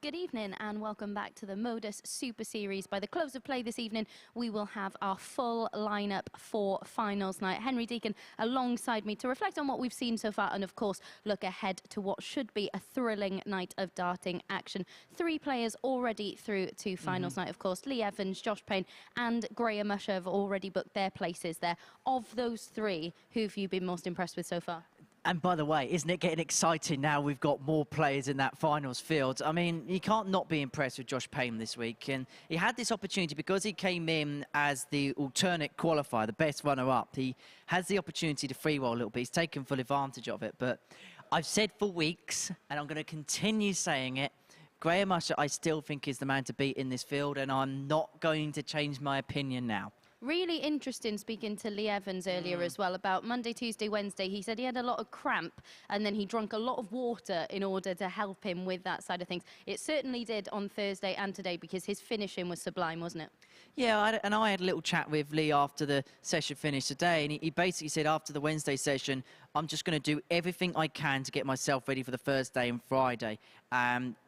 Good evening and welcome back to the MODUS Super Series. By the close of play this evening, we will have our full lineup for finals night. Henry Deacon alongside me to reflect on what we've seen so far and, of course, look ahead to what should be a thrilling night of darting action. 3 players already through to finals night, of course. Lee Evans, Josh Payne and Graham Usher have already booked their places there. Of those 3, who have you been most impressed with so far? And by the way, isn't it getting exciting now we've got more players in that finals field? I mean, you can't not be impressed with Josh Payne this week. And he had this opportunity because he came in as the alternate qualifier, the best runner-up. He has the opportunity to free roll a little bit. He's taken full advantage of it. But I've said for weeks, and I'm going to continue saying it, Graham Usher, I still think is the man to beat in this field, and I'm not going to change my opinion now. Really interesting speaking to Lee Evans earlier as well about Monday, Tuesday, Wednesday. He said he had a lot of cramp and then he drank a lot of water in order to help him with that side of things. It certainly did on Thursday and today because his finishing was sublime, wasn't it? Yeah, I had a little chat with Lee after the session finished today, and he basically said after the Wednesday session, I'm just going to do everything I can to get myself ready for the Thursday and Friday.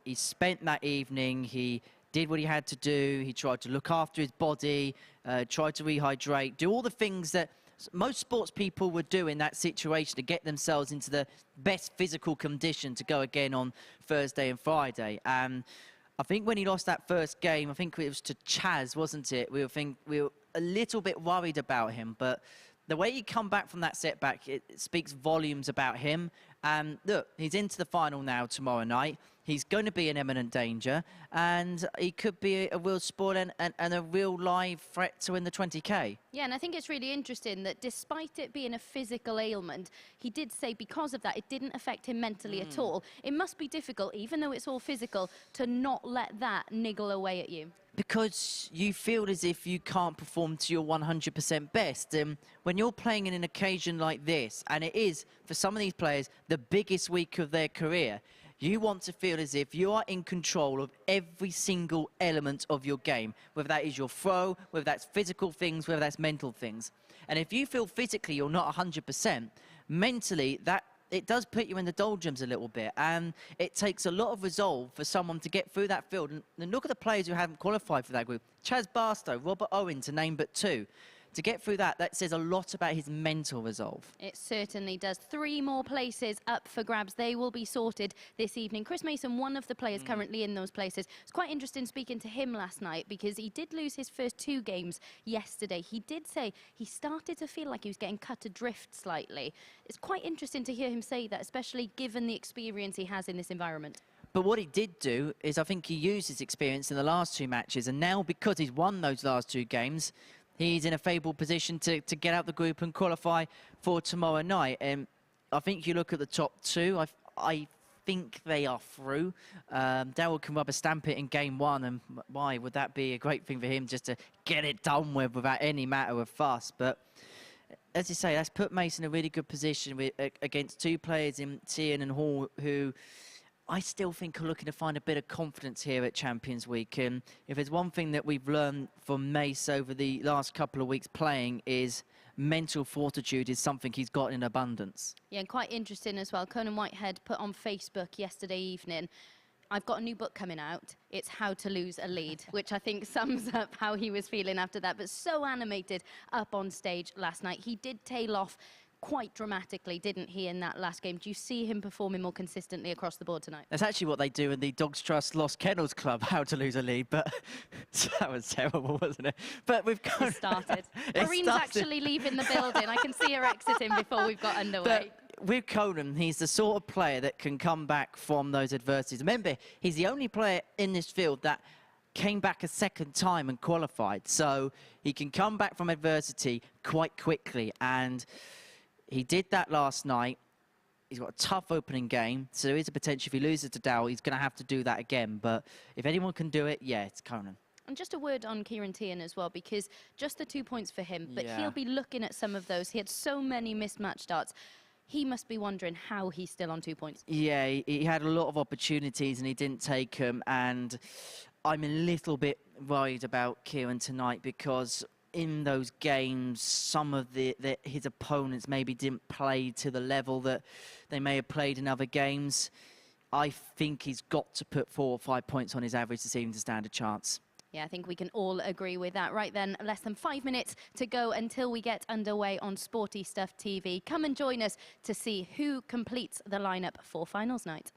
He spent that evening, he did what he had to do. He tried to look after his body, tried to rehydrate, do all the things that most sports people would do in that situation to get themselves into the best physical condition to go again on Thursday and Friday. I think when he lost that first game, I think it was to Chaz, wasn't it? We were a little bit worried about him, but the way he come back from that setback, it speaks volumes about him. And look, he's into the final now tomorrow night. He's going to be in imminent danger, and he could be a real spoil and a real live threat to win the 20K. Yeah, and I think it's really interesting that despite it being a physical ailment, he did say because of that, it didn't affect him mentally at all. It must be difficult, even though it's all physical, to not let that niggle away at you. Because you feel as if you can't perform to your 100% best. When you're playing in an occasion like this, and it is, for some of these players, the biggest week of their career, you want to feel as if you are in control of every single element of your game, whether that is your throw, whether that's physical things, whether that's mental things. And if you feel physically you're not 100%, mentally it does put you in the doldrums a little bit, and it takes a lot of resolve for someone to get through that field. And look at the players who haven't qualified for that group. Chaz Barstow, Robert Owen, to name but 2. To get through that says a lot about his mental resolve. It certainly does. 3 more places up for grabs. They will be sorted this evening. Chris Mason, one of the players currently in those places. It's quite interesting speaking to him last night because he did lose his first 2 games yesterday. He did say he started to feel like he was getting cut adrift slightly. It's quite interesting to hear him say that, especially given the experience he has in this environment. But what he did do is I think he used his experience in the last 2 matches, and now because he's won those last 2 games, he's in a favourable position to get out the group and qualify for tomorrow night. And I think you look at the top 2, I think they are through. Darryl can rubber stamp it in game 1, and why would that be a great thing for him just to get it done with without any matter of fuss? But as you say, that's put Mason in a really good position against 2 players in Teehan and Hall who I still think are looking to find a bit of confidence here at Champions Week. And if there's one thing that we've learned from Mace over the last couple of weeks playing is mental fortitude is something he's got in abundance. Yeah, and quite interesting as well. Conan Whitehead put on Facebook yesterday evening, I've got a new book coming out. It's How to Lose a Lead, which I think sums up how he was feeling after that. But so animated up on stage last night. He did tail off quite dramatically, didn't he, in that last game? Do you see him performing more consistently across the board tonight? That's actually what they do in the Dogs Trust Lost Kennels Club, How to Lose a Lead, but that was terrible, wasn't it? But we've got... It started. Marina's actually leaving the building. I can see her exiting before we've got underway. But with Conan, he's the sort of player that can come back from those adversities. Remember, he's the only player in this field that came back a second time and qualified. So he can come back from adversity quite quickly, and he did that last night. He's got a tough opening game, so there is a potential if he loses to Darryl, he's going to have to do that again. But if anyone can do it, yeah, it's Conan. And just a word on Ciaran Teehan as well, because just the 2 points for him, but he'll be looking at some of those. He had so many mismatched darts. He must be wondering how he's still on 2 points. Yeah, he had a lot of opportunities and he didn't take them. And I'm a little bit worried about Ciaran tonight because in those games, some of his opponents maybe didn't play to the level that they may have played in other games. I think he's got to put 4 or 5 points on his average this evening to stand a chance. Yeah, I think we can all agree with that. Right then, less than 5 minutes to go until we get underway on Sporty Stuff TV. Come and join us to see who completes the lineup for finals night.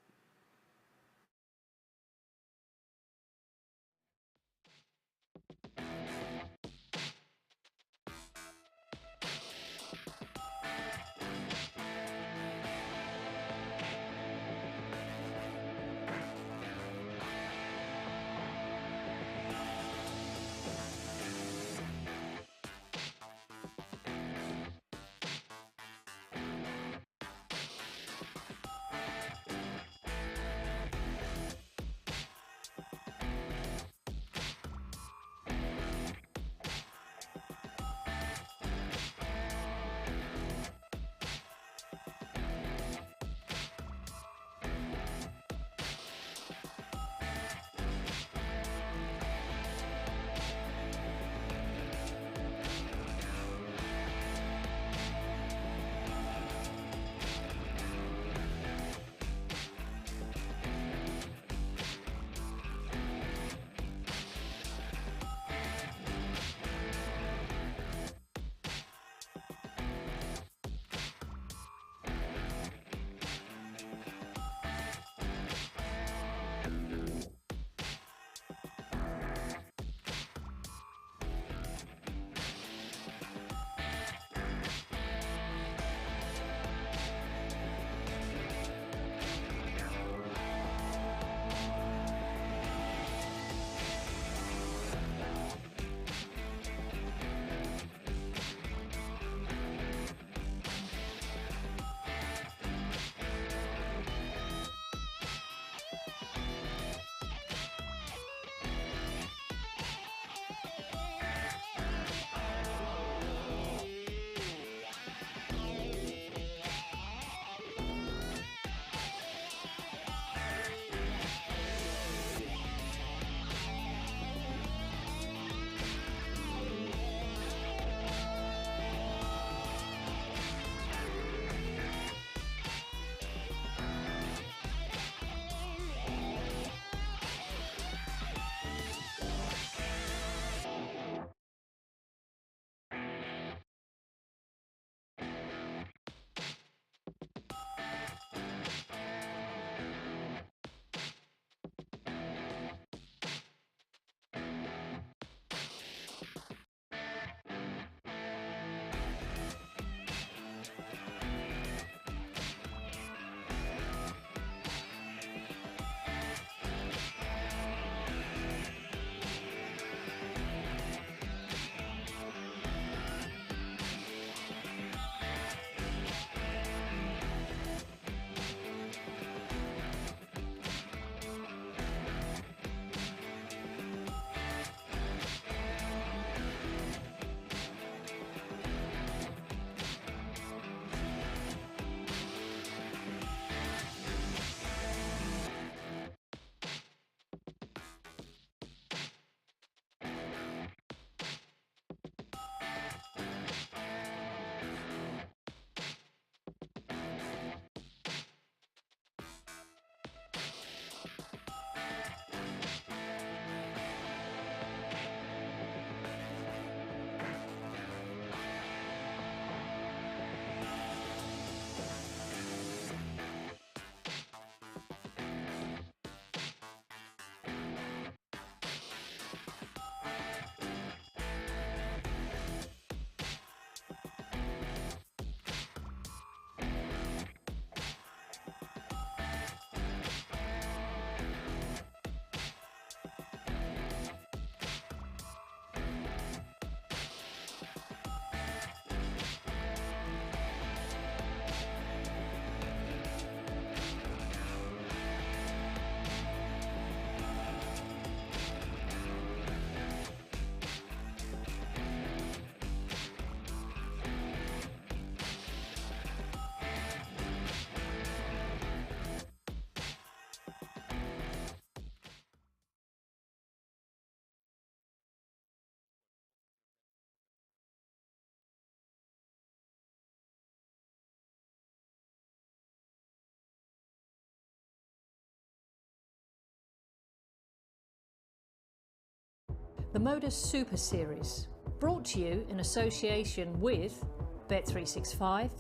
The MODUS Super Series, brought to you in association with Bet365,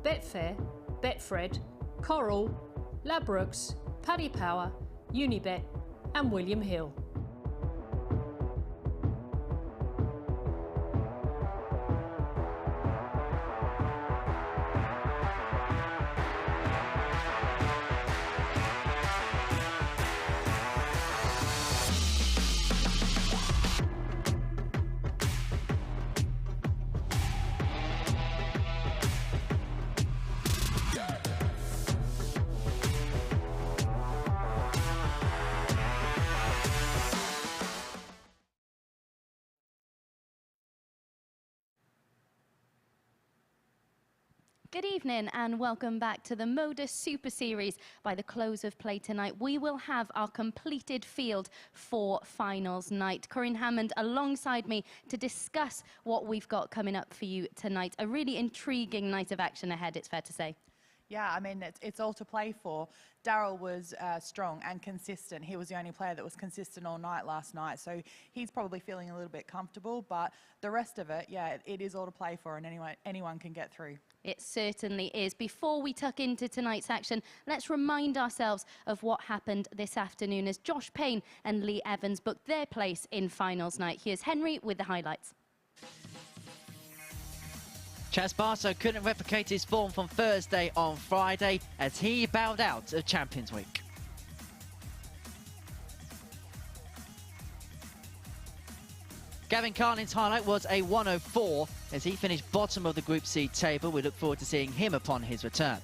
Betfair, Betfred, Coral, Ladbrokes, Paddy Power, Unibet and William Hill. Good evening and welcome back to the MODUS Super Series. By the close of play tonight, we will have our completed field for finals night. Corinne Hammond alongside me to discuss what we've got coming up for you tonight. A really intriguing night of action ahead, it's fair to say. Yeah, I mean, it's all to play for. Darryl was strong and consistent. He was the only player that was consistent all night last night, so he's probably feeling a little bit comfortable, but the rest of it, yeah, it is all to play for, and anyone can get through. It certainly is. Before we tuck into tonight's action, let's remind ourselves of what happened this afternoon as Josh Payne and Lee Evans booked their place in finals night. Here's Henry with the highlights. Chas Barso couldn't replicate his form from Thursday on Friday as he bowed out of Champions Week. Gavin Carlin's highlight was a 104 as he finished bottom of the Group C table. We look forward to seeing him upon his return.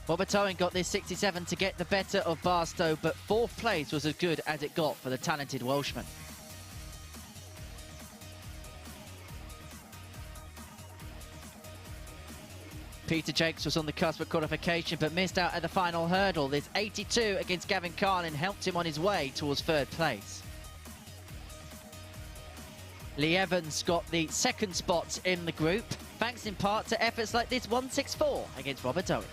Robert Owen got this 67 to get the better of Barstow, but fourth place was as good as it got for the talented Welshman. Peter Jakes was on the cusp of qualification but missed out at the final hurdle. This 82 against Gavin Carlin helped him on his way towards third place. Lee Evans got the second spot in the group, thanks in part to efforts like this 164 against Robert Owen.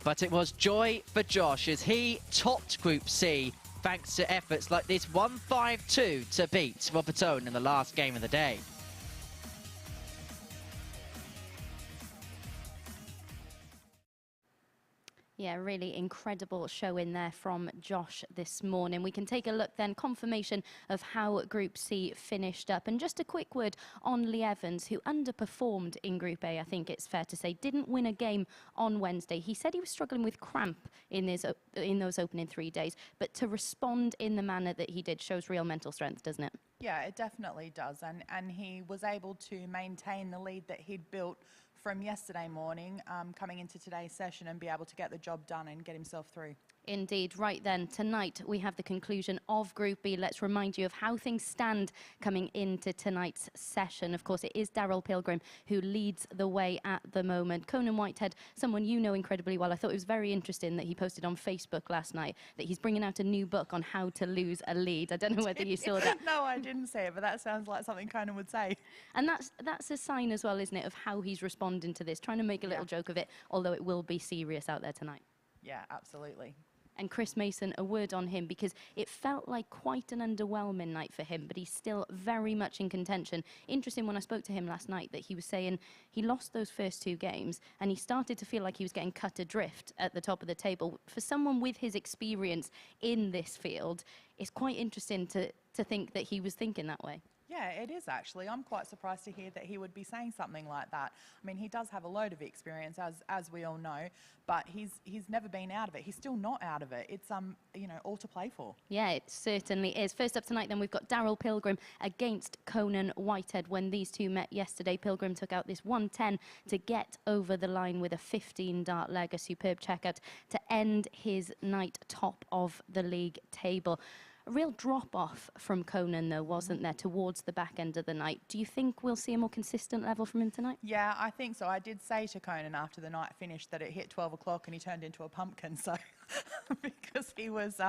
But it was joy for Josh as he topped Group C thanks to efforts like this 152 to beat Robert Owen in the last game of the day. Yeah, really incredible show in there from Josh this morning. We can take a look then, confirmation of how Group C finished up. And just a quick word on Lee Evans, who underperformed in Group A, I think it's fair to say. Didn't win a game on Wednesday. He said he was struggling with cramp in those opening 3 days. But to respond in the manner that he did shows real mental strength, doesn't it? Yeah, it definitely does. And he was able to maintain the lead that he'd built from yesterday morning, coming into today's session and be able to get the job done and get himself through. Indeed. Right then, tonight we have the conclusion of Group B. Let's remind you of how things stand coming into tonight's session. Of course, it is Darryl Pilgrim who leads the way at the moment. Conan Whitehead, someone you know incredibly well. I thought it was very interesting that he posted on Facebook last night that he's bringing out a new book on how to lose a lead. I don't know whether you saw that. No, I didn't say it, but that sounds like something Conan would say. And that's a sign as well, isn't it, of how he's responding to this, trying to make a little joke of it, although it will be serious out there tonight. Yeah, absolutely. And Chris Mason, a word on him, because it felt like quite an underwhelming night for him, but he's still very much in contention. Interesting, when I spoke to him last night, that he was saying he lost those first 2 games and he started to feel like he was getting cut adrift at the top of the table. For someone with his experience in this field, it's quite interesting to think that he was thinking that way. Yeah, it is actually. I'm quite surprised to hear that he would be saying something like that. I mean, he does have a load of experience, as we all know, but he's never been out of it. He's still not out of it. It's you know, all to play for. Yeah, it certainly is. First up tonight, then we've got Darryl Pilgrim against Conan Whitehead. When these two met yesterday, Pilgrim took out this 110 to get over the line with a 15-dart leg, a superb checkout to end his night top of the league table. A real drop-off from Conan, though, wasn't there, towards the back end of the night? Do you think we'll see a more consistent level from him tonight? Yeah, I think so. I did say to Conan after the night finished that it hit 12 o'clock and he turned into a pumpkin, so because he was,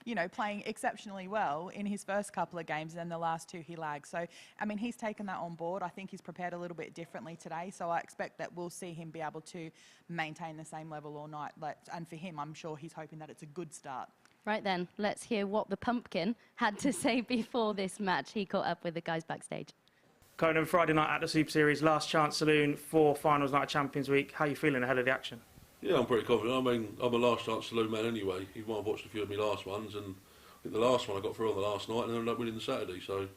you know, playing exceptionally well in his first couple of games, and then the last two he lagged. So, I mean, he's taken that on board. I think he's prepared a little bit differently today, so I expect that we'll see him be able to maintain the same level all night. And for him, I'm sure he's hoping that it's a good start. Right then, let's hear what the Pumpkin had to say before this match. He caught up with the guys backstage. Conan, Friday night at the Super Series, last chance saloon for finals night of Champions Week. How are you feeling ahead of the action? Yeah, I'm pretty confident. I mean, I'm a last chance saloon man anyway. You might have watched a few of my last ones, and I think the last one I got through on the last night and ended up winning the Saturday, so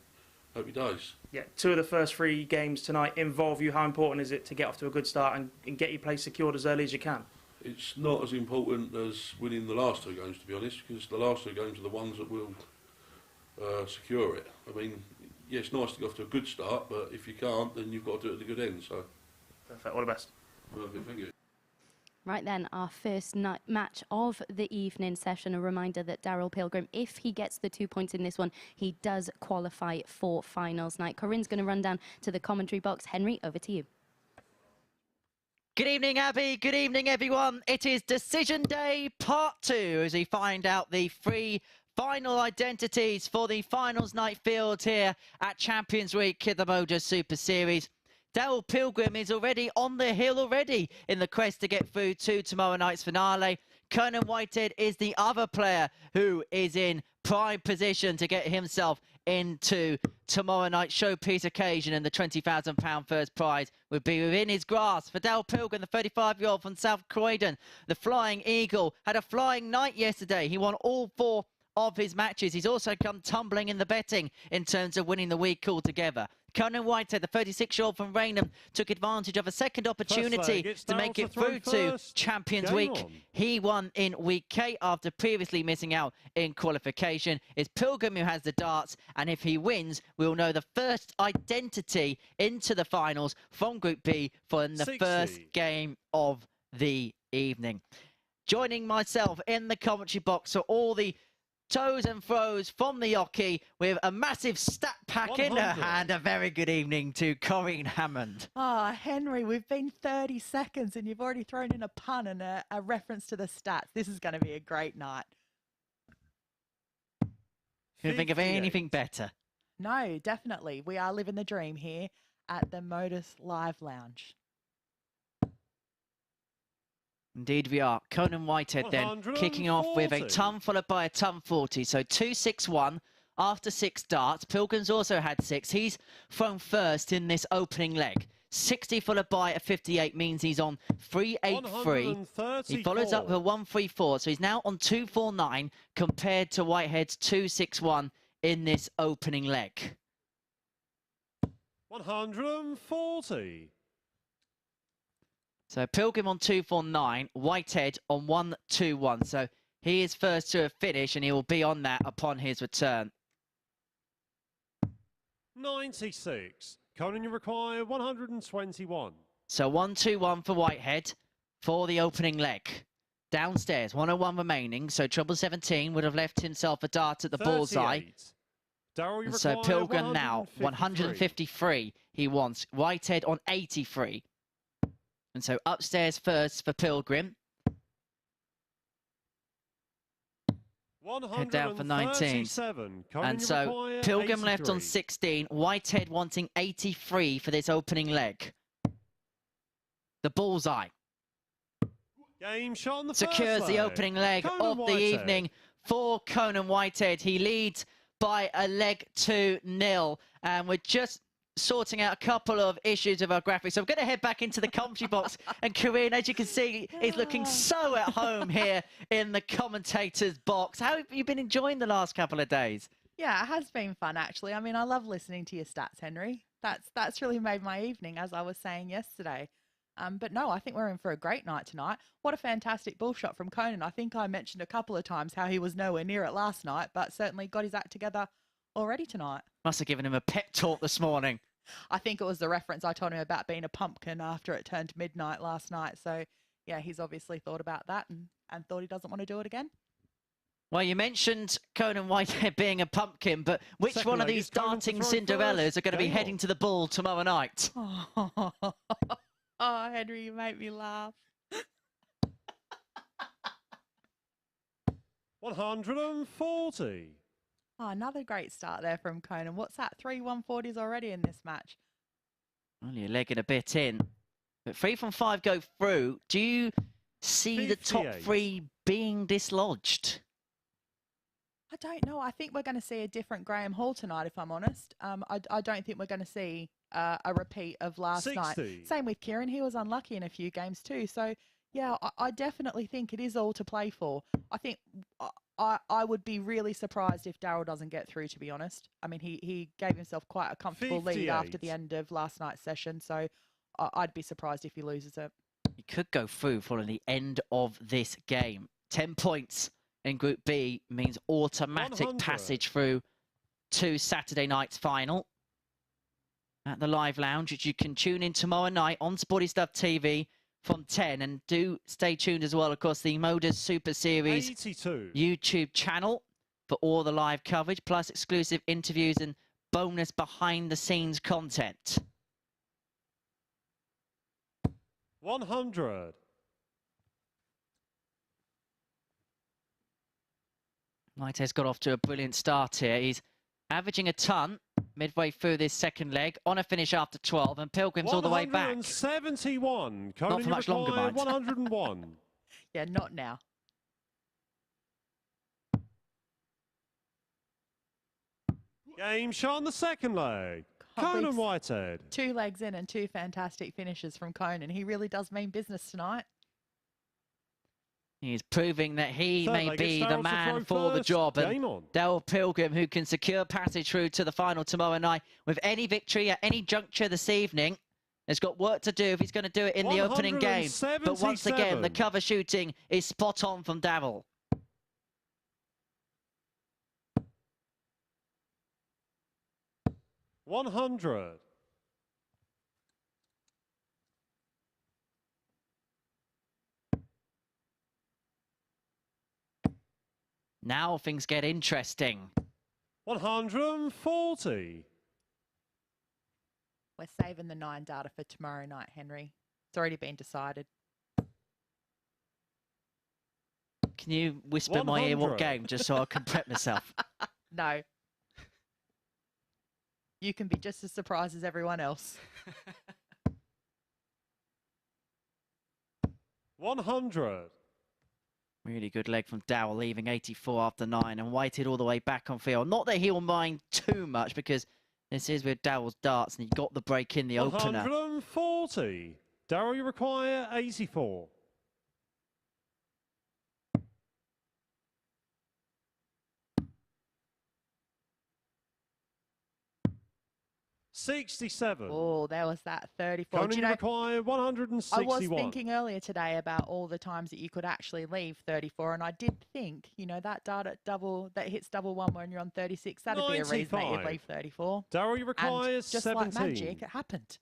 happy days. Yeah, 2 of the first 3 games tonight involve you. How important is it to get off to a good start and get your place secured as early as you can? It's not as important as winning the last 2 games, to be honest, because the last 2 games are the ones that will secure it. I mean, yeah, it's nice to go off to a good start, but if you can't, then you've got to do it at the good end. So, perfect. All the best. Perfect, thank you. Right then, our first match of the evening session. A reminder that Darryl Pilgrim, if he gets the 2 points in this one, he does qualify for finals night. Corinne's going to run down to the commentary box. Henry, over to you. Good evening, Abby. Good evening, everyone. It is Decision Day Part 2 as we find out the 3 final identities for the finals night field here at Champions Week at the MODUS Super Series. Darryl Pilgrim is already on the hill already in the quest to get through to tomorrow night's finale. Conan Whitehead is the other player who is in prime position to get himself into tomorrow night's showpiece occasion, and the £20,000 first prize would be within his grasp. For Darryl Pilgrim, the 35-year-old from South Croydon, the Flying Eagle, had a flying night yesterday. He won all 4 of his matches. He's also come tumbling in the betting in terms of winning the week altogether. Conan Whitehead, the 36-year-old from Raynham, took advantage of a second opportunity to make it through to Champions Week. He won in Week K after previously missing out in qualification. It's Pilgrim who has the darts, and if he wins, we'll know the first identity into the finals from Group B for the first game of the evening. Joining myself in the commentary box are all the toes and fro's from the Yoki with a massive stat pack in her hand. A very good evening to Corinne Hammond. Oh, Henry, we've been 30 seconds and you've already thrown in a pun and a reference to the stats. This is going to be a great night. Couldn't think of anything better. No, definitely. We are living the dream here at the MODUS Live Lounge. Indeed we are. Conan Whitehead then kicking off with a ton followed by a ton 40. So 2-6-1 after 6 darts. Pilgrim's also had 6. He's thrown first in this opening leg. 60 followed by a 58 means he's on 3-8-3. He follows up with a 1-3-4. So he's now on 2-4-9 compared to Whitehead's 2-6-1 in this opening leg. 140. So Pilgrim on 2-4-9, Whitehead on 1-2-1. So he is first to a finish, and he will be on that upon his return. 96. Conan, you require 121. So 1-2-1 for Whitehead for the opening leg. Downstairs, 101 remaining. So Trouble 17 would have left himself a dart at the bullseye. Darryl, you so Pilgrim now 153 he wants. Whitehead on 83. And so upstairs first for Pilgrim. Head down for 19. And so Pilgrim 83. left on 16. Whitehead wanting 83 for this opening leg. The bullseye. Game shot on the secures the opening leg of the evening for Conan Whitehead. He leads by a leg 2-0. And we're just sorting out a couple of issues of our graphics. So I'm going to head back into the commentary box, and Corinne, as you can see, is looking so at home here in the commentator's box. How have you been enjoying the last couple of days? Yeah, it has been fun, actually. I mean, I love listening to your stats, Henry. That's really made my evening, as I was saying yesterday. But no, I think we're in for a great night tonight. What a fantastic bull shot from Conan. I think I mentioned a couple of times how he was nowhere near it last night, but certainly got his act together already tonight. Must have given him a pep talk this morning. I think it was the reference I told him about being a pumpkin after it turned midnight last night. So, yeah, he's obviously thought about that and thought he doesn't want to do it again. Well, you mentioned Conan Whitehead being a pumpkin, but which one of these darting Cinderellas are going to be heading to the bull tomorrow night? Oh, Henry, you make me laugh. 140. Oh, another great start there from Conan. What's that? 3 140s already in this match. Only a leg and a bit in. But 3 from 5 go through. Do you see the top 58. 3 being dislodged? I don't know. I think we're going to see a different Graham Hall tonight, if I'm honest. I don't think we're going to see a repeat of last 60. night. Same with Ciaran. He was unlucky in a few games too. So, yeah, I definitely think it is all to play for. I think I would be really surprised if Darryl doesn't get through, to be honest. I mean, he gave himself quite a comfortable lead after 58. the end of last night's session. So I'd be surprised if he loses it. He could go through following the end of this game. 10 points in Group B means automatic 100. passage through to Saturday night's final. At the Live Lounge, which you can tune in tomorrow night on Sporty Stuff TV from 10. And do stay tuned as well, of course, the MODUS Super Series 82. YouTube channel for all the live coverage, plus exclusive interviews and bonus behind-the-scenes content. 100. Whitehead's got off to a brilliant start here. He's averaging a ton midway through this second leg on a finish after 12, and Pilgrim's all the way back. 171. Not for much longer, mind. 101. Yeah, not now. Game shot on the second leg. Can't believe Conan Whitehead. 2 legs in and 2 fantastic finishes from Conan. He really does mean business tonight. He's proving that he Third may leg, be it's the Darryl to man throw for the first. job. Game And on. Darryl Pilgrim, who can secure passage through to the final tomorrow night with any victory at any juncture this evening, has got work to do if he's going to do it in the opening game. But once again, the 177. cover shooting is spot on from Darryl. $100. Now things get interesting. 140. We're saving the 9 data for tomorrow night, Henry. It's already been decided. Can you whisper in my ear what 100. game, just so I can prep myself? No. You can be just as surprised as everyone else. 100. Really good leg from Darryl, leaving 84 after 9, and Whitehead all the way back on field. Not that he'll mind too much, because this is with Darryl's darts, and he got the break in the opener. 140. Darryl, you require 84. 67. Oh, there was that 34. Conan, Do you you know, require I 161. was thinking earlier today about all the times that you could actually leave 34, and I did think, you know, that dart at double that hits double one when you're on 36, that'd be a reason that you'd 95. leave 34. Darryl, you require And just 17. like magic, it happened.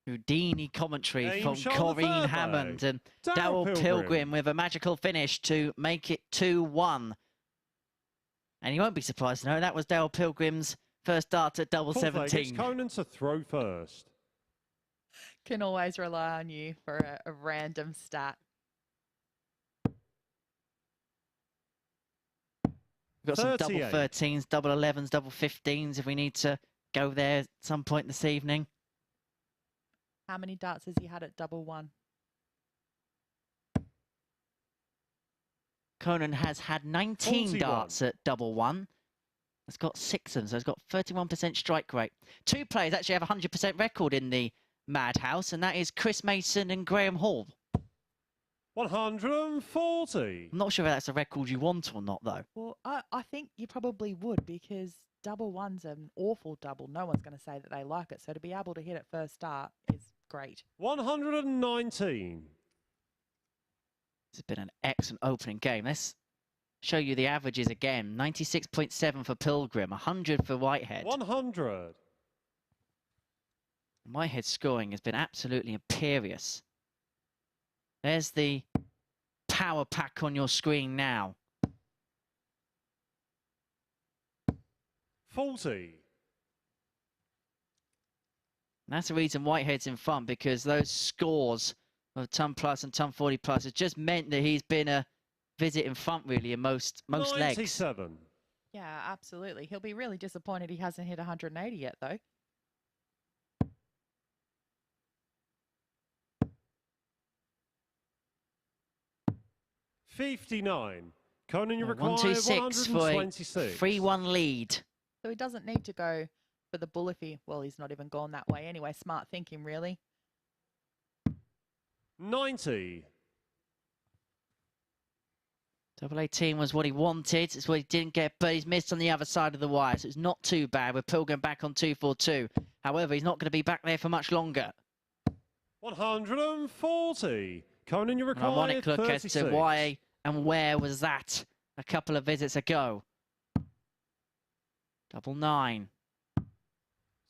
Houdini commentary Game from shot on the Corinne third Hammond, leg. and Darryl Darryl Pilgrim with a magical finish to make it 2-1. And you won't be surprised to know that was Darryl Pilgrim's first dart at double Fourth leg, it's 17. Conan to throw first. Can always rely on you for a random stat. We've got some double 38. 13s, double 11s, double 15s if we need to go there at some point this evening. How many darts has he had at double one? Conan has had 19 41. darts at double one. It's got 6 of them, so it's got 31% strike rate. 2 players actually have a 100% record in the Madhouse, and that is Chris Mason and Graham Hall. 140. I'm not sure if that's a record you want or not, though. Well, I think you probably would, because double one's an awful double. No one's going to say that they like it. So to be able to hit it first start is great. 119. It's been an excellent opening game. Let's show you the averages again. 96.7 for Pilgrim, 100 for Whitehead. 100. Whitehead's scoring has been absolutely imperious. There's the power pack on your screen now. 40. And that's the reason Whitehead's in front, because those scores of ton plus and ton 40 plus. It's just meant that he's been a visit in front, really, in most legs. 97. Yeah, absolutely. He'll be really disappointed he hasn't hit 180 yet, though. $59. Conan, you require 126 for a 126. 3-1 lead. So he doesn't need to go for the bull if he, well, he's not even gone that way anyway. Smart thinking, really. 90. Double 18 was what he wanted. It's what he didn't get, but he's missed on the other side of the wire, so it's not too bad with Pilgrim back on 242. However, he's not going to be back there for much longer. 140. Conan, you An require ironic look 36. as to why and where was that a couple of visits ago. Double 9.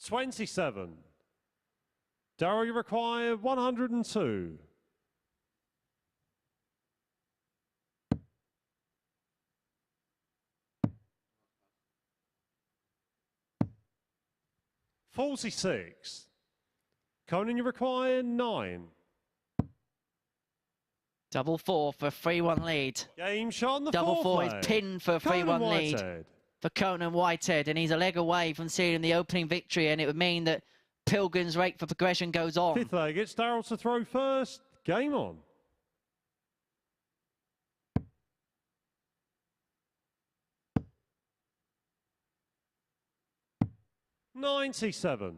27. Darryl, you require 102. $46. Conan, you require 9. Double 4 for a 3-1 lead. Game shot on the Double 4 fourth is leg. pinned for a Conan 3-1 lead Whitehead. for Conan Whitehead, and he's a leg away from sealing the opening victory, and it would mean that Pilgrim's rate for progression goes on. Fifth leg, it's Darryl to throw first. Game on. $97.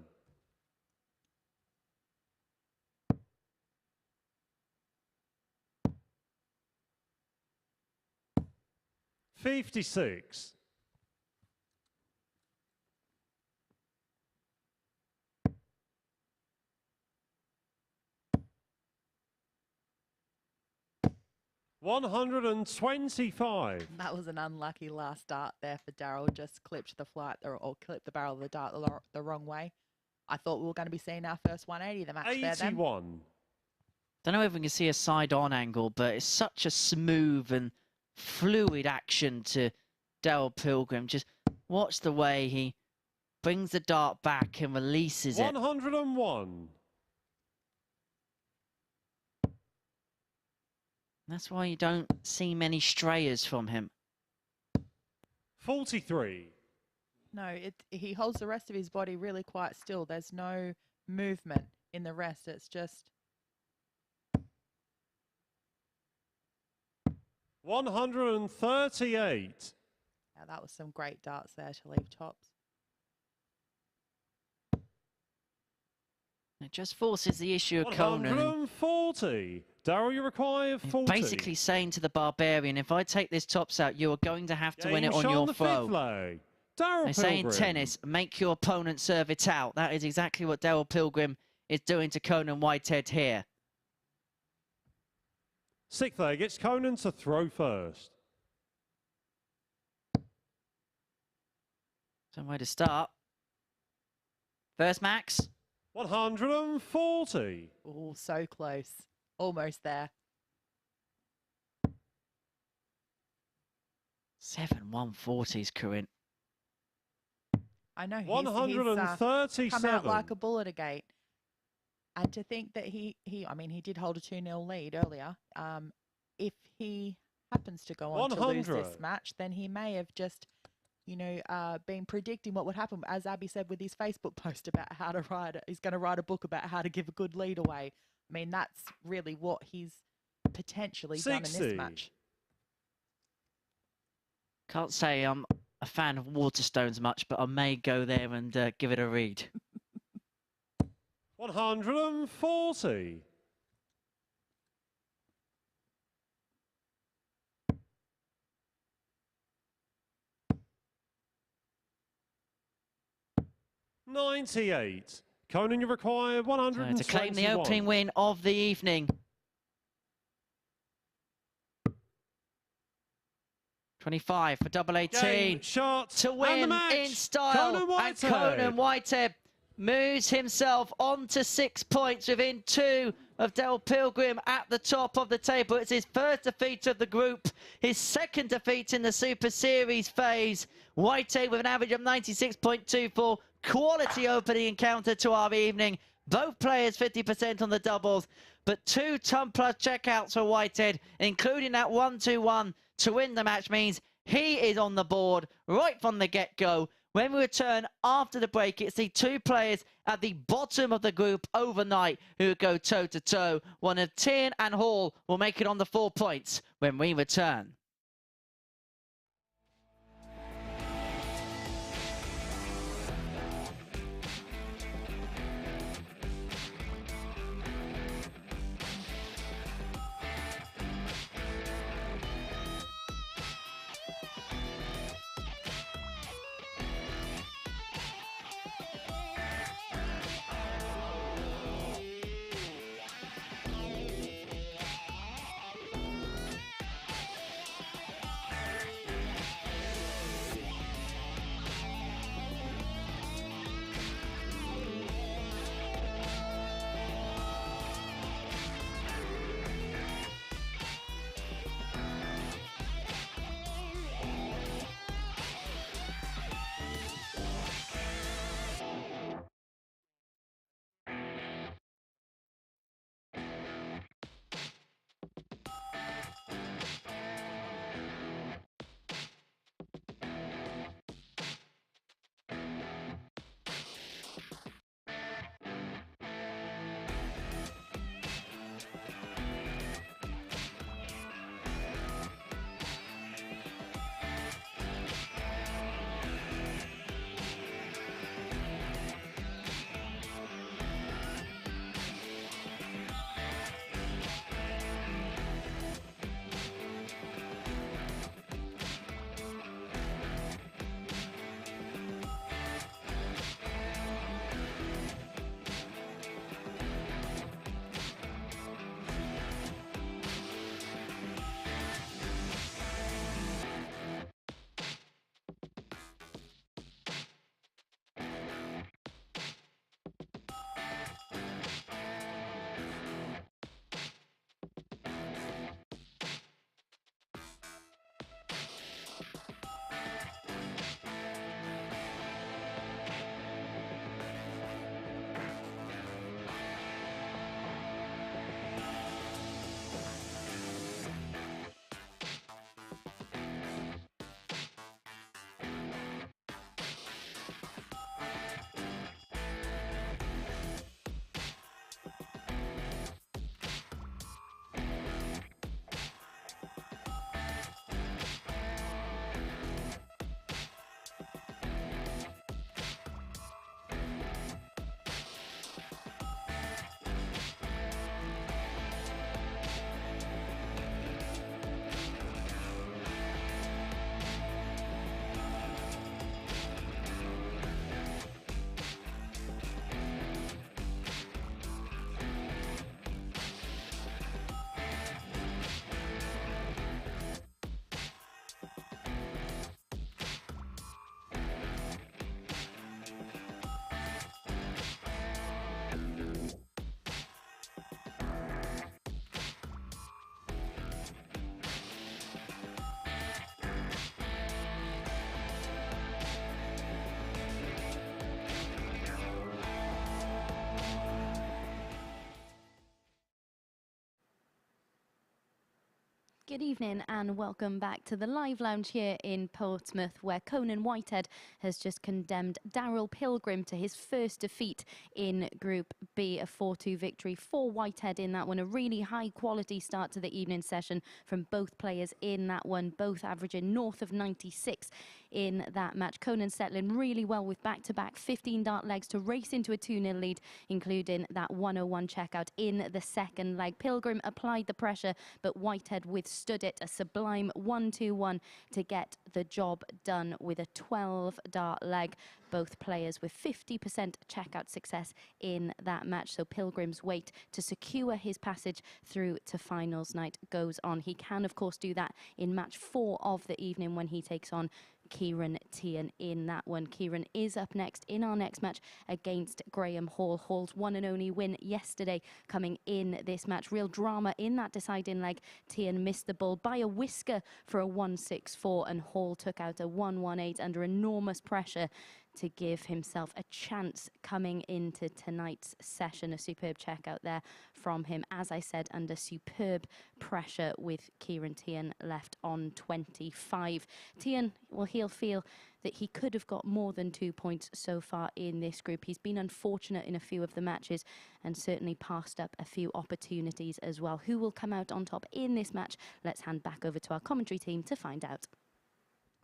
$56. $125. That was an unlucky last dart there for Darryl. Just clipped the flight or clipped the barrel of the dart the wrong way. I thought we were going to be seeing our first 180 the match there then. 81. Don't know if we can see a side-on angle, but it's such a smooth and fluid action to Darryl Pilgrim. Just watch the way he brings the dart back and releases it. 101. That's why you don't see many strayers from him. 43. No, he holds the rest of his body really quite still. There's no movement in the rest. It's just... 138. Yeah, that was some great darts there to leave tops. It just forces the issue of Conan. 140. Darryl, you require 40. Basically saying to the Barbarian, if I take this tops out, you are going to have to win Game it on shot your the throw. fifth leg. Darryl They say in Pilgrim. tennis, make your opponent serve it out. That is exactly what Darryl Pilgrim is doing to Conan Whitehead here. Sixth leg, it's Conan to throw first. Somewhere to start. First max. 140. Oh, so close. Almost there. 7 140s, Corinne. I know. He's 137. come out like a bullet again. And to think that he did hold a 2-0 lead earlier. If he happens to go on to lose 100. this match, then he may have just, been predicting what would happen. As Abby said with his Facebook post about how to write it, he's going to write a book about how to give a good lead away. I mean, that's really what he's potentially 60. done in this match. Can't say I'm a fan of Waterstones much, but I may go there and give it a read. 140. $98. Conan, you require 121. To claim the opening win of the evening. 25 for double 18. Game, shot, To and win the match. in style. Conan And Whitehead. Conan Whitehead moves himself on to 6 points within 2 of Darryl Pilgrim at the top of the table. It's his first defeat of the group, his second defeat in the Super Series phase. Whitehead with an average of 96.24. Quality opening encounter to our evening. Both players 50% on the doubles, but 2 ton-plus checkouts for Whitehead, including that 1-2-1 to win the match, means he is on the board right from the get-go. When we return after the break, it's the 2 players at the bottom of the group overnight who go toe-to-toe. One of Teehan and Hall will make it on the 4 points when we return. Good evening and welcome back to the live lounge here in Portsmouth, where Conan Whitehead has just condemned Darryl Pilgrim to his first defeat in Group B, a 4-2 victory for Whitehead in that one. A really high quality start to the evening session from both players in that one, both averaging north of 96 in that match. Conan settling really well with back-to-back 15 dart legs to race into a 2-0 lead, including that 101 checkout in the second leg. Pilgrim applied the pressure, but Whitehead withstood it. A sublime 1-2-1 to get the job done with a 12 dart leg. Both players with 50% checkout success in that match. So Pilgrim's wait to secure his passage through to finals night goes on. He can, of course, do that in match 4 of the evening when he takes on Ciaran Teehan in that one. Ciaran is up next in our next match against Graham Hall. Hall's one and only win yesterday coming in this match. Real drama in that deciding leg. Teehan missed the ball by a whisker for a 1-6-4 and Hall took out a 1-1-8 under enormous pressure to give himself a chance coming into tonight's session. A superb check out there from him, as I said, under superb pressure with Ciaran Teehan left on 25. Teehan, well, he'll feel that he could have got more than 2 points so far in this group. He's been unfortunate in a few of the matches and certainly passed up a few opportunities as well. Who will come out on top in this match? Let's hand back over to our commentary team to find out.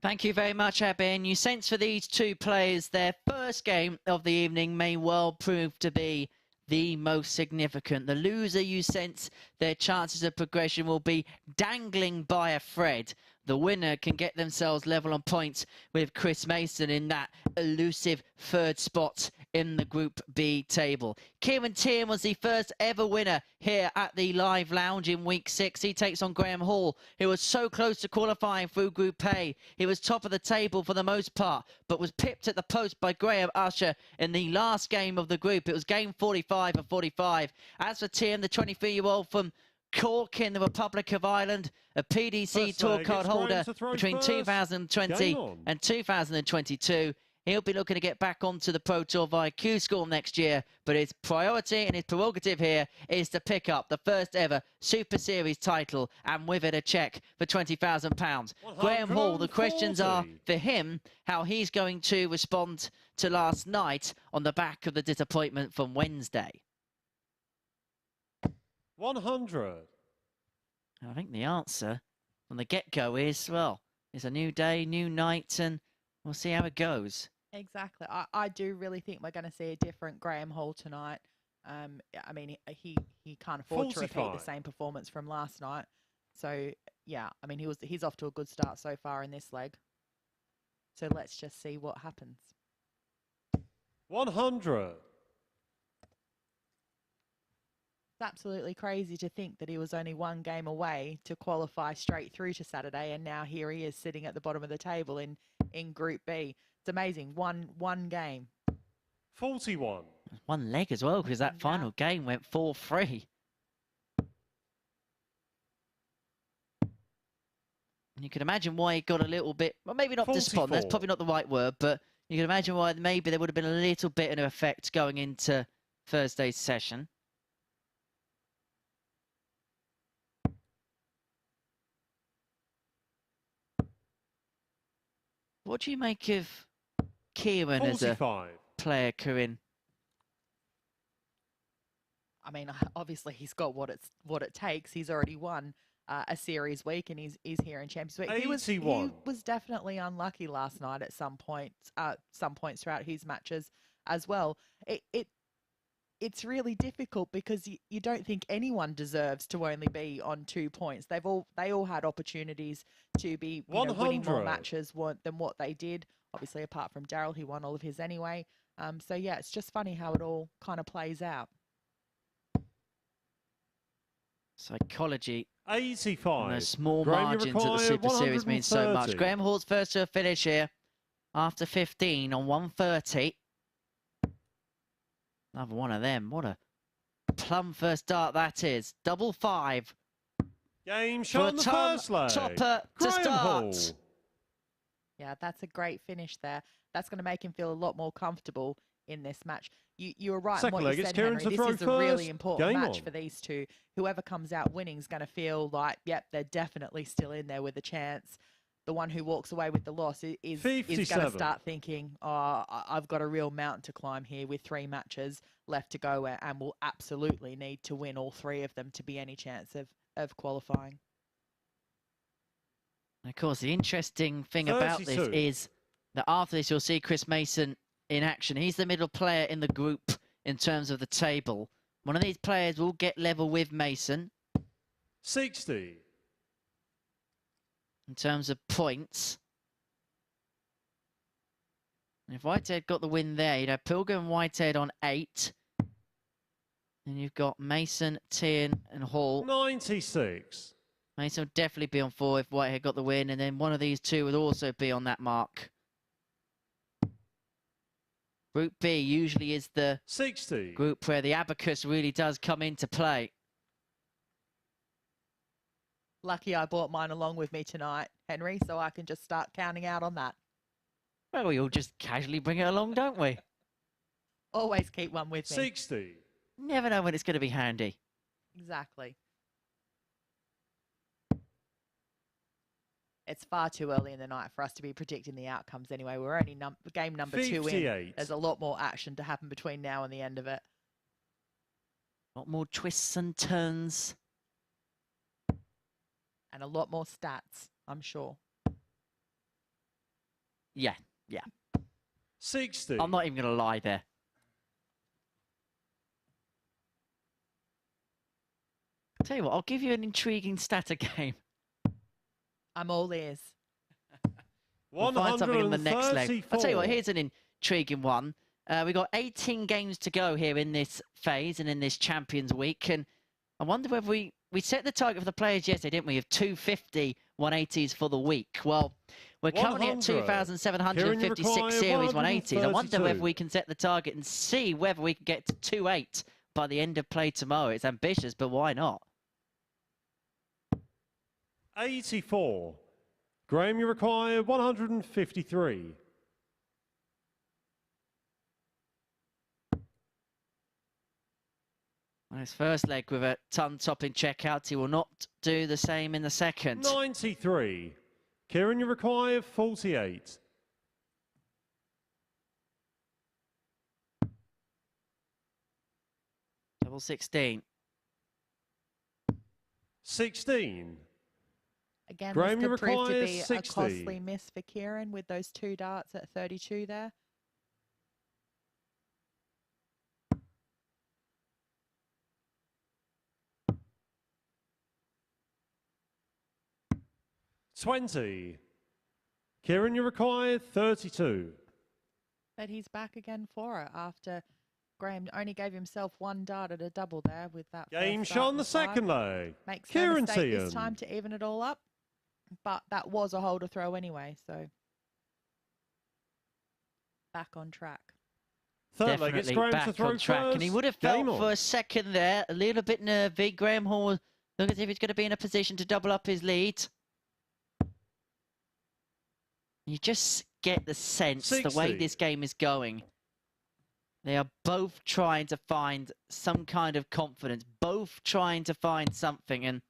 Thank you very much, Abby. And you sense for these two players, their first game of the evening may well prove to be the most significant. The loser, you sense their chances of progression will be dangling by a thread. The winner can get themselves level on points with Chris Mason in that elusive third spot in the Group B table. Ciaran Teehan was the first ever winner here at the Live Lounge in Week 6. He takes on Graham Hall, who was so close to qualifying through Group A. He was top of the table for the most part, but was pipped at the post by Graham Usher in the last game of the group. It was game 45 of 45. As for Teehan, the 23-year-old from Cork in the Republic of Ireland, a PDC tour card holder between 2020 and 2022. He'll be looking to get back onto the Pro Tour via Q-School next year, but his priority and his prerogative here is to pick up the first ever Super Series title, and with it a cheque for £20,000. Graham Hall, the questions are for him how he's going to respond to last night on the back of the disappointment from Wednesday. 100. I think the answer from the get-go is, well, it's a new day, new night, and we'll see how it goes. Exactly. I do really think we're going to see a different Graham Hall tonight. I mean, he can't afford 45. to repeat the same performance from last night. So, yeah, I mean, he's off to a good start so far in this leg. So let's just see what happens. 100. It's absolutely crazy to think that he was only one game away to qualify straight through to Saturday, and now here he is sitting at the bottom of the table in Group B. It's amazing. One game. 41. One leg as well, because that final game went 4-3. And you can imagine why he got a little bit, well, maybe not despondent, that's probably not the right word, but you can imagine why maybe there would have been a little bit of effect going into Thursday's session. What do you make of Ciaran as a player, Corinne? I mean, obviously he's got what it takes. He's already won a series week, and he's here in Champions Week. He was definitely unlucky last night at some points throughout his matches as well. It's really difficult because you don't think anyone deserves to only be on 2 points. They all had opportunities to be winning more matches than what they did. Obviously, apart from Darryl, he won all of his anyway. So yeah, it's just funny how it all kind of plays out. Psychology. 85. And those small margins at the Super Series means so much. Graham Hall's first to a finish here after 15 on 130. Another one of them. What a plum first start that is. Double 5. Game shot on the first leg. Topper to start. Hall. Yeah, that's a great finish there. That's going to make him feel a lot more comfortable in this match. You were right in what you said, Henry. This is a really important match for these two. Whoever comes out winning is going to feel like, yep, they're definitely still in there with a chance. The one who walks away with the loss is going to start thinking, oh, I've got a real mountain to climb here with 3 matches left to go, and will absolutely need to win all 3 of them to be any chance of qualifying. And of course, the interesting thing about this is that after this, you'll see Chris Mason in action. He's the middle player in the group in terms of the table. One of these players will get level with Mason. 60. In terms of points. And if Whitehead got the win there, you'd have Pilgrim and Whitehead on 8. And you've got Mason, Teehan and Hall. 96. Mason would definitely be on 4 if Whitehead got the win, and then one of these two would also be on that mark. Group B usually is the 60 group where the abacus really does come into play. Lucky I brought mine along with me tonight, Henry, so I can just start counting out on that. Well, we all just casually bring it along, don't we? Always keep one with me. 60. Never know when it's going to be handy. Exactly. It's far too early in the night for us to be predicting the outcomes anyway. We're only game number 2 in. 58. There's a lot more action to happen between now and the end of it. A lot more twists and turns. And a lot more stats, I'm sure. Yeah. 60. I'm not even going to lie there. Tell you what, I'll give you an intriguing stat game. I'm all ears. We'll find something in the next leg. 134. I'll tell you what, here's an intriguing one. We've got 18 games to go here in this phase and in this Champions Week. And I wonder whether we set the target for the players yesterday, didn't we, of 250 180s for the week. Well, we're currently at 2,756 series 180s. I wonder whether we can set the target and see whether we can get to 2.8 by the end of play tomorrow. It's ambitious, but why not? 84. Graham, you require 153. On his first leg with a ton-topping checkout, he will not do the same in the second. 93. Ciaran, you require 48. Double 16. 16. Again, Graham, this you could prove to require be 60. a costly miss for Ciaran with those 2 darts at 32 there. $20. Ciaran, you require 32. But he's back again for it after Graham only gave himself 1 dart at a double there with that Game first shot dart on the second leg. Makes no Ciaran mistake this Teehan. time to even it all up. But that was a holder throw anyway, so back on track. Third leg, it's Definitely Graham back to throw on track. first. And he would have Game felt on. for a second there, a little bit nervy. Graham Hall looked as if he's going to be in a position to double up his lead. You just get the sense, 60. the way this game is going. They are both trying to find some kind of confidence, both trying to find something. And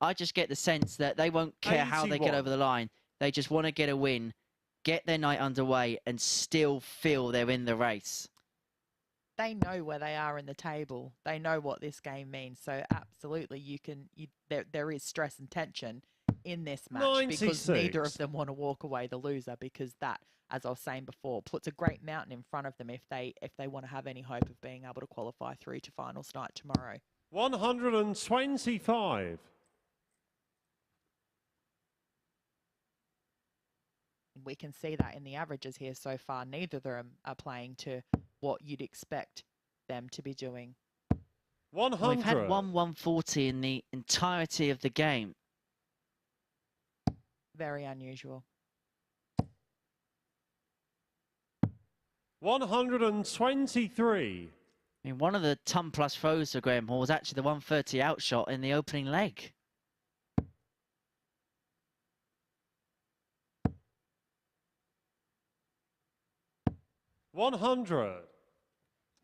I just get the sense that they won't care how they get 81. over the line. They just want to get a win, get their night underway, and still feel they're in the race. They know where they are in the table. They know what this game means. So absolutely, there is stress and tension in this match because 96. neither of them want to walk away the loser, because that, as I was saying before, puts a great mountain in front of them if they want to have any hope of being able to qualify through to finals night tomorrow. 125. We can see that in the averages here so far. Neither of them are playing to what you'd expect them to be doing. 100. We've had 140 in the entirety of the game. Very unusual. 123. I mean, one of the ton-plus throws for Graham Hall was actually the 130 outshot in the opening leg. 100.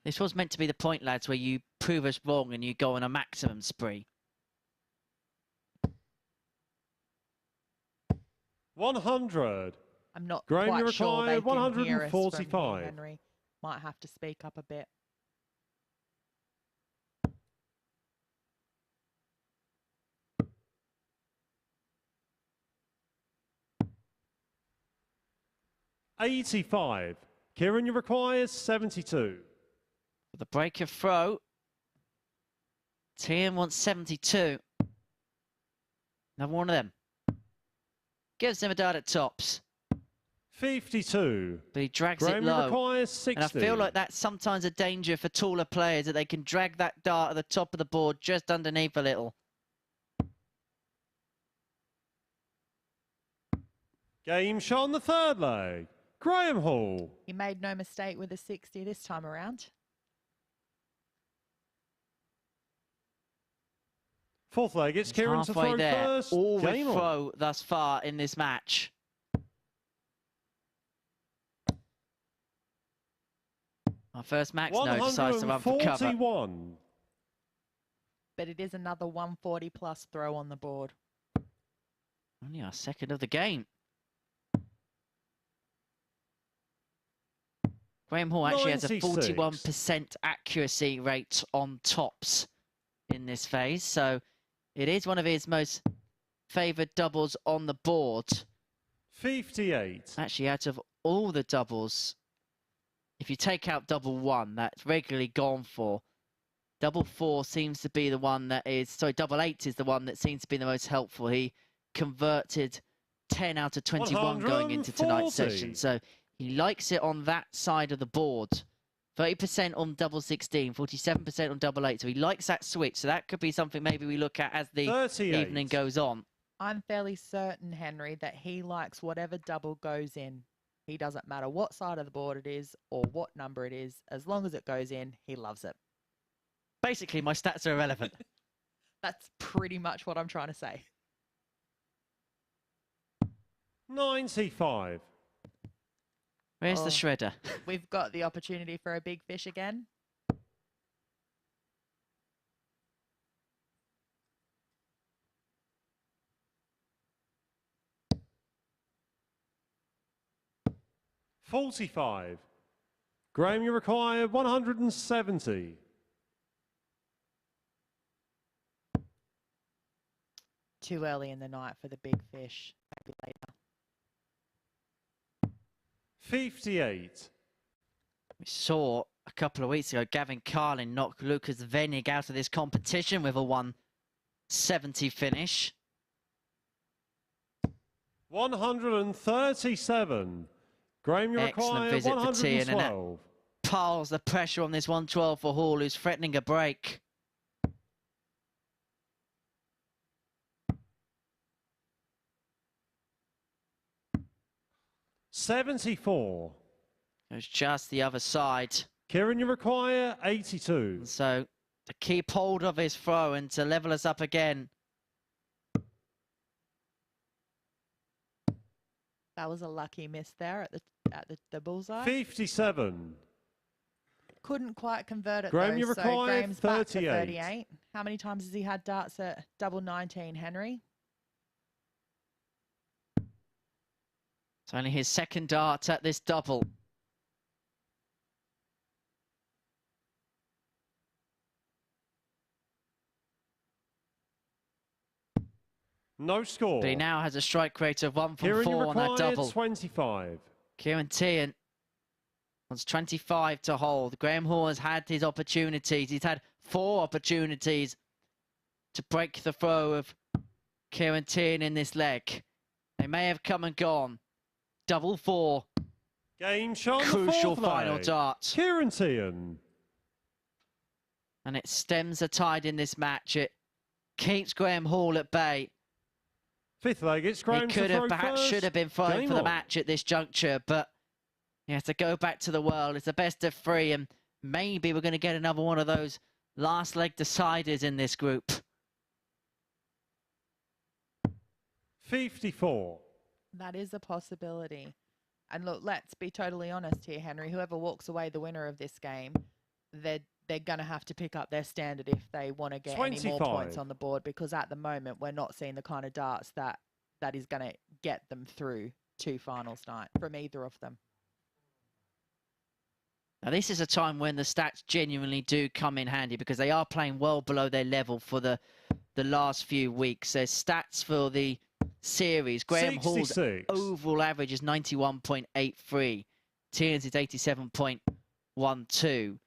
This was meant to be the point, lads, where you prove us wrong and you go on a maximum spree. 100. I'm not Graham, quite you sure they require can hear us from 145. here. Henry might have to speak up a bit. $85. Ciaran, you require 72. For the break of throw, Teehan wants 72. Another one of them. Gives him a dart at tops. 52. But he drags Graham, it you low. require 60. And I feel like that's sometimes a danger for taller players, that they can drag that dart at the top of the board just underneath a little. Game shot on the third leg. Graham Hall. He made no mistake with a 60 this time around. Fourth leg, it's He's Ciaran to halfway throw there. first. All with Game on. throw thus far in this match. Our first Max no decides to run for cover. 141. But it is another 140 plus throw on the board. Only our second of the game. Graham Hall actually has a 41% accuracy rate on tops in this phase, so it is one of his most favoured doubles on the board. 58. Actually, out of all the doubles, if you take out double one, that's regularly gone for. Double four seems to be the one that is, sorry, double eight is the one that seems to be the most helpful. He converted 10 out of 21 going into tonight's session, so he likes it on that side of the board. 30% on double 16, 47% on double 8. So he likes that switch. So that could be something maybe we look at as the 38. evening goes on. I'm fairly certain, Henry, that he likes whatever double goes in. He doesn't matter what side of the board it is or what number it is. As long as it goes in, he loves it. Basically, my stats are irrelevant. That's pretty much what I'm trying to say. 95. Where's the shredder? We've got the opportunity for a big fish again. $45. Graham, you require 170. Too early in the night for the big fish. Maybe later. 58. We saw a couple of weeks ago Gavin Carlin knock Lucas Venig out of this competition with a 170 finish. 137. Graham, you Excellent require visit for Teehan, and that 112. piles the pressure on this 112 for Hall, who's threatening a break. $74. Goes just the other side. Ciaran, you require 82. So to keep hold of his throw and to level us up again. That was a lucky miss there at the bullseye. 57. Couldn't quite convert it Graham, though, you so require Graham's back to 38. 38. How many times has he had darts at double 19, Henry? It's only his second dart at this double. No score. But he now has a strike rate of 1 from Ciaran, 4 on that double. 25. Ciaran Teehan wants 25 to hold. Graham Hall has had his opportunities. He's had 4 opportunities to break the throw of Ciaran Teehan in this leg. They may have come and gone. Double 4. Game shot. Crucial final dart. Ciaran Teehan. And it stems the tide in this match. It keeps Graham Hall at bay. Fifth leg, it's Graham He could have, perhaps first. should have been throwing Game for the on. match at this juncture, but he has to go back to the world. It's the best of 3, and maybe we're going to get another one of those last leg deciders in this group. 54. That is a possibility. And look, let's be totally honest here, Henry. Whoever walks away the winner of this game, they're going to have to pick up their standard if they want to get any more 25. points on the board, because at the moment we're not seeing the kind of darts that is going to get them through to finals night from either of them. Now, this is a time when the stats genuinely do come in handy because they are playing well below their level for the last few weeks. There's stats for the series. Graham Hall's 66. overall average is 91.83. Teehan's is 87.12.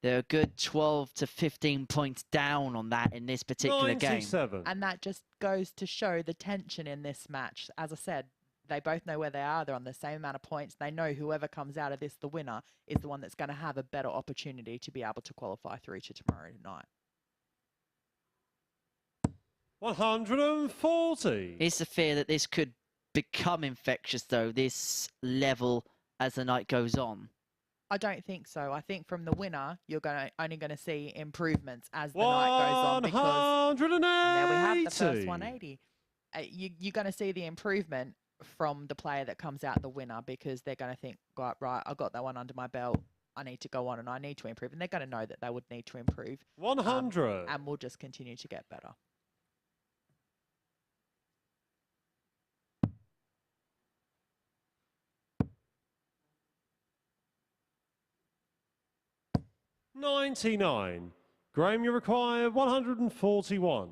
They're a good 12 to 15 points down on that in this particular game. 97. And that just goes to show the tension in this match. As I said, they both know where they are. They're on the same amount of points. They know whoever comes out of this, the winner, is the one that's going to have a better opportunity to be able to qualify through to tomorrow night. 140. Is the fear that this could become infectious, though, this level as the night goes on? I don't think so. I think from the winner, you're only going to see improvements as the night goes on. Because and there we have the first 180. You're going to see the improvement from the player that comes out the winner, because they're going to think, right, I got that one under my belt. I need to go on and I need to improve. And they're going to know that they would need to improve. 100. And we'll just continue to get better. $99. Graham, you require 141.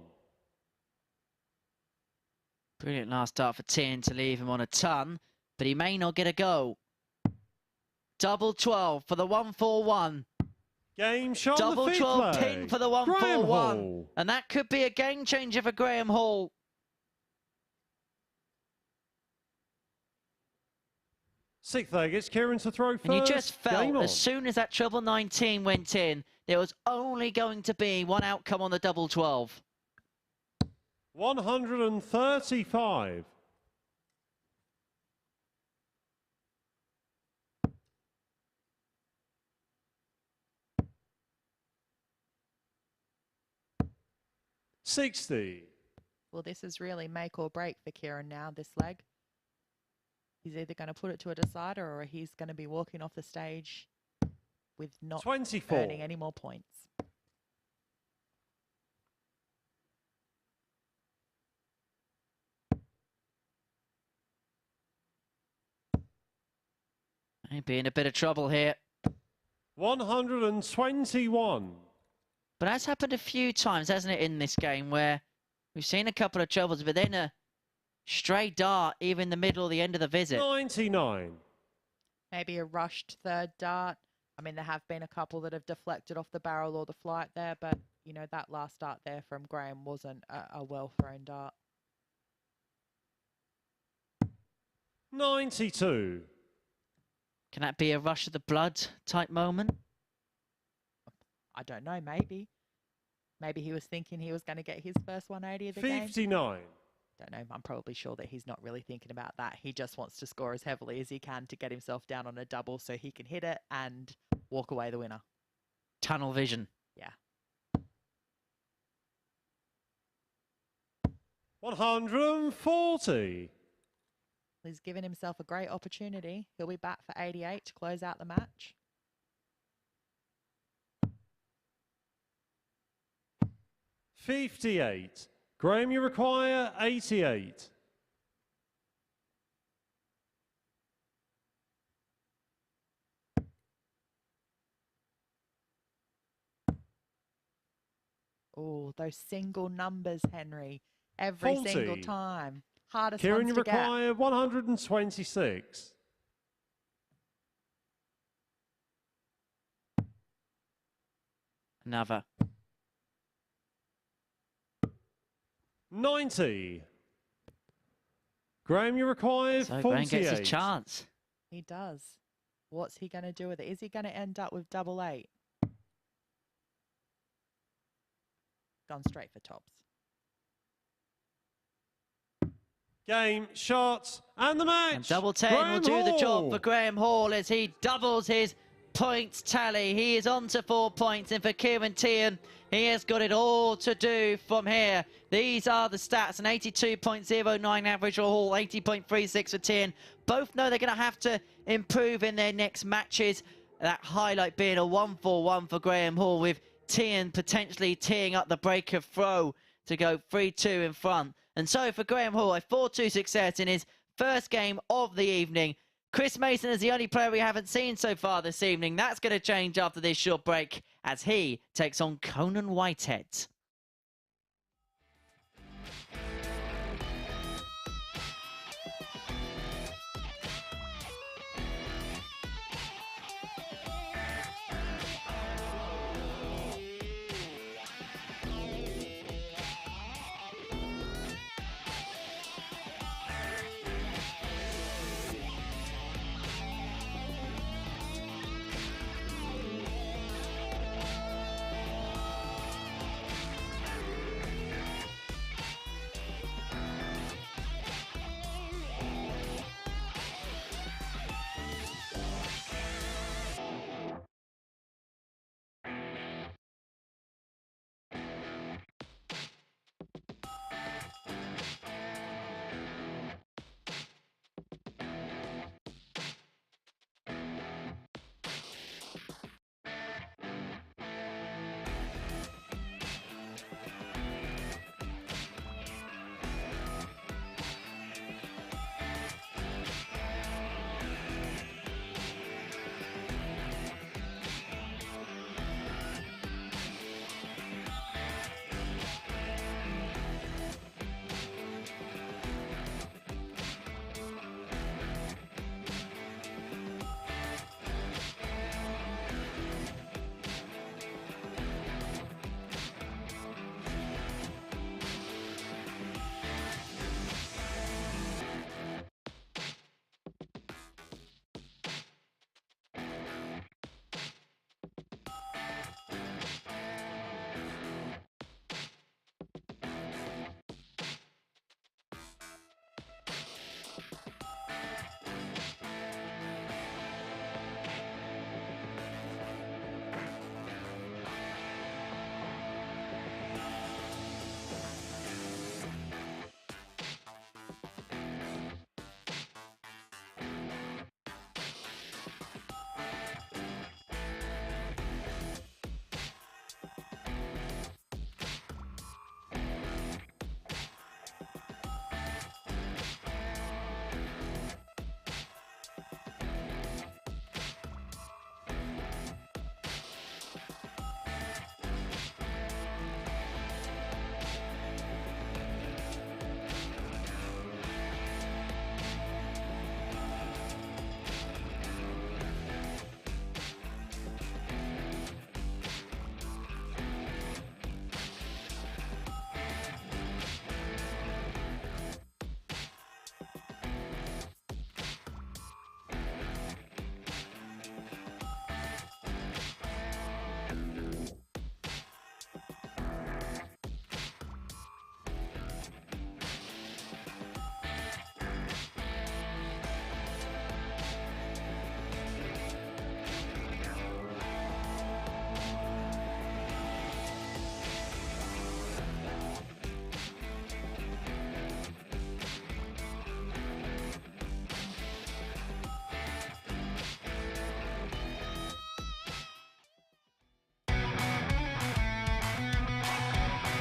Brilliant last start for Teehan to leave him on a ton, but he may not get a go. Double 12 for the 141. Game shot. Double 12 pin for the 141. Hall. And that could be a game changer for Graham Hall. Sixth leg, it's Ciaran to throw first. And you just felt Game on. as soon as that treble 19 went in, there was only going to be one outcome on the double 12. 135. $60. Well, this is really make or break for Ciaran now, this leg. He's either going to put it to a decider or he's going to be walking off the stage with not 24. earning any more points. He'd be in a bit of trouble here. 121. But that's happened a few times, hasn't it, in this game, where we've seen a couple of troubles, but then a stray dart, even in the middle or the end of the visit. 99. Maybe a rushed third dart. I mean, there have been a couple that have deflected off the barrel or the flight there, but, you know, that last dart there from Graham wasn't a well-thrown dart. 92. Can that be a rush of the blood type moment? I don't know, maybe. Maybe he was thinking he was going to get his first 180 of the game. 59. Don't know. I'm probably sure that he's not really thinking about that. He just wants to score as heavily as he can to get himself down on a double so he can hit it and walk away the winner. Tunnel vision. Yeah. 140. He's given himself a great opportunity. He'll be back for 88 to close out the match. $58. Graham, you require 88. Oh, those single numbers, Henry. Every 40. single time. Hardest Ciaran, ones you to get. require 126. Another. 90. Graham, you require So 48. Graham gets his chance. He does. What's he going to do with it? Is he going to end up with double 8? Gone straight for tops. Game, shots, and the match. And double 10 will do the job for Graham Hall as he doubles his points tally. He is on to 4 points, and for Ciaran Teehan, he has got it all to do from here. These are the stats: an 82.09 average for Hall, 80.36 for Teehan. Both know they're going to have to improve in their next matches. That highlight being a 1-4-1 for Graham Hall, with Teehan potentially teeing up the break of throw to go 3-2 in front. And so for Graham Hall, a 4-2 success in his first game of the evening. Chris Mason is the only player we haven't seen so far this evening. That's going to change after this short break as he takes on Conan Whitehead.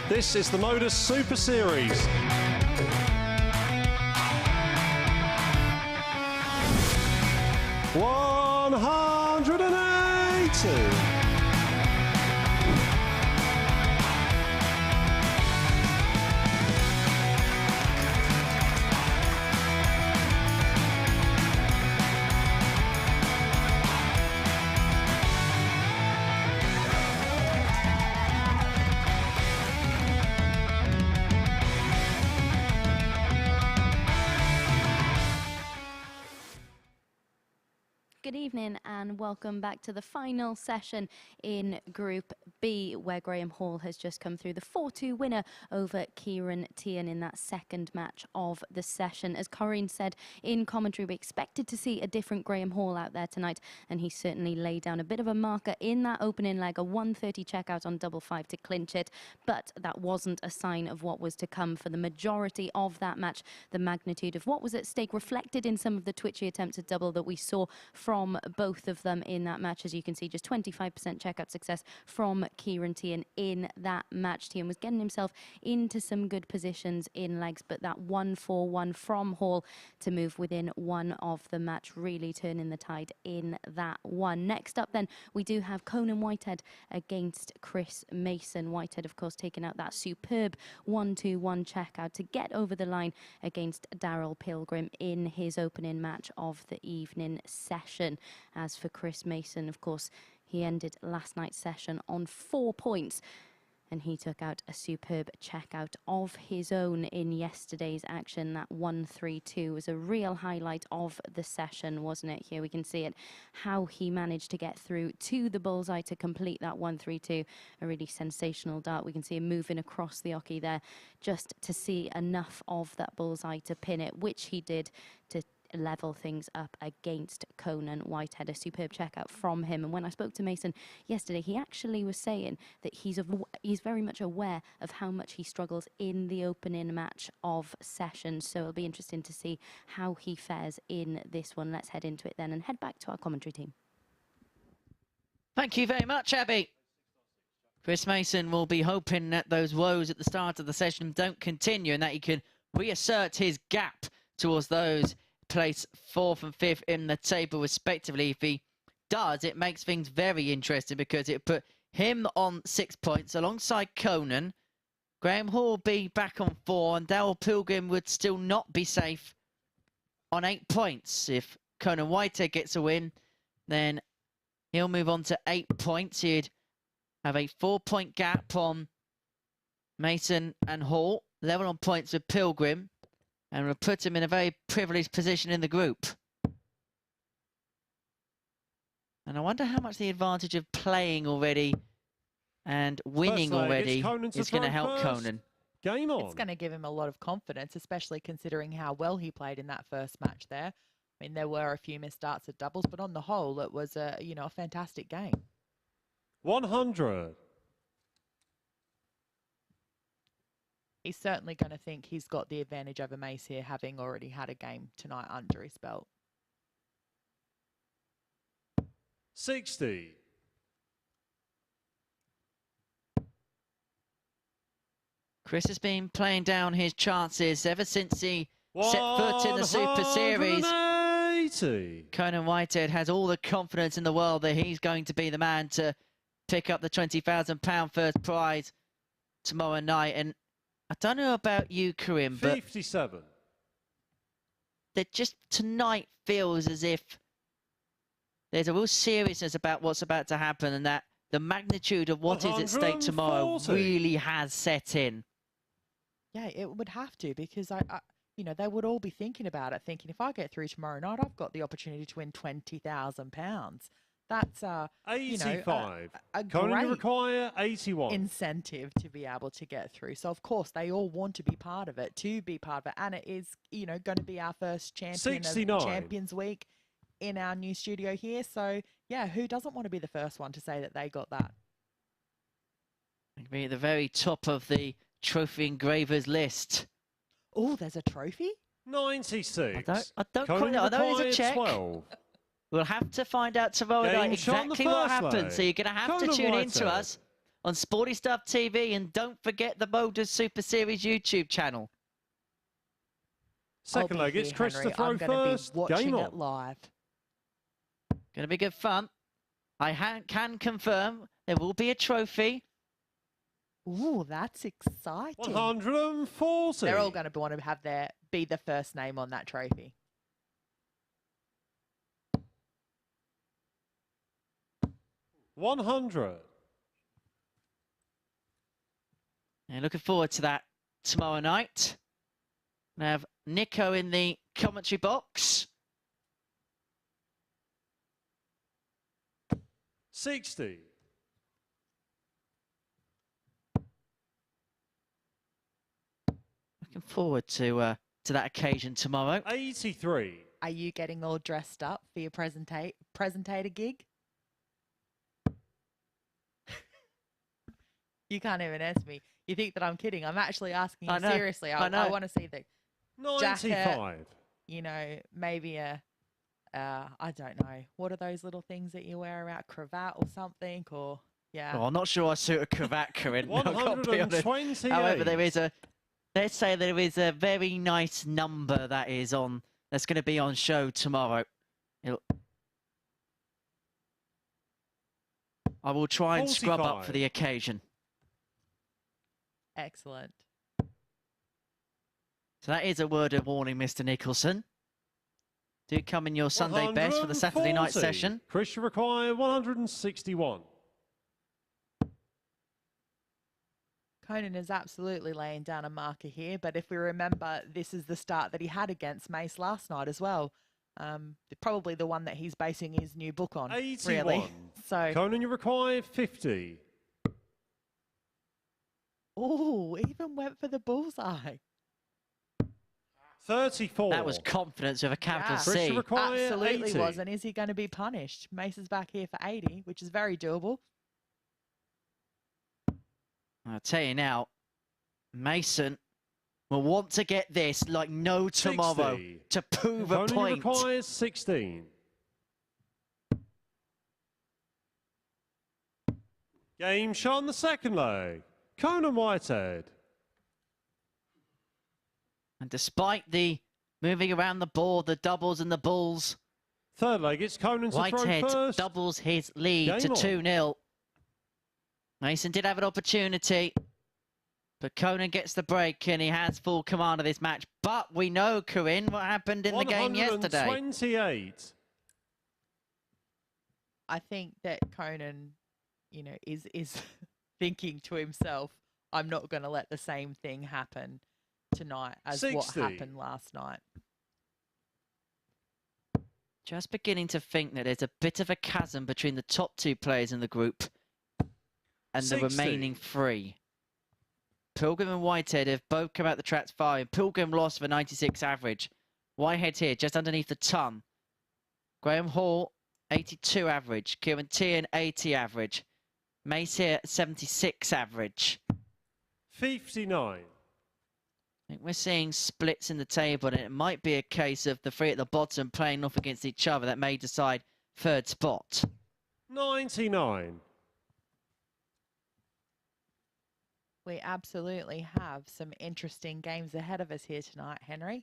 This is the MODUS Super Series. $180. Good evening and welcome back to the final session in Group B, where Graham Hall has just come through the 4-2 winner over Ciaran Teehan in that second match of the session. As Corinne said in commentary, we expected to see a different Graham Hall out there tonight, and he certainly laid down a bit of a marker in that opening leg, a 130 checkout on double five to clinch it, but that wasn't a sign of what was to come for the majority of that match. The magnitude of what was at stake reflected in some of the twitchy attempts at double that we saw from both of them in that match. As you can see, just 25% checkout success from Ciaran Teehan in that match. Teehan was getting himself into some good positions in legs, but that 1-4-1 from Hall to move within one of the match, really turning the tide in that one. Next up then, we do have Conan Whitehead against Chris Mason. Whitehead, of course, taking out that superb 1-2-1 checkout to get over the line against Darryl Pilgrim in his opening match of the evening session. As for Chris Mason, of course, he ended last night's session on 4 points, and he took out a superb checkout of his own in yesterday's action. That 1-3-2 was a real highlight of the session, wasn't it? Here we can see it, how he managed to get through to the bullseye to complete that 1-3-2. A really sensational dart. We can see him moving across the oche there just to see enough of that bullseye to pin it, which he did, to level things up against Conan Whitehead. A superb checkout from him. And when I spoke to Mason yesterday, he actually was saying that he's very much aware of how much he struggles in the opening match of sessions. So it'll be interesting to see how he fares in this one. Let's head into it then and head back to our commentary team. Thank you very much, Abby. Chris Mason will be hoping that those woes at the start of the session don't continue and that he can reassert his gap towards those placed 4th and 5th in the table respectively. If he does, it makes things very interesting because it put him on 6 points alongside Conan. Graham Hall will be back on 4 and Darryl Pilgrim would still not be safe on 8 points. If Conan Whitehead gets a win, then he'll move on to 8 points. He'd have a 4-point gap on Mason and Hall, level on points with Pilgrim, and will put him in a very privileged position in the group. And I wonder how much the advantage of playing already and winning already is going to help Conan. Game on. It's going to give him a lot of confidence, especially considering how well he played in that first match there. I mean, there were a few missed starts at doubles, but on the whole, it was a fantastic game. 100. He's certainly going to think he's got the advantage over Mace here, having already had a game tonight under his belt. 60. Chris has been playing down his chances ever since he set foot in the Super Series. 180. Conan Whitehead has all the confidence in the world that he's going to be the man to pick up the £20,000 first prize tomorrow night. And I don't know about you, Karim, but 57. That just tonight feels as if there's a real seriousness about what's about to happen, and that the magnitude of what is at stake tomorrow really has set in. Yeah, it would have to, because they would all be thinking about it, thinking if I get through tomorrow night, I've got the opportunity to win £20,000. That's 85. A Conan, great you require 81. incentive to be able to get through. So of course they all want to be part of it, and it is going to be our first champion 69. of Champions Week in our new studio here. So yeah, who doesn't want to be the first one to say that they got that? It'll be at the very top of the trophy engravers list. Oh, there's a trophy? 96. I don't quite know. I know there's a check. 12. We'll have to find out tomorrow night exactly what happens. So you're going to have to tune in to us on Sporty Stuff TV. And don't forget the MODUS Super Series YouTube channel. Second leg, it's Chris to throw first. I'm going to be watching Game on. it live. Going to be good fun. I can confirm there will be a trophy. Ooh, that's exciting. 140. They're all going to want to have be the first name on that trophy. $100. And looking forward to that tomorrow night. We have Nico in the commentary box. 60. Looking forward to that occasion tomorrow. 83. Are you getting all dressed up for your presentator gig? You can't even answer me. You think that I'm kidding. I'm actually asking you seriously. I want to see the 95. jacket, you know, maybe I don't know. What are those little things that you wear around, cravat or something? Or, yeah. Oh, I'm not sure I suit a cravat, Corinne. 128. However, let's say there is a very nice number that's going to be on show tomorrow. I will try and scrub up for the occasion. Excellent. So that is a word of warning, Mr. Nicholson. Do come in your Sunday best for the Saturday night session. Chris, you require 161. Conan is absolutely laying down a marker here, but if we remember, this is the start that he had against Mace last night as well. Probably the one that he's basing his new book on, 81. really. So, Conan, you require 50. oh, even went for the bullseye. 34. That was confidence with a capital Yeah. C. Absolutely 80. was. And is he going to be punished? Mace is back here for 80, which is very doable. I'll tell you now, Mason will want to get this like no tomorrow 60. to prove a Conan, you point. requires 16. Game shot on the second leg. Conan Whitehead. And despite the moving around the board, the doubles and the bulls, Third leg, it's Conan to Whitehead throw first. doubles his lead Game to on. 2-0. Mason did have an opportunity, but Conan gets the break and he has full command of this match. But we know, Corinne, what happened in the game yesterday. 128. I think that Conan, you know, is thinking to himself, I'm not going to let the same thing happen tonight as 60. what happened last night. Just beginning to think that there's a bit of a chasm between the top two players in the group and 60. the remaining three. Pilgrim and Whitehead have both come out the tracks firing. Pilgrim lost for 96 average. Whitehead here, just underneath the ton. Graham Hall, 82 average. Ciaran Teehan, 80 average. Mace here, 76 average. 59. I think we're seeing splits in the table, and it might be a case of the three at the bottom playing off against each other that may decide third spot. 99. We absolutely have some interesting games ahead of us here tonight, Henry.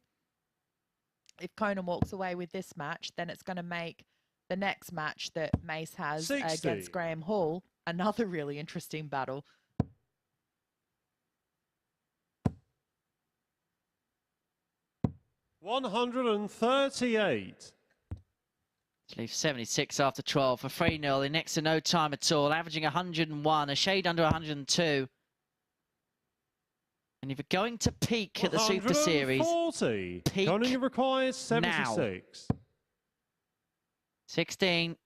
If Conan walks away with this match, then it's going to make the next match that Mace has 60. against Graham Hall another really interesting battle. $138. Leaves 76 after 12 for 3-0 in next to no time at all, averaging 101, a shade under 102. And if you're going to peak at the Super Series, 140. peak Conan requires 76. 16,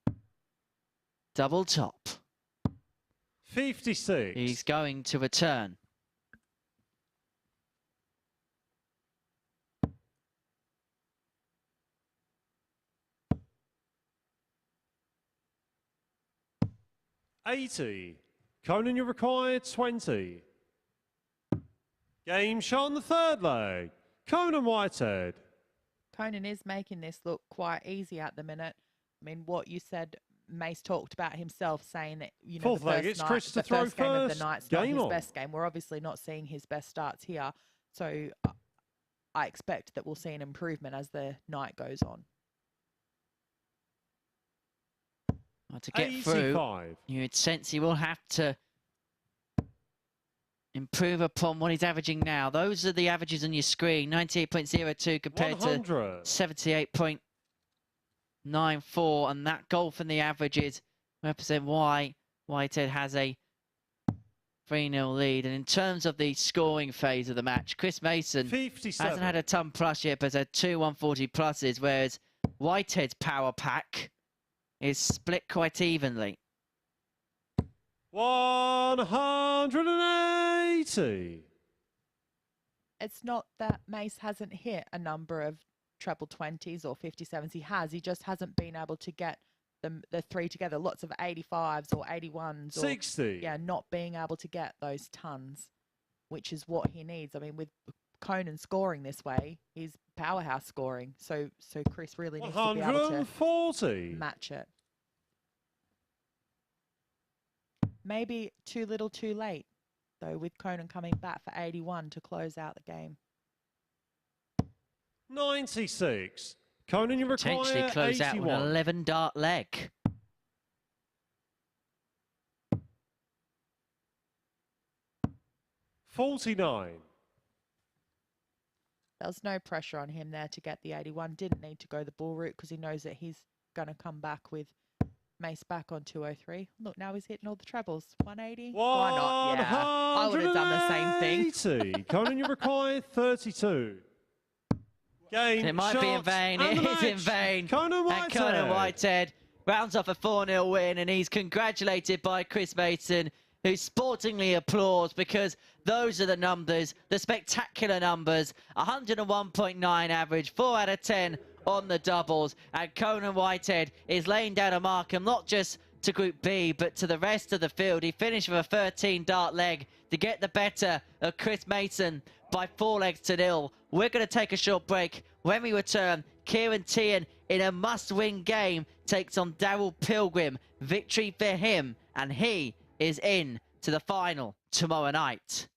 double top. 56. He's going to return. $80. Conan, you require 20. Game shot on the third leg. Conan Whitehead. Conan is making this look quite easy at the minute. I mean, what you said Mace talked about himself, saying that, you know, Fourth the leg, first, it's night, Chris to the throw first game of the first. night's not Game his on. best game. We're obviously not seeing his best starts here. So I expect that we'll see an improvement as the night goes on. Well, to get through, 85. you'd sense he will have to improve upon what he's averaging now. Those are the averages on your screen. 98.02 compared 100. to 78.94. And that goal from the averages represent why Whitehead has a 3-0 lead. And in terms of the scoring phase of the match, Chris Mason 57. hasn't had a ton plus yet, but has had 2 140 pluses, whereas Whitehead's power pack is split quite evenly. 180. It's not that Mace hasn't hit a number of treble 20s or 57s. He has. He just hasn't been able to get the three together. Lots of 85s or 81s. 60. Or, yeah, not being able to get those tons, which is what he needs. I mean, with Conan scoring this way, he's powerhouse scoring. So Chris really needs to be able to 140. match it. Maybe too little too late, though, with Conan coming back for 81 to close out the game. 96. Conan, you require Potentially close 81. out with an 11 dart leg. $49. There was no pressure on him there to get the 81. Didn't need to go the bull route because he knows that he's going to come back with Mace back on 203. Look, now he's hitting all the trebles. 180. Why not? Yeah, I would have done the same thing. 180. Conan, you require 32. Game, It might be in vain. It is in vain. Conan Whitehead. And Conan Whitehead rounds off a 4-0 win, and he's congratulated by Chris Mason, who sportingly applauds because those are the numbers, the spectacular numbers. 101.9 average, 4 out of 10 on the doubles, and Conan Whitehead is laying down a mark, and not just to Group B, but to the rest of the field. He finished with a 13 dart leg to get the better of Chris Mason by 4 legs to 0. We're going to take a short break. When we return, Ciaran Teehan in a must-win game takes on Darryl Pilgrim. Victory for him, and he is in to the final tomorrow night.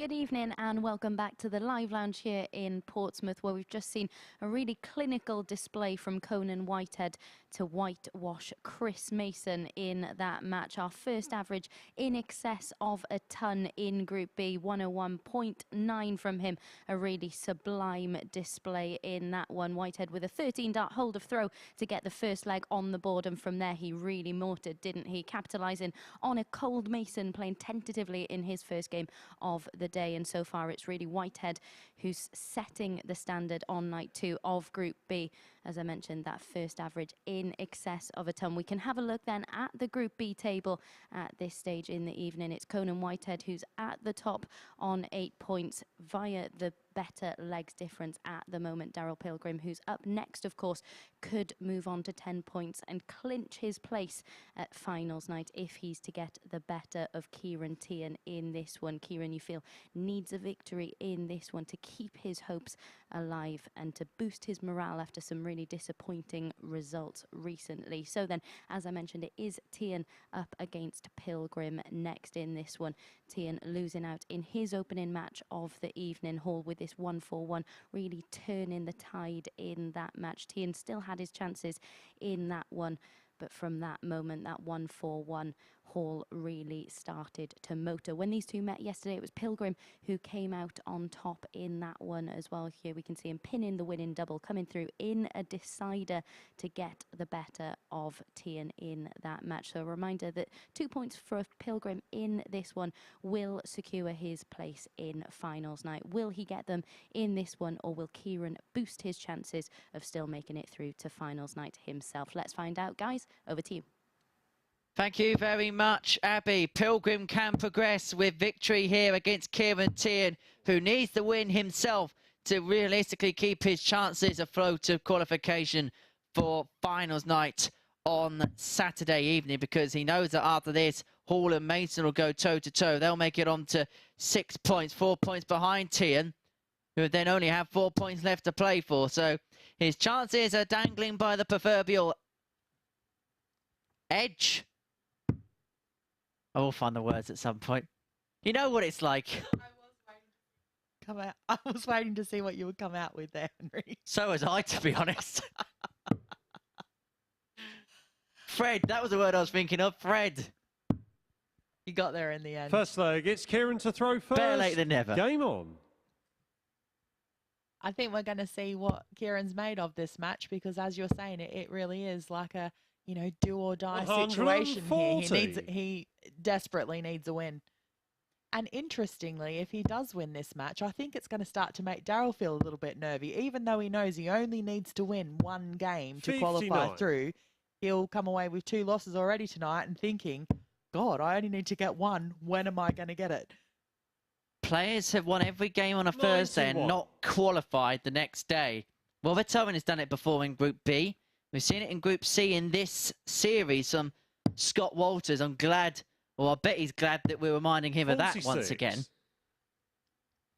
Good evening and welcome back to the live lounge here in Portsmouth, where we've just seen a really clinical display from Conan Whitehead to whitewash Chris Mason in that match. Our first average in excess of a ton in Group B, 101.9 from him. A really sublime display in that one. Whitehead with a 13-dart hold of throw to get the first leg on the board, and from there he really mortared, didn't he? Capitalising on a cold Mason playing tentatively in his first game of the day, and so far it's really Whitehead who's setting the standard on night 2 of Group B. As I mentioned, that first average in excess of a ton. We can have a look then at the Group B table at this stage in the evening. It's Conan Whitehead who's at the top on 8 points via the better legs difference at the moment. Darryl Pilgrim, who's up next, of course, could move on to 10 points and clinch his place at finals night if he's to get the better of Ciaran Teehan in this one. Ciaran, you feel, needs a victory in this one to keep his hopes alive and to boost his morale after some really disappointing results recently. So then, as I mentioned, it is Teehan up against Pilgrim next in this one. Teehan losing out in his opening match of the evening, Hall, with this 1-4-1 really turning the tide in that match. Teehan still had his chances in that one, but from that moment, that 1-4-1, Hall really started to motor. When these two met yesterday, it was Pilgrim who came out on top in that one as well. Here we can see him pinning the winning double, coming through in a decider to get the better of Teehan in that match. So a reminder that 2 points for Pilgrim in this one will secure his place in finals night. Will he get them in this one, or will Ciaran boost his chances of still making it through to finals night himself? Let's find out, guys. Over to you. Thank you very much, Abby. Pilgrim can progress with victory here against Ciaran Teehan, who needs the win himself to realistically keep his chances afloat of qualification for finals night on Saturday evening, because he knows that after this, Hall and Mason will go toe-to-toe. They'll make it on to 6 points, 4 points behind Teehan, who then only have 4 points left to play for. So his chances are dangling by the proverbial edge. I will find the words at some point. You know what it's like. I was waiting to see what you would come out with there, Henry. So was I, to be honest. Fred, that was the word I was thinking of. Fred. You got there in the end. First leg, it's Ciaran to throw first. Better late than never. Game on. I think we're going to see what Ciaran's made of this match, because as you're saying, it really is like a, you know, do or die situation here. He desperately needs a win. And interestingly, if he does win this match, I think it's going to start to make Darryl feel a little bit nervy. Even though he knows he only needs to win one game to qualify through, he'll come away with 2 losses already tonight and thinking, God, I only need to get one. When am I going to get it? Players have won every game on a Thursday and not qualified the next day. Well, Vertogen has done it before in Group B. We've seen it in Group C in this series from Scott Walters. I'm glad, or I bet he's glad that we're reminding him of that once again.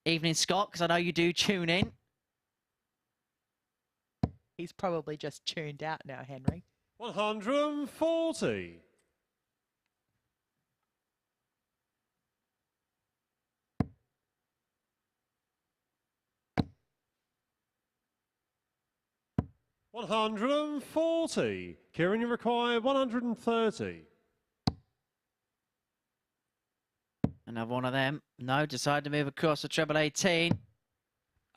Evening, Scott, because I know you do tune in. He's probably just tuned out now, Henry. 140. $140. Ciaran, you require 130. Another one of them. No, decide to move across the treble 18.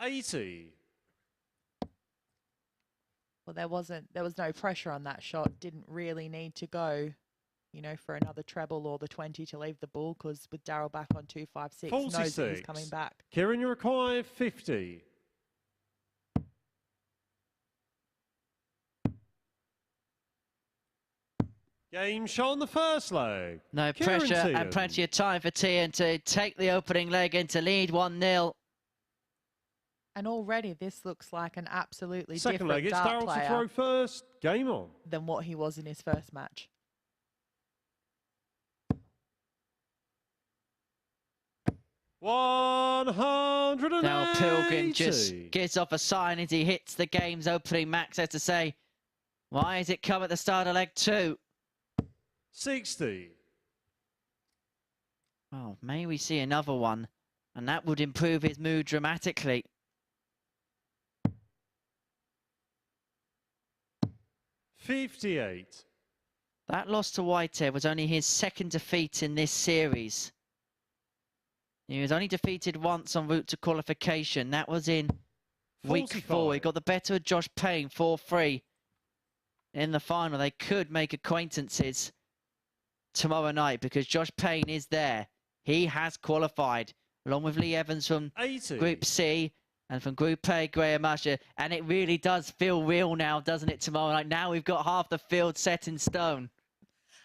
80. Well, there was no pressure on that shot. Didn't really need to go, you know, for another treble or the 20 to leave the ball, because with Darryl back on 256, knows that he's coming back. Ciaran, you require 50. Game shot on the first leg. No Ciaran pressure Teehan. and plenty of time for Teehan to take the opening leg and to lead 1-0. And already this looks like an absolutely Second different leg, it's dart Darryl player to throw first. Game on. than what he was in his first match. Now Pilgrim just gives off a sign as he hits the game's opening max, as to say, why is it come at the start of leg 2? 60. Oh, may we see another one And that would improve his mood dramatically. 58. That loss to Whitehead was only his second defeat in this series. He was only defeated once en route to qualification. That was in week 4. He got the better of Josh Payne, 4-3. In the final, they could make acquaintances tomorrow night because Josh Payne is there. He has qualified, along with Lee Evans from 80. Group C and from Group A, Graham Usher. And it really does feel real now, doesn't it, tomorrow night? Now we've got half the field set in stone.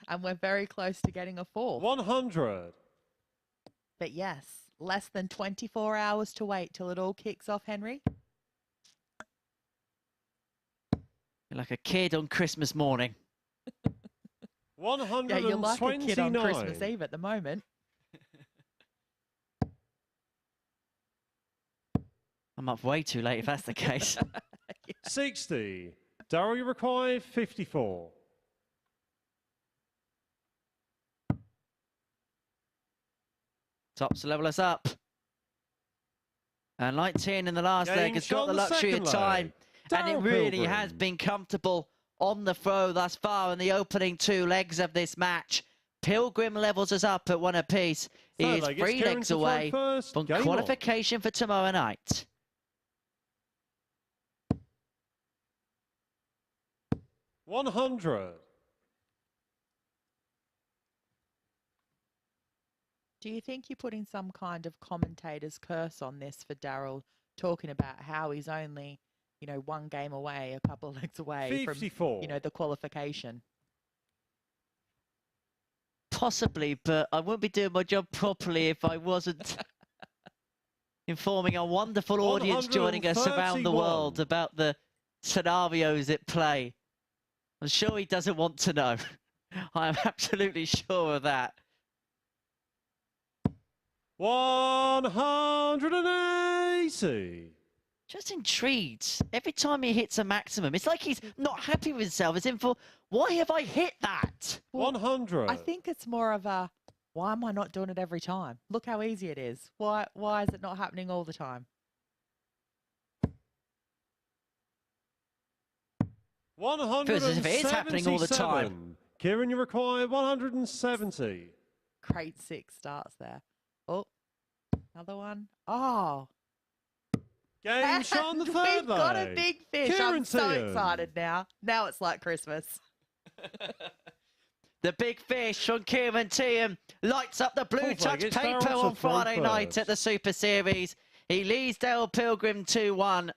And we're very close to getting a 4th. 100. But yes, less than 24 hours to wait till it all kicks off, Henry. You're like a kid on Christmas morning. 129. Yeah, you're like a kid on Christmas Eve at the moment. I'm up way too late if that's the case. 60. Darryl, you require 54. Tops to level us up. And like Teehan in the last leg has got the luxury of time. And it really has been comfortable on the throw thus far in the opening 2 legs of this match. Pilgrim levels us up at 1 apiece. He is 3 legs away from qualification for tomorrow night. 100. Do you think you're putting some kind of commentator's curse on this for Darryl, talking about how he's only, you know, 1 game away, a couple of legs away 54. from, you know, the qualification? Possibly, but I wouldn't be doing my job properly if I wasn't informing a wonderful audience joining us around the world about the scenarios at play. I'm sure he doesn't want to know. I'm absolutely sure of that. 180. Just intrigued. Every time he hits a maximum, it's like he's not happy with himself. As in, for why have I hit that? 100. I think it's more of a, why am I not doing it every time? Look how easy it is. Why is it not happening all the time? 177. Feels as if it is happening all the time. Ciaran, you require 170. Great 6 starts there. Oh, another one. Oh. Game shot on the 3rd We've got a big fish. Ciaran I'm so Teehan. excited now. Now it's like Christmas. The big fish from Ciaran Teehan lights up the blue touch paper on Friday night at the Super Series. He leads Darryl Pilgrim 2-1.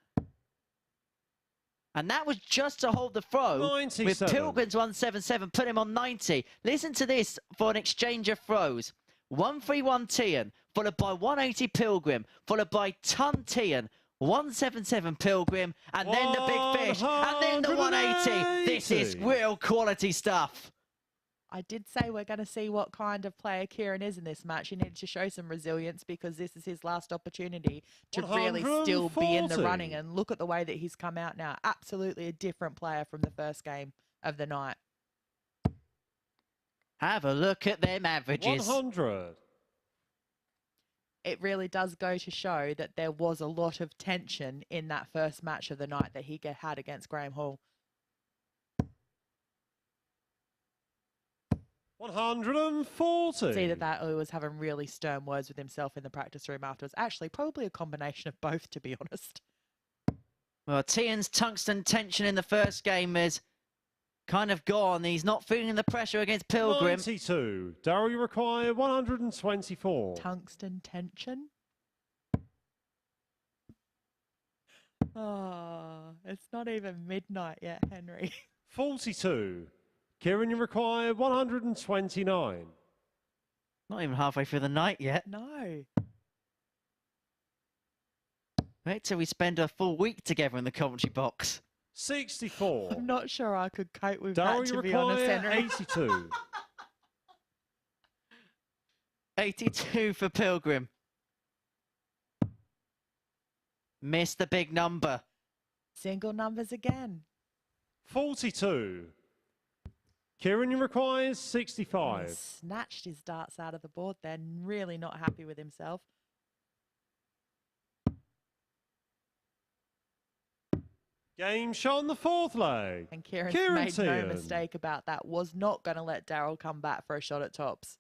And that was just to hold the throw 97. with Pilgrim's 177, put him on 90. Listen to this for an exchange of throws. 131 Teehan, followed by 180 Pilgrim, followed by ton Teehan, 177 Pilgrim, and then the big fish, and then the 180. This is real quality stuff. I did say we're going to see what kind of player Ciaran is in this match. He needs to show some resilience because this is his last opportunity to really still be in the running. And look at the way that he's come out now. Absolutely a different player from the first game of the night. Have a look at them averages. 100. It really does go to show that there was a lot of tension in that first match of the night that he had against Graham Hall. 140. See that he was having really stern words with himself in the practice room afterwards. Actually, probably a combination of both, to be honest. Well, Teehan's tungsten tension in the first game is kind of gone. He's not feeling the pressure against Pilgrim. 92. Darryl, you require 124. Tungsten tension? Oh, it's not even midnight yet, Henry. 42. Ciaran, you require 129. Not even halfway through the night yet. No. Wait till we spend a full week together in the commentary box. 64. I'm not sure I could cope with Darryl, that, you to be honest, require Henry. 82. 82 for Pilgrim. Missed the big number. Single numbers again. 42. Ciaran, you require 65. Snatched his darts out of the board then, really not happy with himself. Game shot on the fourth leg. And Ciaran's Ciaran made no Teehan. mistake about that. Was not going to let Darryl come back for a shot at tops.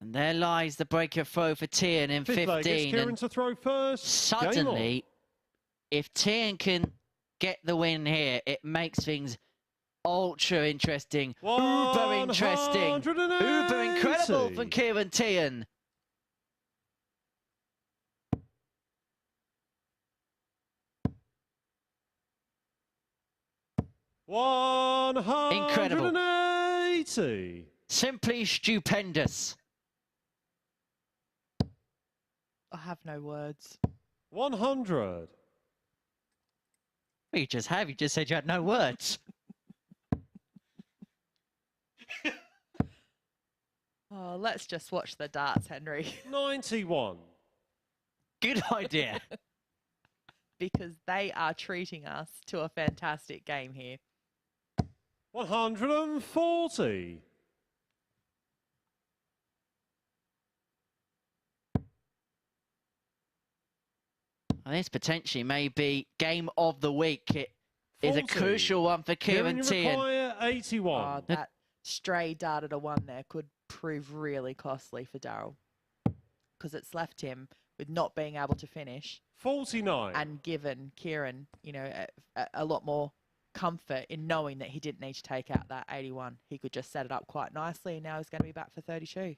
And there lies the breaker throw for Teehan in Fifth leg, it's 15. Ciaran And to throw first. Game on. suddenly, if Teehan can get the win here, it makes things ultra interesting. Uber interesting. 180. Uber incredible from Ciaran Teehan. Incredible. 180. Simply stupendous. I have no words. 100. You just have. You just said you had no words. Oh, let's just watch the darts, Henry. 91. Good idea. Because they are treating us to a fantastic game here. 140. And this potentially may be game of the week. It is a 40. crucial one for Ciaran Ciaran Teehan. require 81. Oh, that stray darted a one there could prove really costly for Darryl. Because it's left him with not being able to finish 49. and given Ciaran, you know, a lot more comfort in knowing that he didn't need to take out that 81. He could just set it up quite nicely, and now he's going to be back for 32.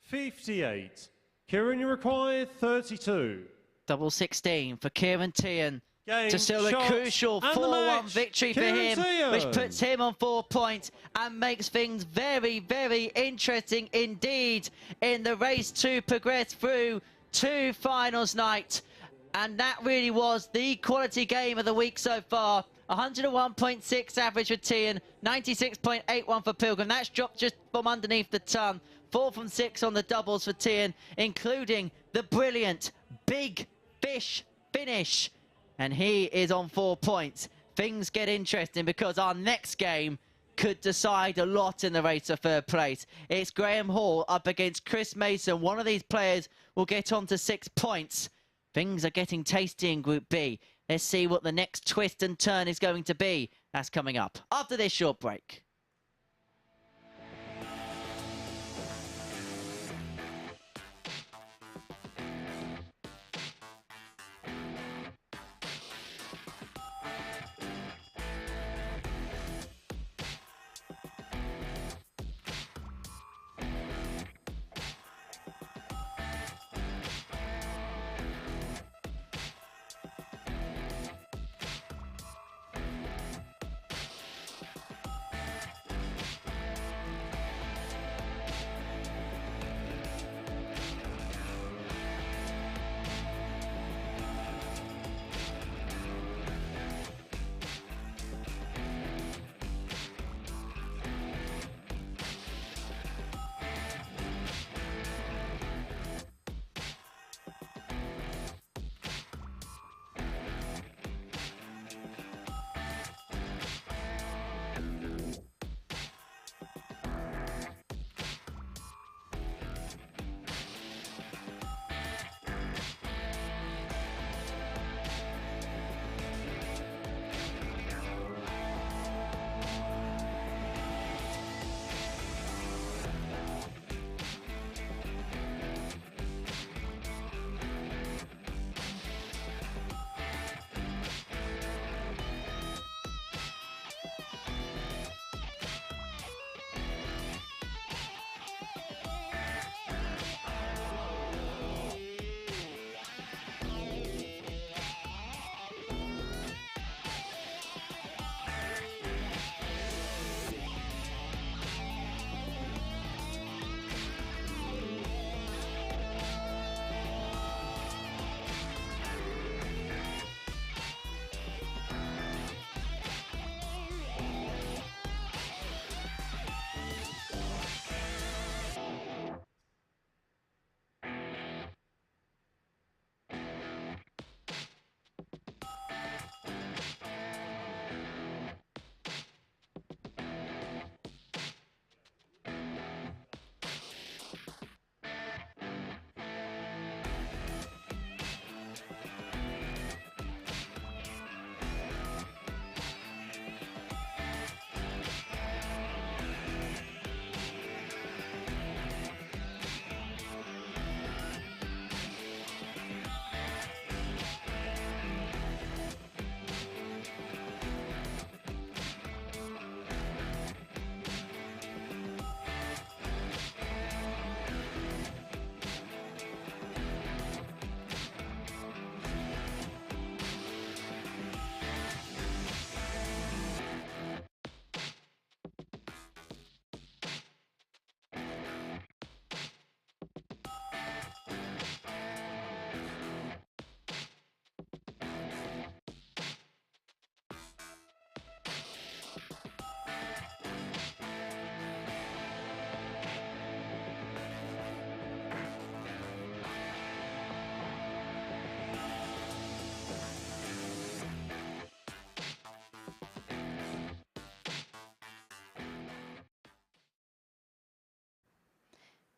58. Ciaran, you require 32. Double 16 for Ciaran Teehan. Game, To seal a shot, crucial and the 4-1 match. victory for Ciaran him, Teehan. which puts him on 4 points and makes things very, very interesting indeed in the race to progress through to finals night. And that really was the quality game of the week so far. 101.6 average for Teehan, 96.81 for Pilgrim. That's dropped just from underneath the ton. 4 from 6 on the doubles for Teehan, including the brilliant Big Fish finish. And he is on 4 points. Things get interesting because our next game could decide a lot in the race for third place. It's Graham Hall up against Chris Mason. One of these players will get on to 6 points. Things are getting tasty in Group B. Let's see what the next twist and turn is going to be. That's coming up after this short break.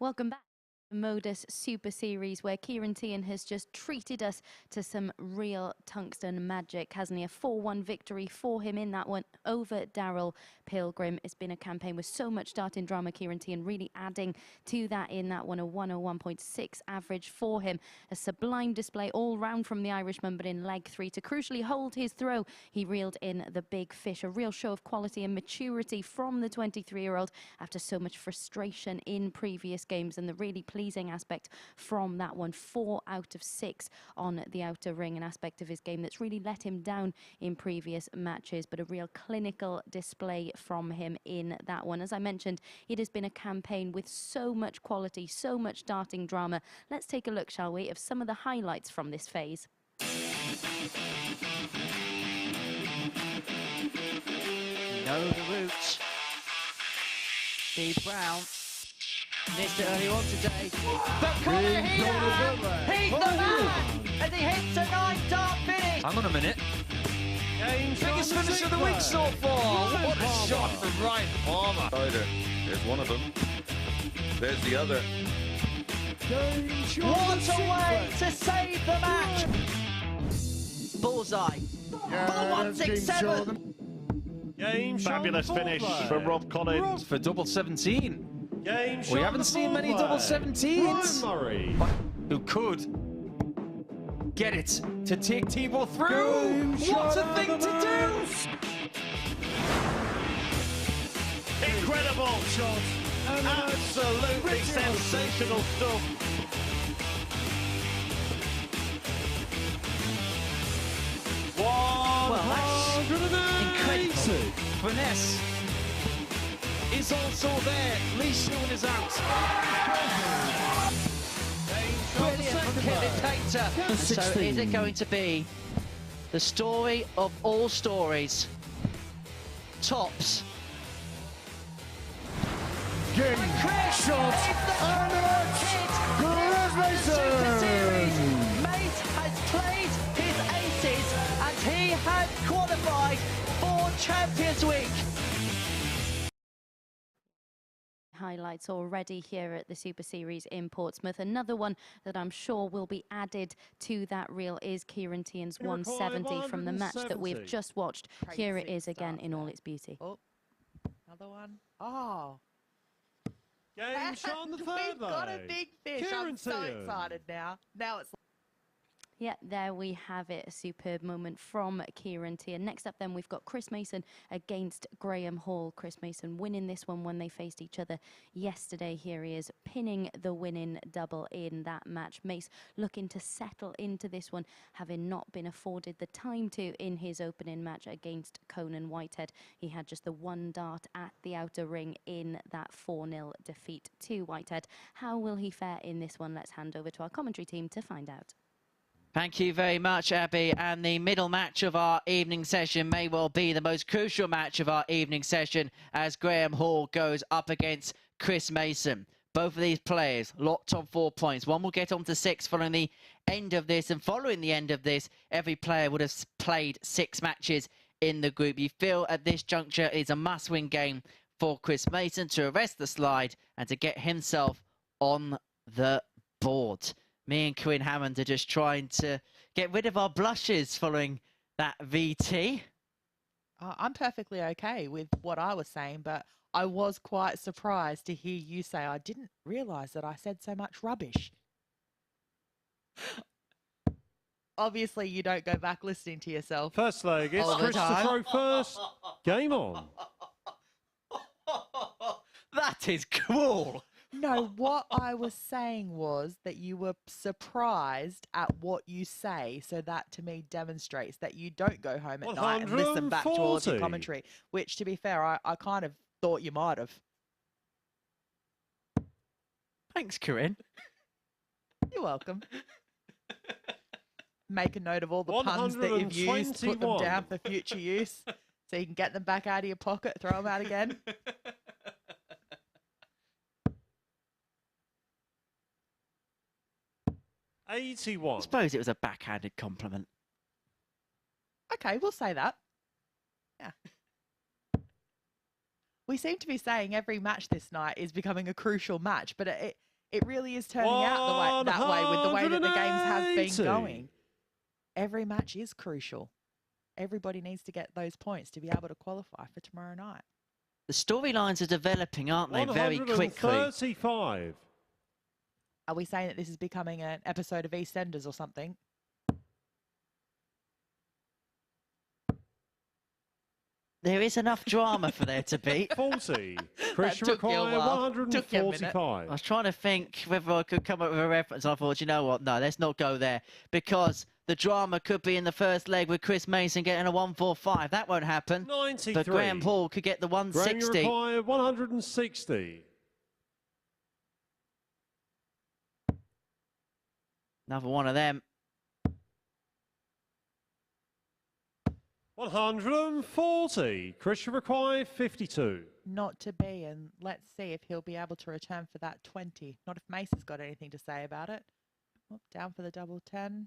Welcome back. MODUS Super Series, where Ciaran Teehan has just treated us to some real tungsten magic, hasn't he? A 4-1 victory for him in that one over Darryl Pilgrim. It's been a campaign with so much starting drama. Ciaran Teehan really adding to that in that one, a 101.6 average for him. A sublime display all round from the Irishman, but in leg 3 to crucially hold his throw, he reeled in the big fish. A real show of quality and maturity from the 23-year-old after so much frustration in previous games, and the really pleasing aspect from that one, 4 out of 6 on the outer ring, an aspect of his game that's really let him down in previous matches, but a real clinical display from him in that one. As I mentioned, it has been a campaign with so much quality, so much darting drama. Let's take a look, shall we, of some of the highlights from this phase. Know the route. Steve Brown missed it earlier on today. But Conan Whitehead, he's the man! As he hits a 9-dart finish. Hang on a minute. Biggest finish of the week so far. What a shot from Ryan Palmer. There's one of them. There's the other. What a way to save the match! Bullseye. Ball 167. Fabulous finish from Rob Collins For double 17. Game We haven't seen many double 17s. Murray. Who could get it to take Tebow through. What a thing to do! Incredible shot. Absolutely sensational stuff. Well, that's incredible. Finesse is also there. Lee Shulman is out. Brilliant from Kevin Painter. So is it going to be the story of all stories? Tops. Game shot and Super Series. Mate has played his aces and he has qualified for Champions Week. Highlights already here at the Super Series in Portsmouth. Another one that I'm sure will be added to that reel is Ciaran Teehan's 170 from the match that we've just watched. Here it is again in all its beauty. Oh, another one. Oh. Game shot on the third We've got a leg. big fish. Ciaran I'm so Teehan. excited now. Now it's Yeah, there we have it. A superb moment from Ciaran Teehan. Next up then, we've got Chris Mason against Graham Hall. Chris Mason winning this one when they faced each other yesterday. Here he is pinning the winning double in that match. Mace looking to settle into this one, having not been afforded the time to in his opening match against Conan Whitehead. He had just the 1 dart at the outer ring in that 4-0 defeat to Whitehead. How will he fare in this one? Let's hand over to our commentary team to find out. Thank you very much, Abby. And the middle match of our evening session may well be the most crucial match of our evening session as Graham Hall goes up against Chris Mason. Both of these players locked on 4 points. One will get on to 6 following the end of this. And following the end of this, every player would have played 6 matches in the group. You feel at this juncture it's a must-win game for Chris Mason to arrest the slide and to get himself on the board. Me and Corinne Hammond are just trying to get rid of our blushes following that VT. I'm perfectly okay with what I was saying, but I was quite surprised to hear you say I didn't realise that I said so much rubbish. Obviously, you don't go back listening to yourself. First leg, it's all the Chris to time. throw first. Game on. That is cool. No, what I was saying was that you were surprised at what you say. So that to me demonstrates that you don't go home at night and listen back to all of your 140. commentary, which to be fair, I kind of thought you might have. Thanks, Corinne. You're welcome. Make a note of all the puns that you've used, put them 121. down for future use so you can get them back out of your pocket, throw them out again. 81. I suppose it was a backhanded compliment. Okay, we'll say that. Yeah. We seem to be saying every match this night is becoming a crucial match, but It really is turning out that way with the way that the games have been going. Every match is crucial. Everybody needs to get those points to be able to qualify for tomorrow night. The storylines are developing, aren't they, very quickly? 135. Are we saying that this is becoming an episode of EastEnders or something? There is enough drama for there to be. 40. Chris require 145. I was trying to think whether I could come up with a reference. I thought, you know what? No, let's not go there. Because the drama could be in the first leg with Chris Mason getting a 145. That won't happen. 93. But Graham Hall could get the 160. Graham require 160. Another one of them. 140. Christian require 52. Not to be, and let's see if he'll be able to return for that 20. Not if Mace has got anything to say about it. Oh, down for the double 10.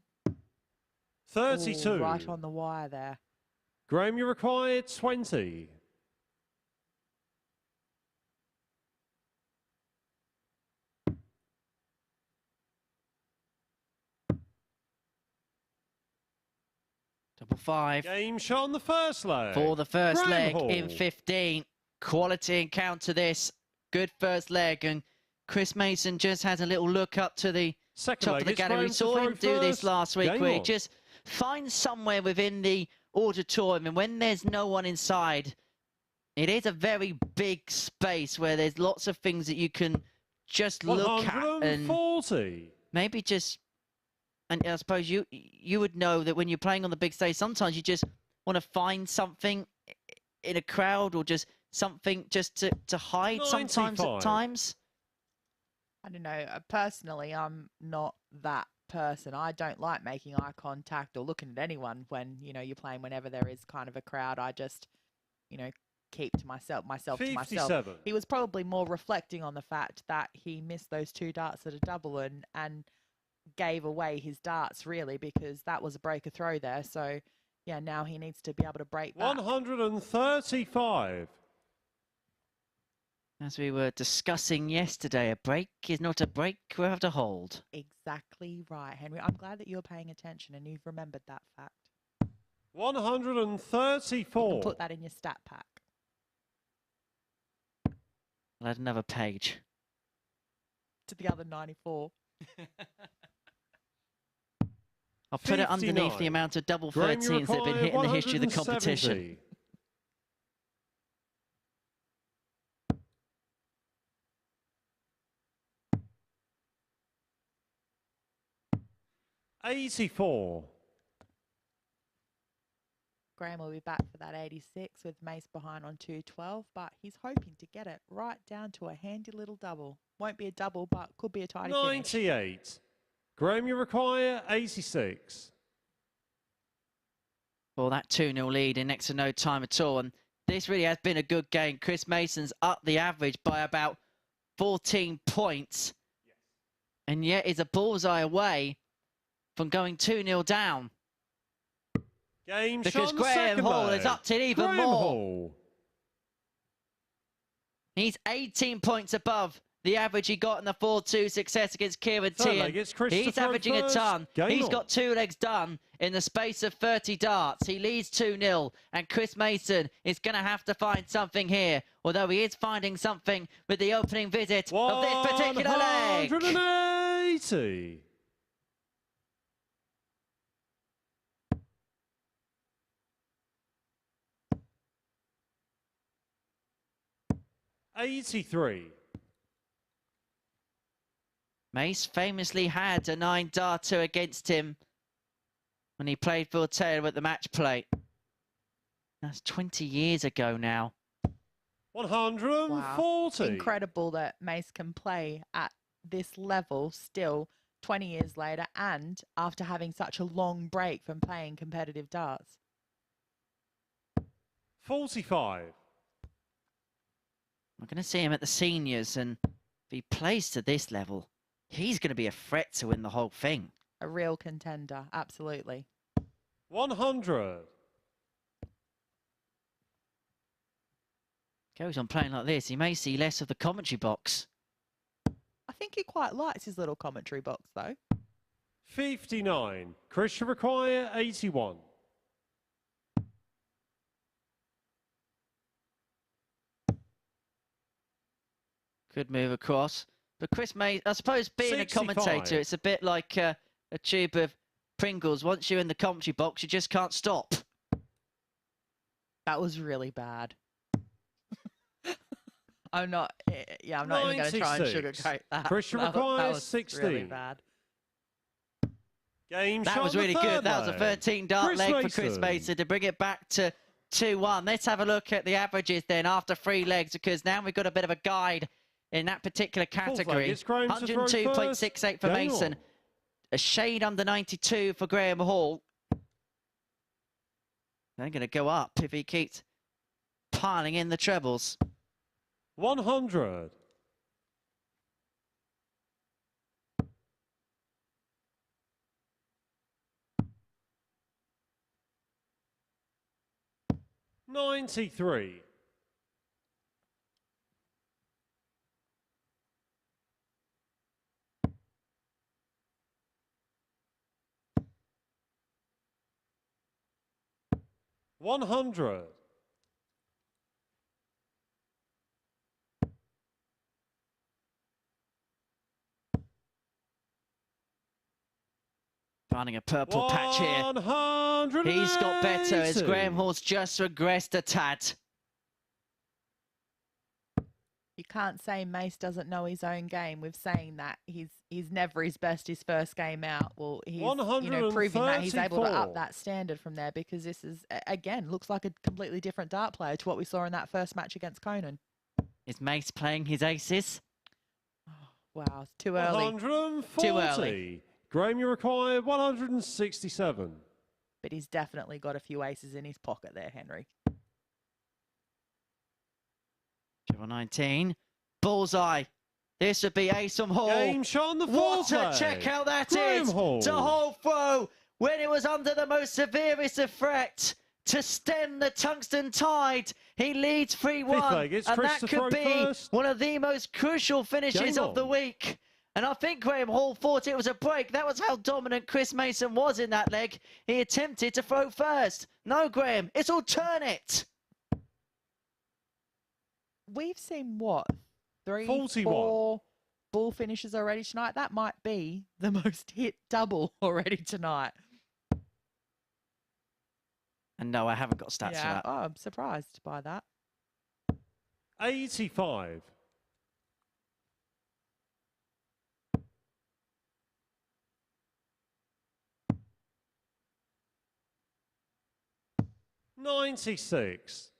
32. Ooh, right on the wire there. Graham, you require 20. Double 5. Game shot on the first leg. For the first Graham leg Hall. in 15. Quality encounter this. Good first leg. And Chris Mason just has a little look up to the top of the gallery. We saw him do this last week where he just finds somewhere within the auditorium. And when there's no one inside, it is a very big space where there's lots of things that you can just look at. And maybe just... And I suppose you would know that when you're playing on the big stage, sometimes you just want to find something in a crowd or just something just to hide 95. sometimes at times. I don't know. Personally, I'm not that person. I don't like making eye contact or looking at anyone when, you know, you're playing whenever there is kind of a crowd. I just, you know, keep to myself 57. to myself. He was probably more reflecting on the fact that he missed those 2 darts at a double and gave away his darts, really, because that was a breaker throw there. So, yeah, now he needs to be able to break that. 135. As we were discussing yesterday, a break is not a break, we have to hold. Exactly right, Henry. I'm glad that you're paying attention and you've remembered that fact. 134. You can put that in your stat pack. I'll add another page. To the other 94. I'll put it underneath the amount of double 13s that have been hit in the history of the competition. 84. Graham will be back for that 86 with Mace behind on 212, but he's hoping to get it right down to a handy little double. Won't be a double, but could be a tidy 98. Finish. Graham, you require 86. Well, that 2-0 lead in next to no time at all. And this really has been a good game. Chris Mason's up the average by about 14 points. Yes. And yet is a bullseye away from going 2-0 down. Game because shot Graham Hall has upped it even Graham more. Hall. He's 18 points above the average he got in the 4-2 success against Ciaran Teehan. He's averaging a ton. He's got 2 legs done in the space of 30 darts. He leads 2-0, and Chris Mason is going to have to find something here, although he is finding something with the opening visit of this particular leg. 180. $83. Mace famously had a 9-darter against him when he played Phil Taylor at the match play. That's 20 years ago now. 140. Wow. Incredible that Mace can play at this level still 20 years later and after having such a long break from playing competitive darts. 45. I'm going to see him at the seniors, and if he plays to this level, he's going to be a threat to win the whole thing. A real contender, absolutely. 100. Goes on playing like this, he may see less of the commentary box. I think he quite likes his little commentary box, though. 59. Chris should require 81. Good move across. But Chris May, I suppose being 65. a commentator, it's a bit like a tube of Pringles. Once you're in the commentary box, you just can't stop. That was really bad. I'm not even going to try and 96. sugarcoat that. Chris That requires was 16. really bad. Game That shot was on the really third good. That was a leg. 13 dart Chris leg for Chris Mason. Mason to bring it back to 2-1. Let's have a look at the averages then after 3 legs, because now we've got a bit of a guide in that particular category. It's Graham to throw 102.68 for first. Mason. Game A shade under 92 for Graham Hall. They're going to go up if he keeps piling in the trebles. 100. $93. 100. Finding a purple patch here. 100. He's got better as Graham Hall's just regressed a tad. You can't say Mace doesn't know his own game with saying that he's never his best his first game out. Well, he's proving that he's able to up 134. that standard from there, because this is again looks like a completely different dart player to what we saw in that first match against Conan. Is Mace playing his aces? Wow, it's too early. 140. Too early. Graham, you require 167. But he's definitely got a few aces in his pocket there, Henry. 19. Bullseye. This would be ace from Hall. Game shot on the What fourth a leg. check out that Graham is Hall. to Hall throw when it was under the most severest of threat to stem the tungsten tide. He leads 3-1, Fifth leg, it's and Chris that to could throw be first. one of the most crucial finishes Game of the on. week. And I think Graham Hall thought it was a break. That was how dominant Chris Mason was in that leg. He attempted to throw first. No, Graham, it's all turn it. We've seen what? 3, 41. 4 ball finishes already tonight. That might be the most hit double already tonight. And no, I haven't got stats for that. Oh, I'm surprised by that. 85. 96.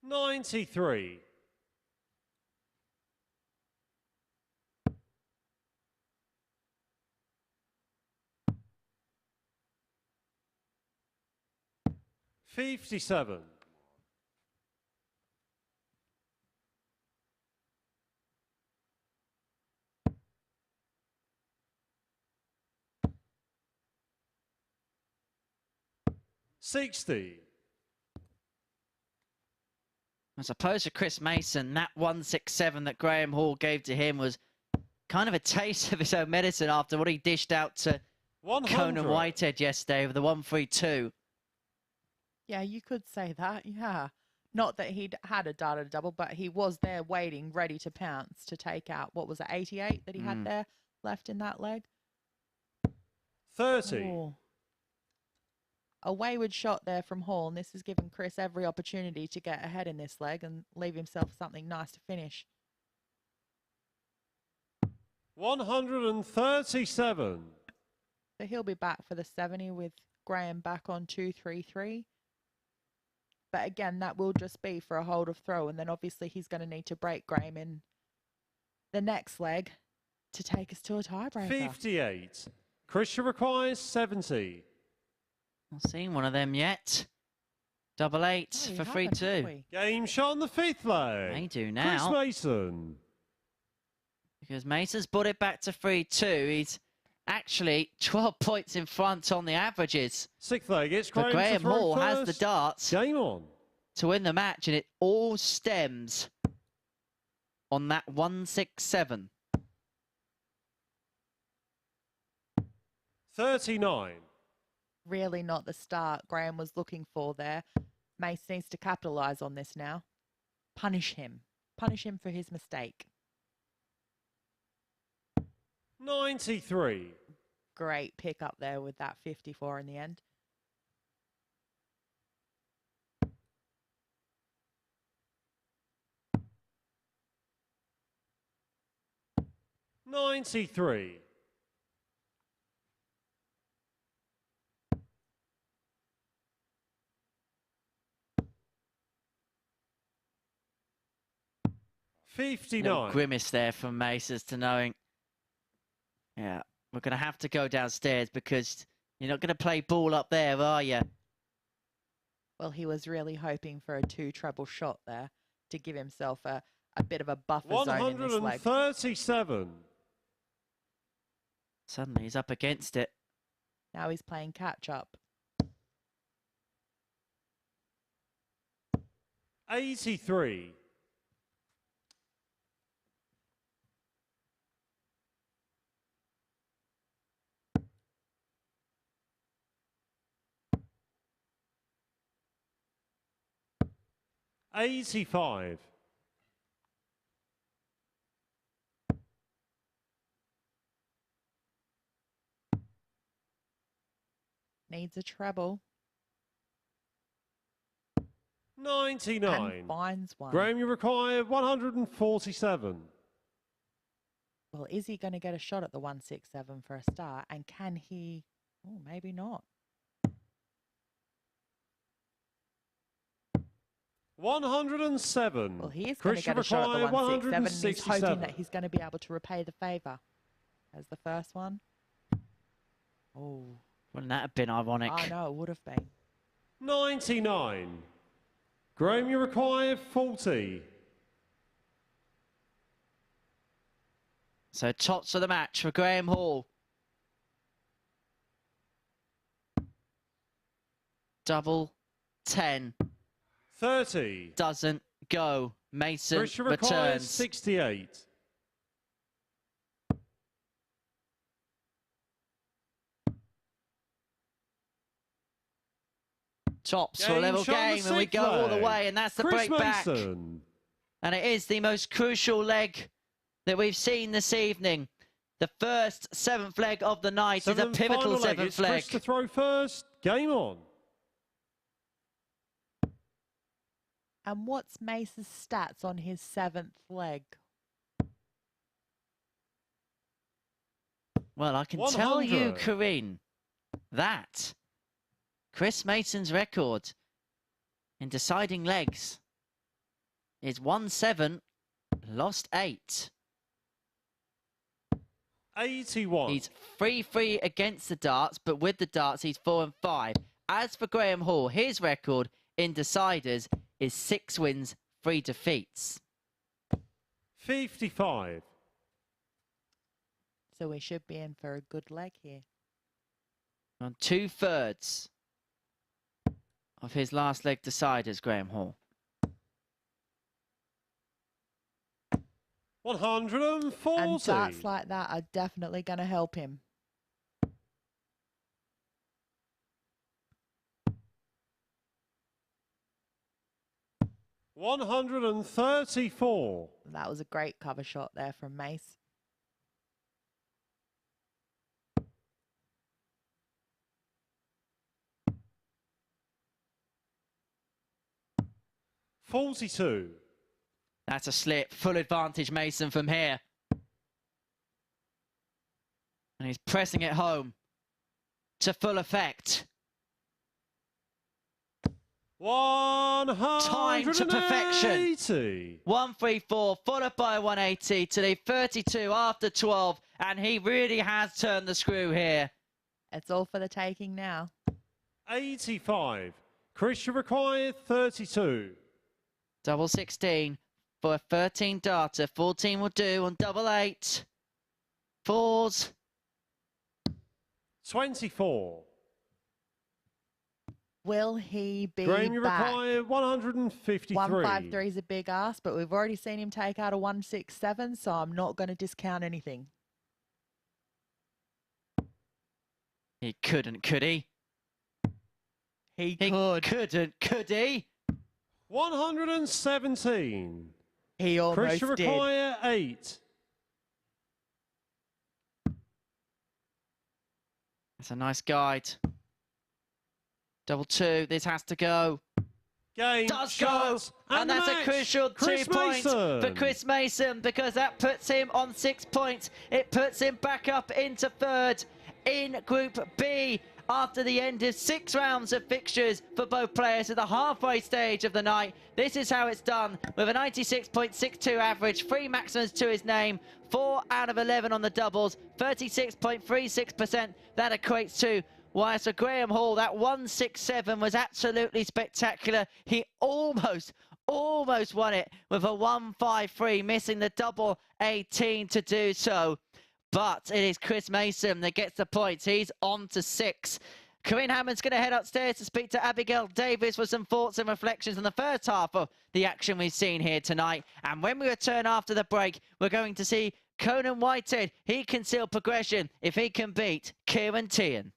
93. 57. 60. I suppose for Chris Mason, that 167 that Graham Hall gave to him was kind of a taste of his own medicine after what he dished out to 100. Conan Whitehead yesterday with the 132. Yeah, you could say that, yeah. Not that he'd had a data double, but he was there waiting, ready to pounce to take out, what was it, 88 that he had there left in that leg? 30. Oh. A wayward shot there from Hall, and this has given Chris every opportunity to get ahead in this leg and leave himself something nice to finish. 137. So he'll be back for the 70 with Graham back on 2-3-3. But again, that will just be for a hold of throw, and then obviously he's going to need to break Graham in the next leg to take us to a tiebreaker. 58. Christian requires 70. Not seen one of them yet. Double eight Oh, for we haven't, have 3-2. we? Game shot on the fifth leg. They do Chris now. Mason. Because Mason's brought it back to 3-2. He's Actually, 12 points in front on the averages. Sixth leg, it's But Graham Hall has the first. darts Game on. to win the match, and it all stems on that 167. 39. Really not the start Graham was looking for there. Mace needs to capitalise on this now. Punish him. Punish him for his mistake. 93. Great pick up there with that 54 in the end. $93. Little 59. grimace there from Mace as to knowing, yeah, we're going to have to go downstairs because you're not going to play ball up there, are you? Well, he was really hoping for a 2 treble shot there to give himself a bit of a buffer zone in this leg. 137. Suddenly he's up against it. Now he's playing catch up. 83. $85. Needs a treble. 99. And finds one. Graham, you require 147. Well, is he going to get a shot at the 167 for a start? And can he? Oh, maybe not. 107. Well, he is going to get a shot at the 167. He's hoping that he's going to be able to repay the favour. As the first one. Oh. Wouldn't that have been ironic? I know, it would have been. 99. Graham, you require 40. So tops of the match for Graham Hall. Double 10. 30. Doesn't go. Mason Christian requires returns. 68. Tops for a level game, and we go all the way, and that's the Chris break back. Mason. And it is the most crucial leg that we've seen this evening. The first 7th leg of the night is a pivotal 7th leg. Chris to throw first. Game on. And what's Mace's stats on his 7th leg? Well, I can 100. tell you, Corinne, that Chris Mason's record in deciding legs is 1-7, lost 8. 81. He's 3-3 against the darts, but with the darts, he's 4-5. As for Graham Hall, his record in deciders is 6 wins, 3 defeats. 55. So we should be in for a good leg here. On 2/3 of his last leg deciders, Graham Hall. 140. And darts like that are definitely going to help him. $134. That was a great cover shot there from Mace. $42. That's a slip. Full advantage, Mason, from here. And he's pressing it home to full effect. 180. Time to perfection. 134, followed by 180 to the 32 after 12. And he really has turned the screw here. It's all for the taking now. 85. Chris, you require 32. Double 16 for a 13 darter. 14 will do on double 8. 4s. 24. Will he be Graham, you back? require 153. 153 is a big ask, but we've already seen him take out a 167, so I'm not going to discount anything. He couldn't, could he? He couldn't, could he? 117. He almost Chris, you did. require 8. That's a nice guide. Double 2. This has to go. Game, Does shots, go. And that's match. a crucial Chris 2 points Mason. for Chris Mason, because that puts him on 6 points. It puts him back up into 3rd in Group B after the end of 6 rounds of fixtures for both players at the halfway stage of the night. This is how it's done, with a 96.62 average, 3 maximums to his name, 4 out of 11 on the doubles, 36.36%. That equates to, whilst for Graham Hall, that 167 was absolutely spectacular. He almost won it with a 153, missing the double 18 to do so. But it is Chris Mason that gets the points. He's on to 6. Corinne Hammond's going to head upstairs to speak to Abigail Davis for some thoughts and reflections on the first half of the action we've seen here tonight. And when we return after the break, we're going to see Conan Whitehead. He can seal progression if he can beat Ciaran Teehan.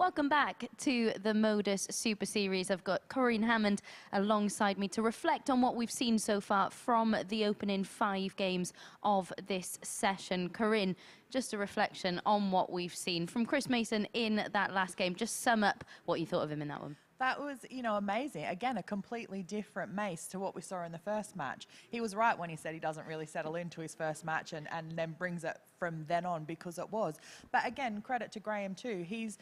Welcome back to the MODUS Super Series. I've got Corinne Hammond alongside me to reflect on what we've seen so far from the opening 5 games of this session. Corinne, just a reflection on what we've seen from Chris Mason in that last game. Just sum up what you thought of him in that one. That was, amazing. Again, a completely different Mace to what we saw in the first match. He was right when he said he doesn't really settle into his first match and then brings it from then on, because it was. But again, credit to Graham too. He's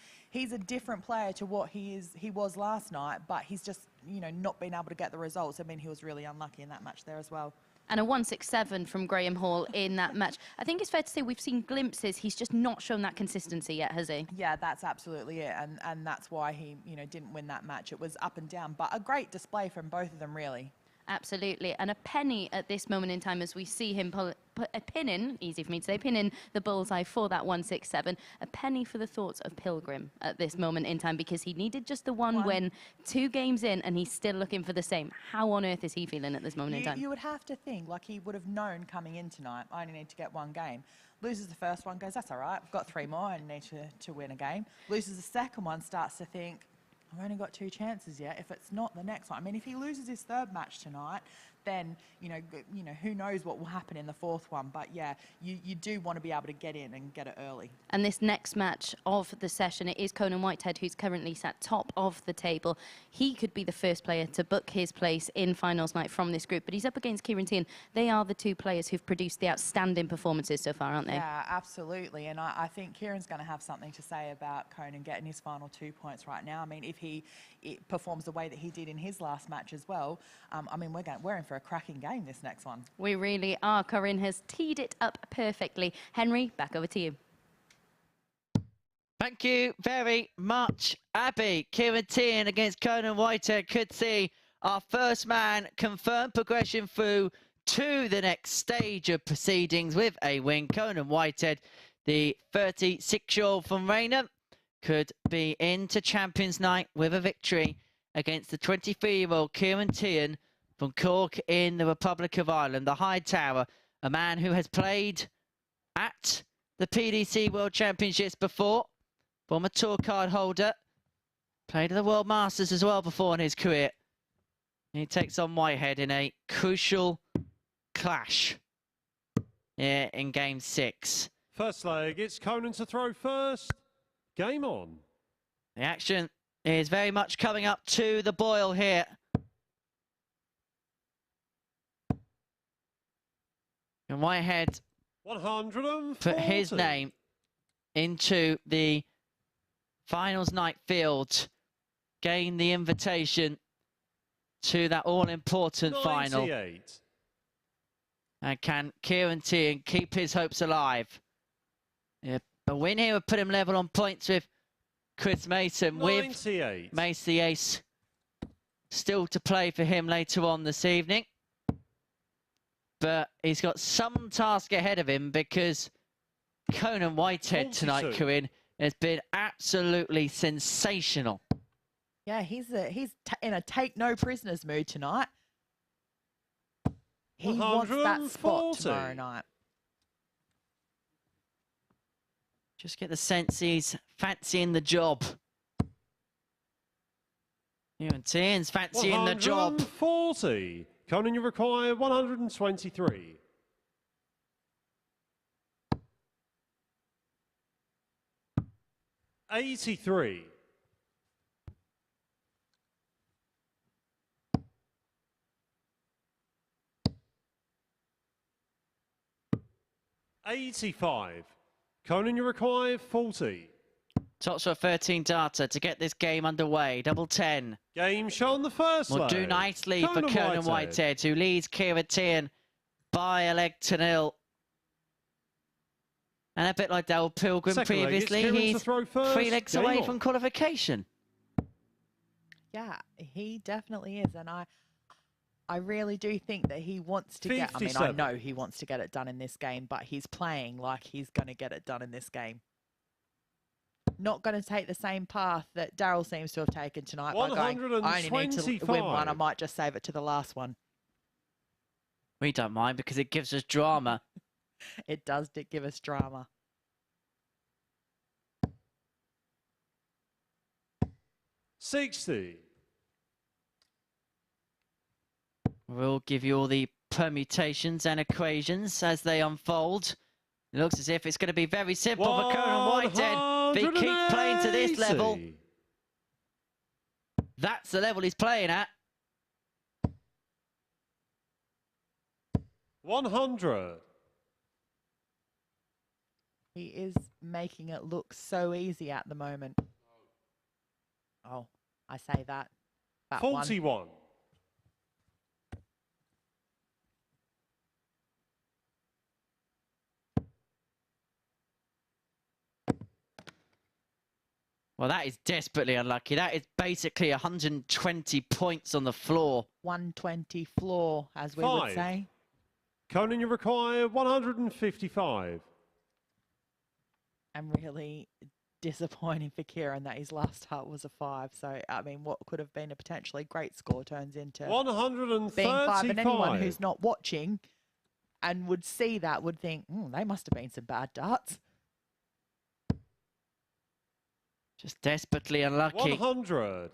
a different player to what he was last night, but he's just, not been able to get the results. I mean, he was really unlucky in that match there as well. And a 167 from Graham Hall in that match. I think it's fair to say we've seen glimpses. He's just not shown that consistency yet, has he? Yeah, that's absolutely it. And that's why he, didn't win that match. It was up and down, but a great display from both of them, really. Absolutely. And a penny at this moment in time as we see him put a pin in, easy for me to say, pin in the bullseye for that 167. A penny for the thoughts of Pilgrim at this moment in time, because he needed just the one win, 2 games in, and he's still looking for the same. How on earth is he feeling at this moment in time? You would have to think, like, he would have known coming in tonight, I only need to get 1 game. Loses the first one, goes, that's all right, I've got 3 more, I need to win a game. Loses the second one, starts to think, I've only got 2 chances yet. If it's not the next one, I mean, if he loses his 3rd match tonight, then who knows what will happen in the 4th one. But yeah, you do want to be able to get in and get it early. And this next match of the session, it is Conan Whitehead, who's currently sat top of the table. He could be the first player to book his place in finals night from this group, but he's up against Ciaran Teehan. They are the 2 players who've produced the outstanding performances so far, aren't they? Yeah, absolutely. And I think Ciaran's going to have something to say about Conan getting his final 2 points right now. I mean, if he performs the way that he did in his last match as well, I mean, we're in for a cracking game this next one. We really are. Corinne has teed it up perfectly. Henry, back over to you. Thank you very much, Abby. Ciaran Teehan against Conan Whitehead could see our first man confirm progression through to the next stage of proceedings with a win. Conan Whitehead, the 36-year-old from Raynham, could be into Champions Night with a victory against the 23-year-old Ciaran Teehan from Cork in the Republic of Ireland, the High Tower, a man who has played at the PDC World Championships before, former tour card holder, played at the World Masters as well before in his career. He takes on Whitehead in a crucial clash here in Game 6. First leg, it's Conan to throw first. Game on. The action is very much coming up to the boil here. And Whitehead 140. put his name into the finals night field, gained the invitation to that all-important final. And can Ciaran Teehan keep his hopes alive? Yeah, a win here would put him level on points with Chris Mason, 98. with Mace the Ace still to play for him later on this evening. But he's got some task ahead of him, because Conan Whitehead tonight, Corinne, has been absolutely sensational. Yeah, he's in a take no prisoners mood tonight. He wants that spot tomorrow night. Just get the sense he's fancying the job. Ciaran Teehan's fancying the job. 140. Conan, you require 123. $83. $85. Conan, you require 40. Tops for 13 data to get this game underway. Double 10. Game shown the first Will leg. do nicely for Conan Whitehead, who leads Ciaran Teehan by a leg to 0. And a bit like Darryl Pilgrim previously, he's 3 legs away from qualification. Yeah, he definitely is. And I really do think that he wants to get... I mean, I know he wants to get it done in this game, but he's playing like he's going to get it done in this game. Not going to take the same path that Darryl seems to have taken tonight by going, I only need to win one, I might just save it to the last one. We don't mind, because it gives us drama. It does give us drama. 60. We'll give you all the permutations and equations as they unfold. It looks as if it's going to be very simple for Conan Whitehead. If he keeps playing to this level, that's the level he's playing at. 100. He is making it look so easy at the moment. Oh, I say that. 41. Well, that is desperately unlucky. That is basically 120 points on the floor. 120 floor, as we would say. Conan, you require 155. And really disappointing for Ciaran that his last start was a 5. So, I mean, what could have been a potentially great score turns into 135. being 5. And anyone who's not watching and would see that would think, they must have been some bad darts. Just desperately unlucky. 100.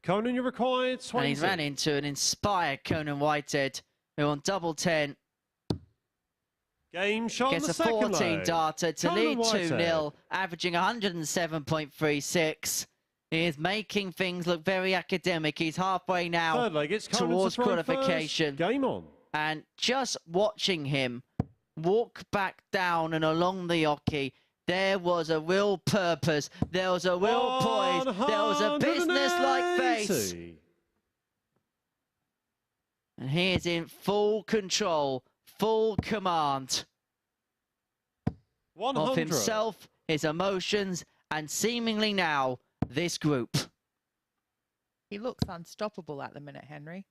Conan, you required 20. And he's ran into an inspired Conan Whitehead, who on double 10 Game shot gets the a second 14 leg. darter to Conan lead Whitehead. 2-0, averaging 107.36. He is making things look very academic. He's halfway now Third leg, it's Conan towards to throw qualification. First. Game on. And just watching him walk back down and along the hockey, there was a real purpose. There was a real poise. There was a business-like face. And he is in full control, full command 100. of himself, his emotions, and seemingly now this group. He looks unstoppable at the minute, Henry.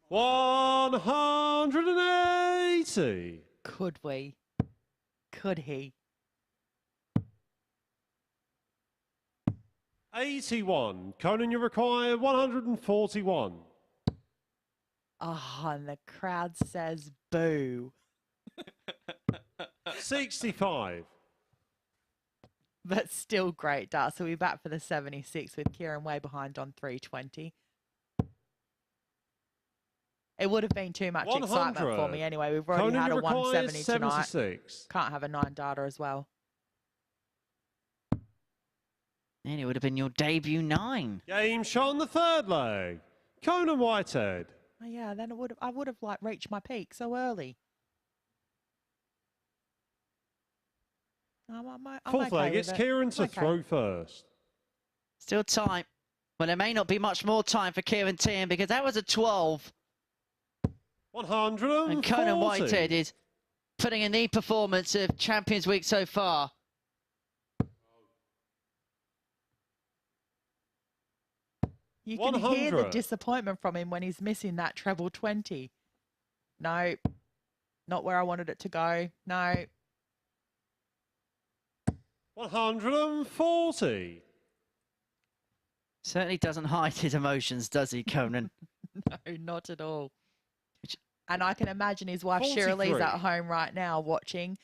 180. Could we? Could he? 81. Conan, you require 141. Oh, and the crowd says boo. 65. But still great dart. So we're back for the 76 with Ciaran way behind on 320. It would have been too much 100. excitement for me anyway. We've already Conan, had a you require 170 tonight. 76. Can't have a 9 darter as well. And it would have been your debut 9. Game shot on the third leg. Conan Whitehead. Oh, yeah, then I would have like reached my peak so early. I'm Fourth okay leg, with it's it. Ciaran to Okay. throw first. Still time. Well, there may not be much more time for Ciaran Teehan because that was a 12. 140. And Conan Whitehead is putting in the performance of Champions Week so far. You can hear the 100. disappointment from him when he's missing that treble 20. No, not where I wanted it to go. No. 140. Certainly doesn't hide his emotions, does he, Conan? No, not at all. And I can imagine his wife 43. Shirley's at home right now watching.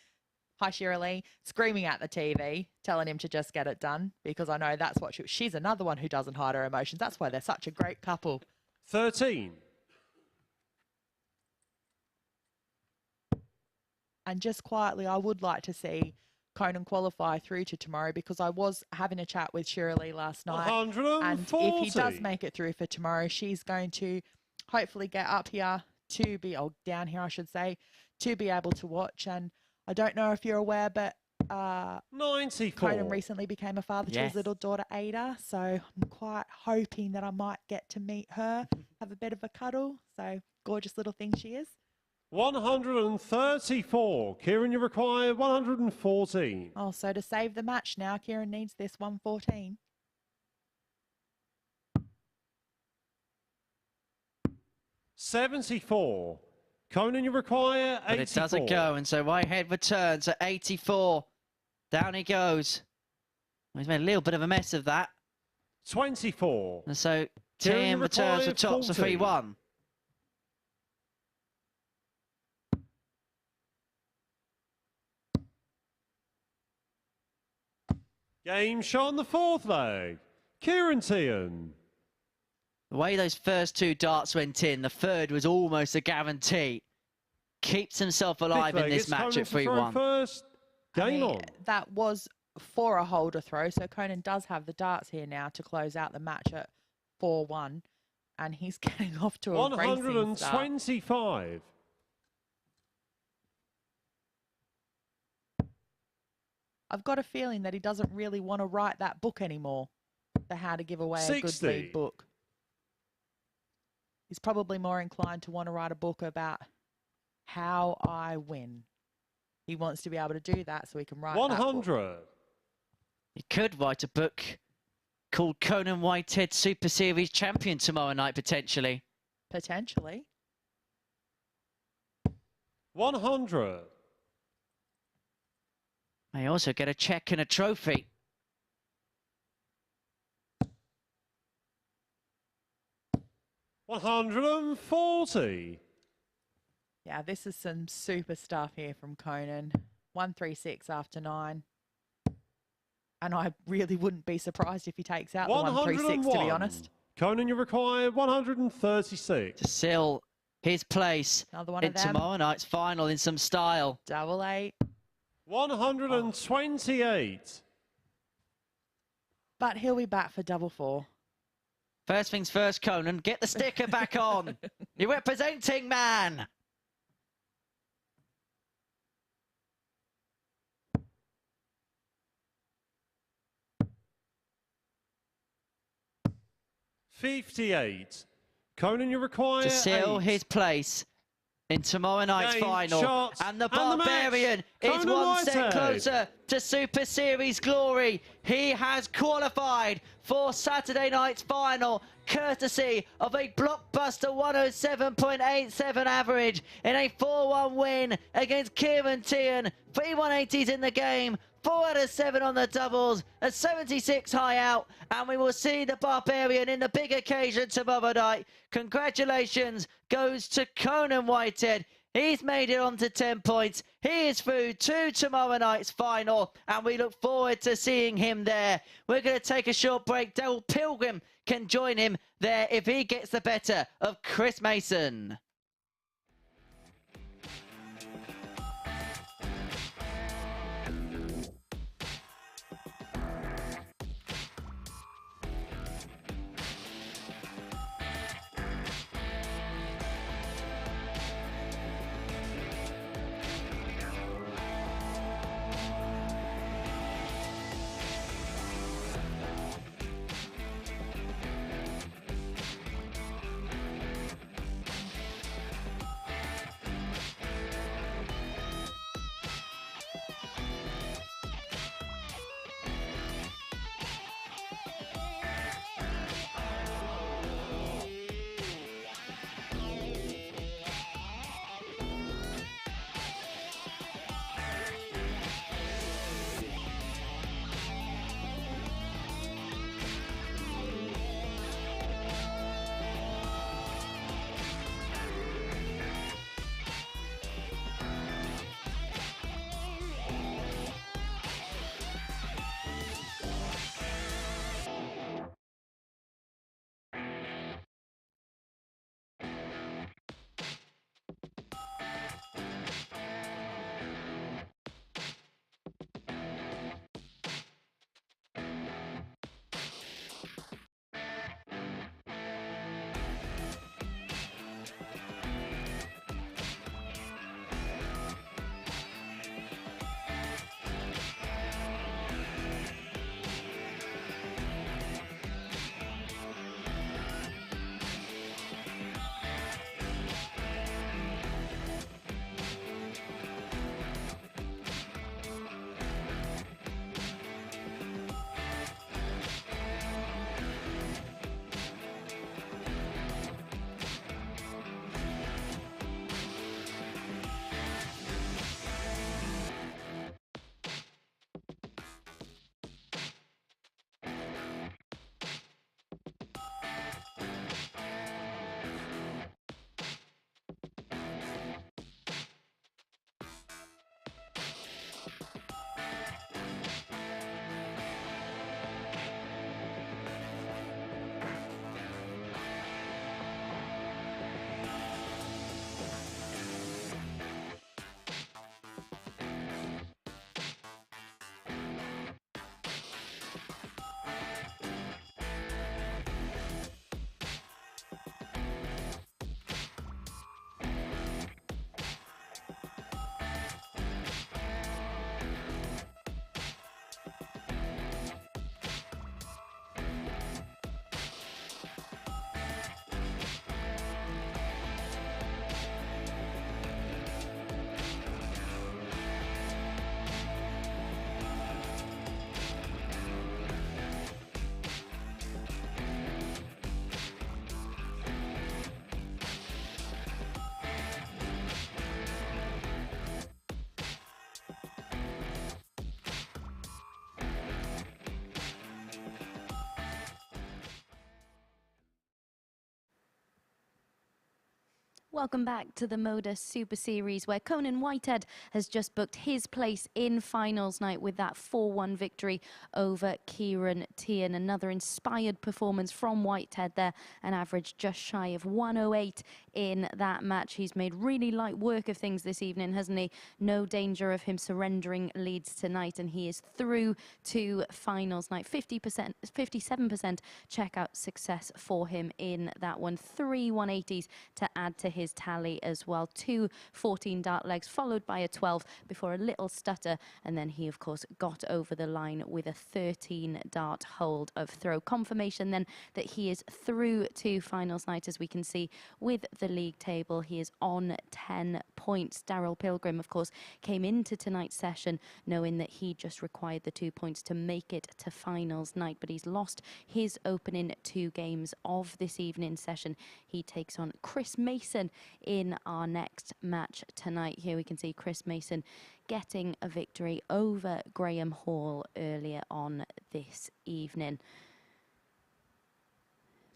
Hi, Shirley, screaming at the TV, telling him to just get it done because I know that's what she's another one who doesn't hide her emotions. That's why they're such a great couple. 13. And just quietly, I would like to see Conan qualify through to tomorrow because I was having a chat with Shirley last night. 140. And if he does make it through for tomorrow, she's going to hopefully get up here to be, or down here, I should say, to be able to watch. And I don't know if you're aware, but 94. Conan recently became a father to his little daughter, Ada. So I'm quite hoping that I might get to meet her, have a bit of a cuddle. So gorgeous little thing she is. 134. Ciaran, you require 114. Oh, so to save the match now, Ciaran needs this 114. 74. Conan, you require 84. But it doesn't go, and so Whitehead returns at 84. Down he goes. He's made a little bit of a mess of that. 24. And so Ciaran, Teehan returns required for tops of 40. 3-1. Game shot on the fourth leg. Ciaran Teehan. The way those first 2 darts went in, the third was almost a guarantee. Keeps himself alive in this match at 3-1. First. Game on. That was for a holder throw, so Conan does have the darts here now to close out the match at 4-1, and he's getting off to a racing start. 125. I've got a feeling that he doesn't really want to write that book anymore, the How to Give Away 60. a Good Lead book. He's probably more inclined to want to write a book about how I win. He wants to be able to do that so he can write 100. He could write a book called Conan Whitehead Super Series Champion tomorrow night, potentially. Potentially. 100. May also get a check and a trophy. $140. Yeah, this is some super stuff here from Conan. 136 after 9. And I really wouldn't be surprised if he takes out the 136, to be honest. Conan, you require 136. To seal his place in tomorrow night's final in some style. Double 8. 128. But he'll be back for double 4. First things first, Conan, get the sticker back on. You're representing, man. $58. Conan, you require to seal 8. his place in tomorrow night's final. Shots, and the Barbarian is one step closer to Super Series glory. He has qualified for Saturday night's final, courtesy of a blockbuster 107.87 average in a 4-1 win against Ciaran Teehan. 3 180s in the game. 4 out of 7 on the doubles, a 76 high out, and we will see the Barbarian in the big occasion tomorrow night. Congratulations goes to Conan Whitehead. He's made it on to 10 points. He is through to tomorrow night's final, and we look forward to seeing him there. We're going to take a short break. Darryl Pilgrim can join him there if he gets the better of Chris Mason. Welcome back to the MODUS Super Series, where Conan Whitehead has just booked his place in finals night with that 4-1 victory over Ciaran Teehan. Another inspired performance from Whitehead there, an average just shy of 108 in that match. He's made really light work of things this evening, hasn't he? No danger of him surrendering leads tonight, and he is through to finals night. 57% checkout success for him in that one. 3 180s to add to his tally as well. 2 14 dart legs followed by a 12 before a little stutter, and then he of course got over the line with a 13 dart hold of throw. Confirmation then that he is through to finals night. As we can see with the league table, he is on 10 points. Darryl Pilgrim of course came into tonight's session knowing that he just required the 2 points to make it to finals night, but he's lost his opening 2 games of this evening's session. He takes on Chris Mason in our next match tonight. Here we can see Chris Mason getting a victory over Graham Hall earlier on this evening.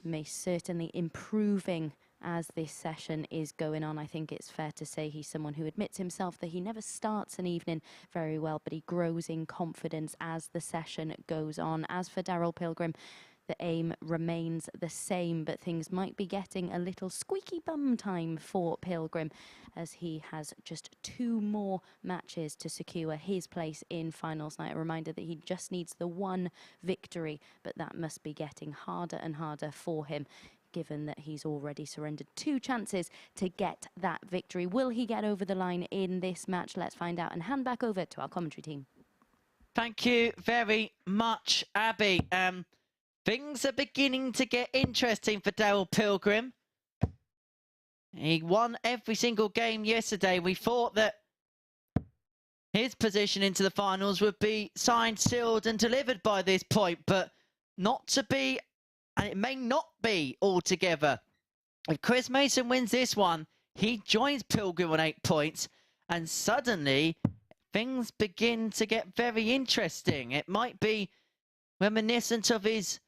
Mace certainly improving as this session is going on. I think it's fair to say he's someone who admits himself that he never starts an evening very well, but he grows in confidence as the session goes on. As for Darryl Pilgrim, the aim remains the same, but things might be getting a little squeaky bum time for Pilgrim, as he has just 2 more matches to secure his place in finals night. A reminder that he just needs the 1 victory, but that must be getting harder and harder for him, given that he's already surrendered 2 chances to get that victory. Will he get over the line in this match? Let's find out and hand back over to our commentary team. Thank you very much, Abby. Things are beginning to get interesting for Darryl Pilgrim. He won every single game yesterday. We thought that his position into the finals would be signed, sealed and delivered by this point, but not to be, and it may not be altogether. If Chris Mason wins this one, he joins Pilgrim on 8 points, and suddenly things begin to get very interesting. It might be reminiscent of his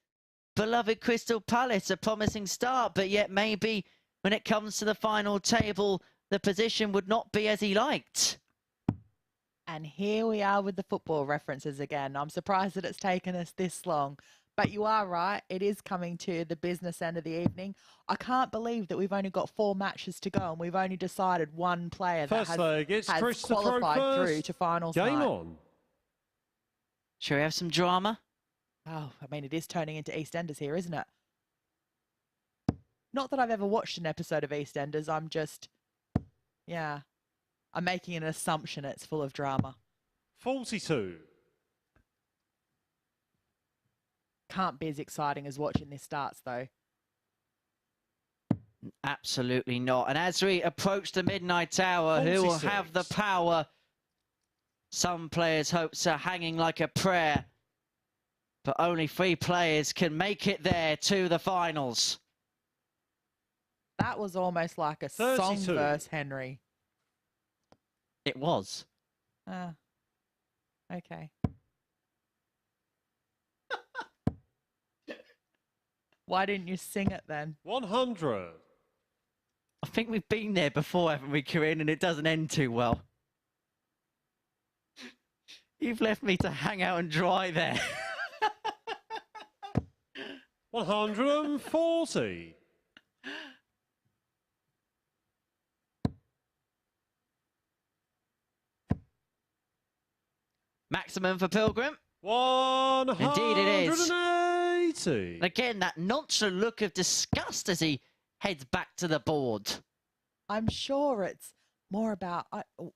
beloved Crystal Palace, a promising start, but yet maybe when it comes to the final table, the position would not be as he liked. And here we are with the football references again. I'm surprised that it's taken us this long. But you are right, it is coming to the business end of the evening. I can't believe that we've only got 4 matches to go and we've only decided 1 player that has qualified through to finals night. Game on. Shall we have some drama? Oh, I mean, it is turning into EastEnders here, isn't it? Not that I've ever watched an episode of EastEnders, I'm just, yeah, I'm making an assumption it's full of drama. 42. Can't be as exciting as watching this starts, though. Absolutely not. And as we approach the midnight hour, 46. who will have the power? Some players' hopes are hanging like a prayer, but only 3 players can make it there to the finals. That was almost like a 32. song verse, Henry. It was. Okay. Why didn't you sing it then? 100. I think we've been there before, haven't we, Ciaran? And it doesn't end too well. You've left me to hang out and dry there. 140. Maximum for Pilgrim. 180. Indeed it is. Again, that nonchalant look of disgust as he heads back to the board. I'm sure it's more about,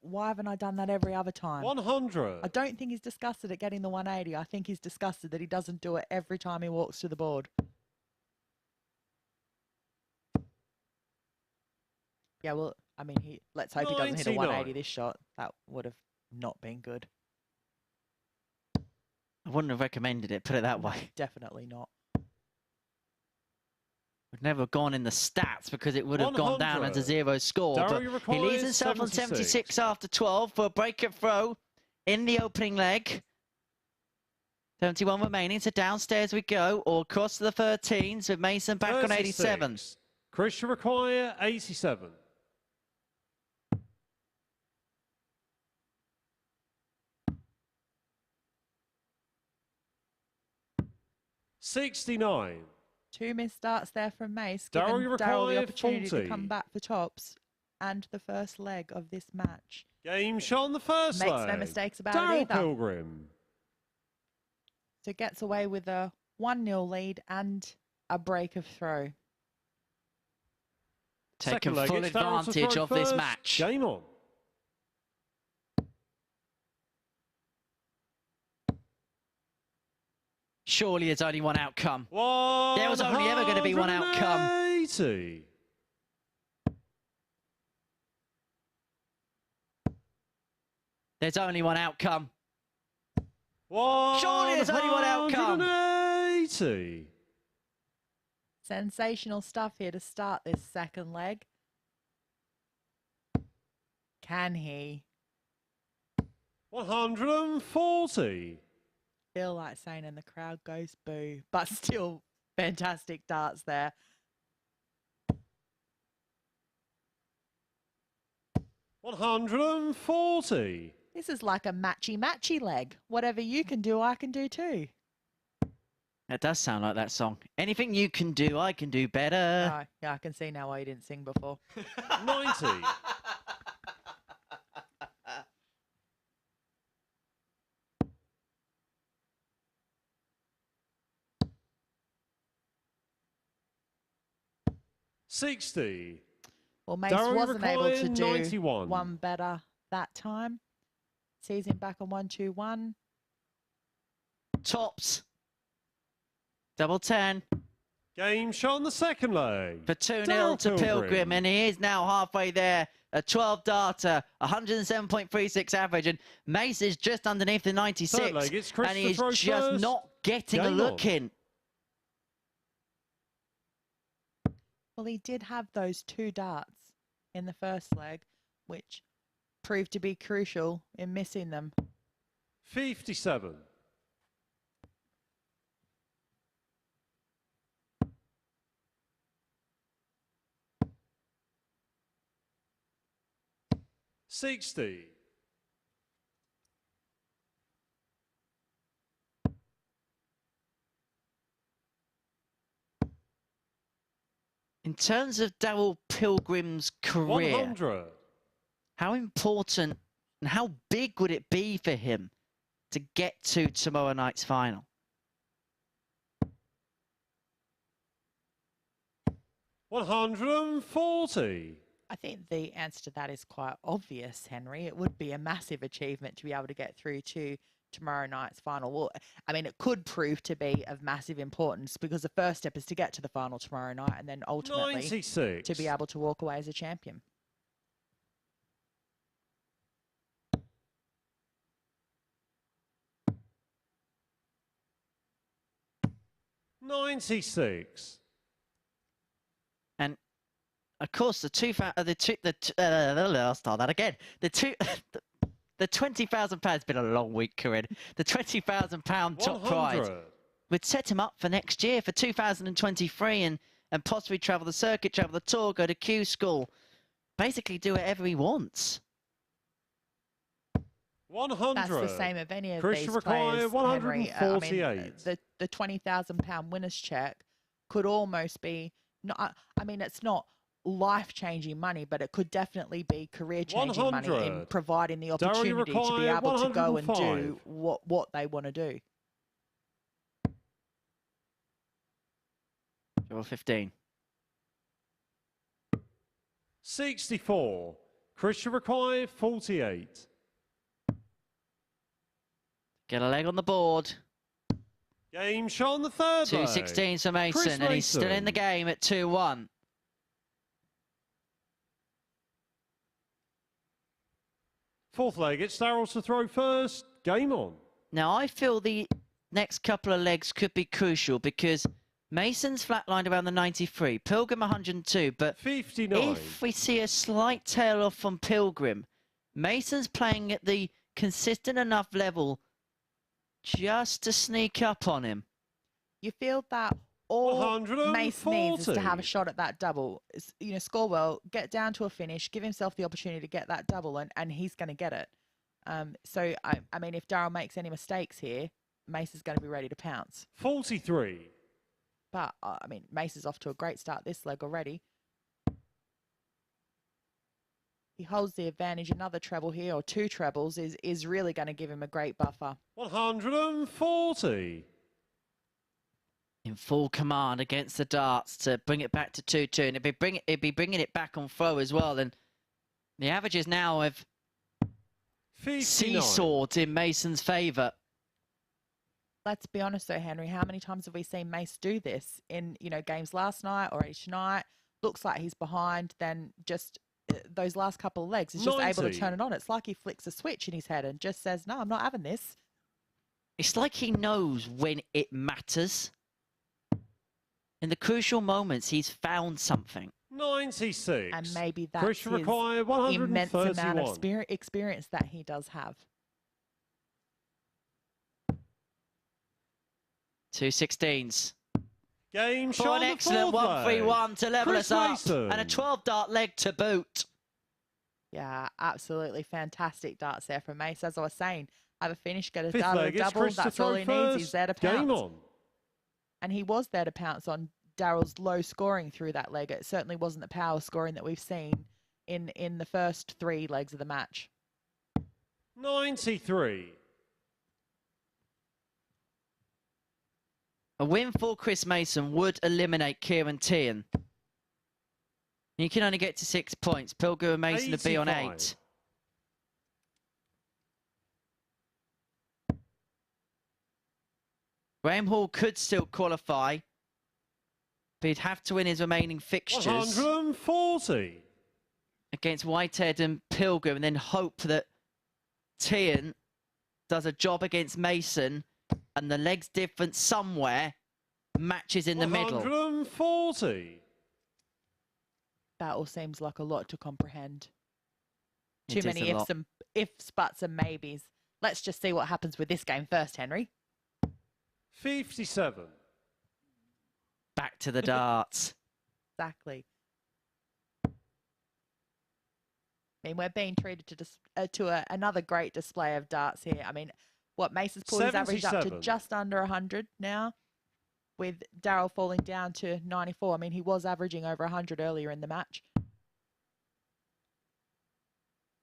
why haven't I done that every other time? 100. I don't think he's disgusted at getting the 180. I think he's disgusted that he doesn't do it every time he walks to the board. Yeah, well, I mean, let's hope he doesn't hit a 180 this shot. That would have not been good. I wouldn't have recommended it, put it that way. Definitely not. Would never have gone in the stats because it would have gone down as a 0 score. But he leaves himself on 76 after 12 for a break at throw in the opening leg. 71 remaining, so downstairs we go, or across to the 13s with Mason back 36. on 87. Chris require 87. 69. 2 missed starts there from Mace, Darryl, giving you Darryl the require opportunity 40. to come back for tops and the first leg of this match. Game shot on the first Makes leg. no mistakes about it Darryl either. Pilgrim. So gets away with a 1-0 lead and a break of throw. Taking Second leg, full it's Darryl to advantage throw of this first. match. Game on. Surely there's only one outcome. There was only ever going to be one outcome. 180. There's only one outcome. 180. Surely there's only one outcome. 180. Sensational stuff here to start this second leg. Can he? 140. Feel like saying and the crowd goes boo, but still fantastic darts there. 140. This is like a matchy leg. Whatever you can do, I can do too. That does sound like that song. Anything you can do, I can do better. Oh, yeah, I can see now why you didn't sing before. 90. $60. Well, Mace Darryl wasn't able to required do 91. one better that time. Sees him back on 1-2-1. Tops. Double 10. Game shot on the second leg. For 2-0 Darryl to Pilgrim, and he is now halfway there. A 12-darter, 107.36 average, and Mace is just underneath the 96, Third leg, it's Chris and to he is throw just first. not getting a Game look on. in. Well, he did have those 2 darts in the first leg, which proved to be crucial in missing them. 57. $60. In terms of Darryl Pilgrim's career, 100. how important and how big would it be for him to get to tomorrow night's final? 140. I think the answer to that is quite obvious, Henry. It would be a massive achievement to be able to get through to tomorrow night's final. Well, I mean, it could prove to be of massive importance because the first step is to get to the final tomorrow night and then ultimately 96. to be able to walk away as a champion. $96. And of course, I'll start that again. The £20,000 has been a long week, Corinne. The £20,000 top prize would set him up for next year, for 2023, and possibly travel the circuit, travel the tour, go to Q school, basically do whatever he wants. 100. That's the same of any of Christian these require players, 148. Henry. I mean, the £20,000 winner's check could almost be, not, I mean, it's not life-changing money, but it could definitely be career-changing money in providing the opportunity to be able to go and do what they want to do. 15. 64. Christian require 48. Get a leg on the board. Game shot on the third leg. 2-16 for Mason, Chris and he's still in Mason. the game at 2-1. Fourth leg, it's Darryl to throw first. Game on. Now, I feel the next couple of legs could be crucial because Mason's flatlined around the 93, Pilgrim 102, but 59. if we see a slight tail off from Pilgrim, Mason's playing at the consistent enough level just to sneak up on him. You feel that all Mace needs is to have a shot at that double. You know, score well, get down to a finish, give himself the opportunity to get that double, and he's going to get it. So, I mean, if Darryl makes any mistakes here, Mace is going to be ready to pounce. 43. But, I mean, Mace is off to a great start this leg already. He holds the advantage. Another treble here, or 2 trebles, is really going to give him a great buffer. 140. In full command against the darts to bring it back to 2-2. And it'd be bringing it back on throw as well. And the averages now have seesawed in Mason's favour. Let's be honest though, Henry, how many times have we seen Mace do this in, you know, games last night or each night? Looks like he's behind, then just those last couple of legs, he's just able to turn it on. It's like he flicks a switch in his head and just says, no, I'm not having this. It's like he knows when it matters. In the crucial moments, he's found something. 96. And maybe that's his required immense amount of experience that he does have. 2 16s. Game For shot an excellent 1-3-1 to level us up. Mason. And a 12-dart leg to boot. Yeah, absolutely fantastic darts there from Mace. As I was saying, have a finish, get a Fifth dart or a leg, it's double. Chris to That's all throw he needs. He's there to Game pounce. on. And he was there to pounce on Darryl's low scoring through that leg. It certainly wasn't the power scoring that we've seen in the first 3 legs of the match. 93. A win for Chris Mason would eliminate Ciaran Teehan. He can only get to 6 points. Pilgrim and Mason would be on 8. Graham Hall could still qualify, but he'd have to win his remaining fixtures 140. against Whitehead and Pilgrim, and then hope that Teehan does a job against Mason and the legs difference somewhere matches in the middle. 140. That all seems like a lot to comprehend. It Too is many a lot. ifs, buts, and maybes. Let's just see what happens with this game first, Henry. 57. Back to the darts. Exactly. I mean, we're being treated to another great display of darts here. I mean, what Mace has pulled his average up to 77. just under 100 now, with Darryl falling down to 94. I mean, he was averaging over 100 earlier in the match.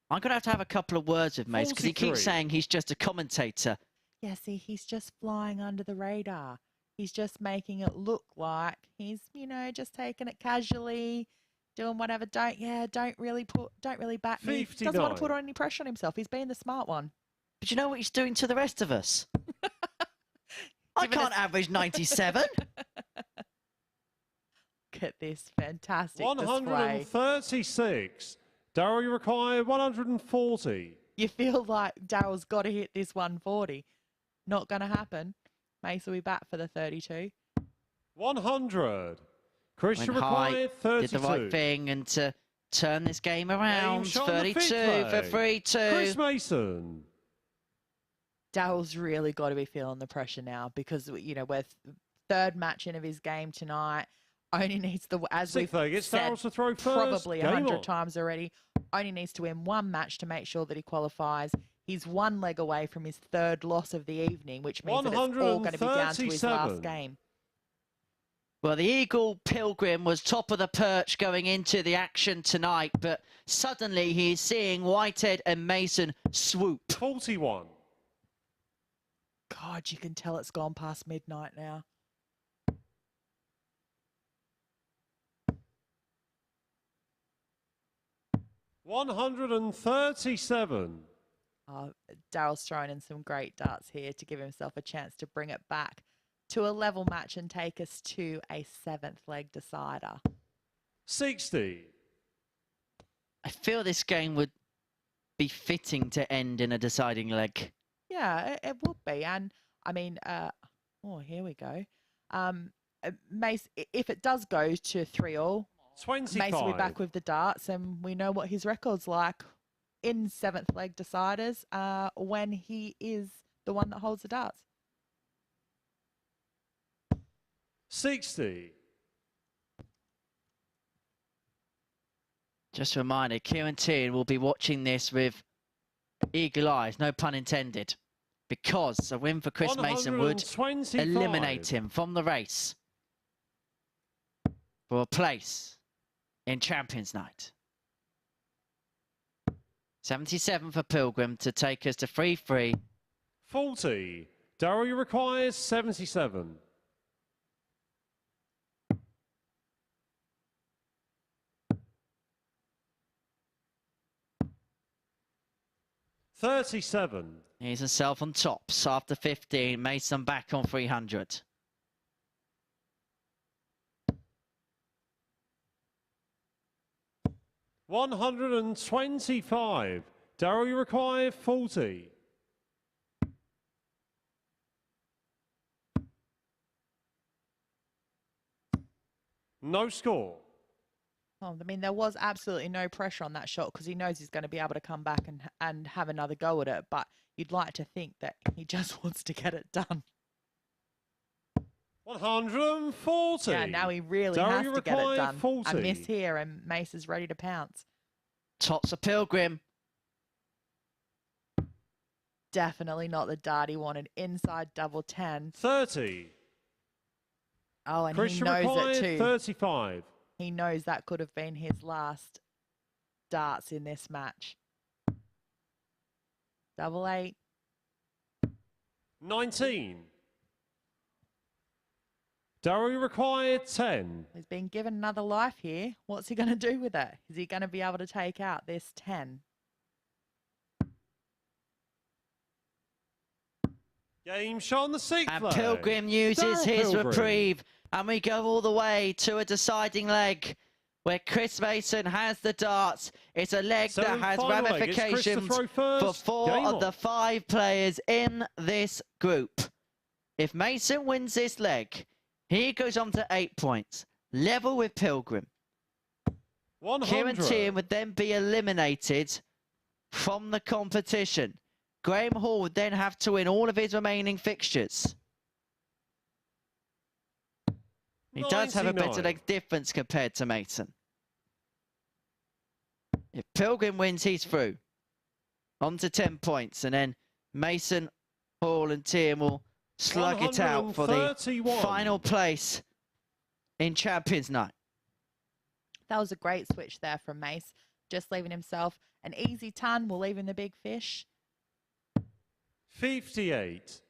I'm going to have a couple of words with Mace because he 43. keeps saying he's just a commentator. Yeah, see, he's just flying under the radar. He's just making it look like he's, you know, just taking it casually, doing whatever. Don't really back me. Doesn't want to 59. put on any pressure on himself. He's being the smart one. But you know what he's doing to the rest of us? I can't average 97. Look at this fantastic display. 136. Darryl, you require 140. You feel like Darryl's got to hit this 140. Not going to happen. Mace will be back for the 32. 100. Christian Went high, required 32. did the right thing, and to turn this game around, shot on the 32 fifth for leg. 3-2. Chris Mason. Darryl's really got to be feeling the pressure now because, you know, we're third match in of his game tonight. Only needs to, as we've Sixth leg, it's said Darryl to throw first. probably Game 100 on. times already, only needs to win 1 match to make sure that he qualifies. He's 1 leg away from his 3rd loss of the evening, which means that it's all going to be down to his last 137. game. Well, the Eagle Pilgrim was top of the perch going into the action tonight, but suddenly he's seeing Whitehead and Mason swoop. 41. God, you can tell it's gone past midnight now. $137. Darryl's thrown in some great darts here to give himself a chance to bring it back to a level match and take us to a 7th leg decider. 60. I feel this game would be fitting to end in a deciding leg. Yeah, it would be. And I mean, oh, here we go. Mace, if it does go to 3-all, 25. Mace will be back with the darts, and we know what his record's like in 7th leg deciders when he is the one that holds the darts. 60. Just a reminder, Ciaran Teehan will be watching this with eagle eyes, no pun intended, because a win for Chris Mason would 125. eliminate him from the race. for a place in Champions Night. 77 for Pilgrim to take us to 3-3. 40. Darryl requires 77. $37. He's himself on tops after 15. Mason back on 300. $125. Darryl require 40. No score. Oh, I mean, there was absolutely no pressure on that shot because he knows he's going to be able to come back and have another go at it. But you'd like to think that he just wants to get it done. 140. Yeah, now he really Darryl has to get it done. 40. A miss here and Mace is ready to pounce. Tops of Pilgrim. Definitely not the dart he wanted. Inside double 10. 30. Oh, and Christian he knows it too. 35. He knows that could have been his last darts in this match. Double 8. 19. Darryl required 10. He's been given another life here. What's he going to do with it? Is he going to be able to take out this 10? Game shot on the 6th And leg. Pilgrim uses Darryl his Pilgrim. reprieve. And we go all the way to a deciding leg where Chris Mason has the darts. It's a leg So that has final leg, it's Chris to ramifications throw for first. 4 Game of on. the 5 players in this group. If Mason wins this leg, he goes on to 8 points, level with Pilgrim. 100. Ciaran Teehan would then be eliminated from the competition. Graham Hall would then have to win all of his remaining fixtures. He does have a better 99. leg difference compared to Mason. If Pilgrim wins, he's through. On to 10 points, and then Mason, Hall and Teehan will slug it out for the 131. final place in Champions Night. That was a great switch there from Mace. Just leaving himself an easy ton. We'll leave him the big fish. 58.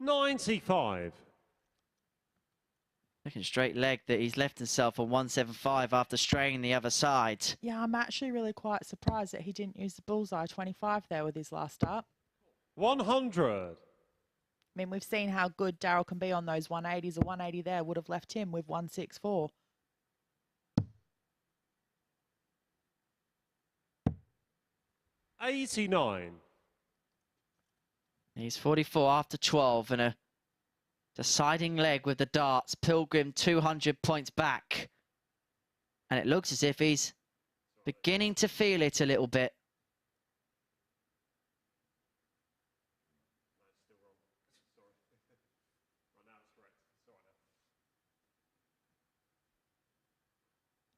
$95. Looking straight leg that he's left himself on 175 after straying the other side. Yeah, I'm actually really quite surprised that he didn't use the bullseye 25 there with his last start. 100. I mean, we've seen how good Darryl can be on those 180s. A 180 there would have left him with 164. $89. He's 44 after 12 and a deciding leg with the darts. Pilgrim 200 points back. And it looks as if he's beginning to feel it a little bit.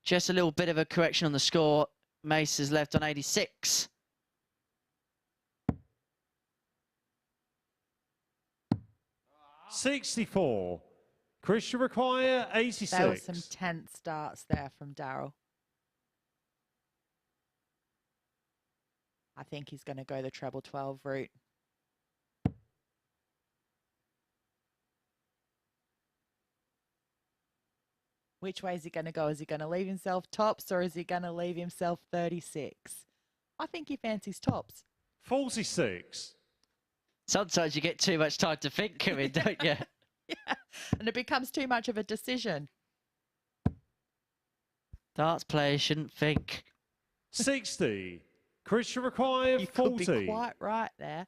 Just a little bit of a correction on the score. Mace is left on 86. $64. Christian require 86. There were some tense starts there from Darryl. I think he's going to go the treble 12 route. Which way is he going to go? Is he going to leave himself tops or is he going to leave himself 36? I think he fancies tops. 46. Sometimes you get too much time to think, Corinne, don't you? Yeah, and it becomes too much of a decision. Darts players shouldn't think. 60. Christian require 40. You could be quite right there.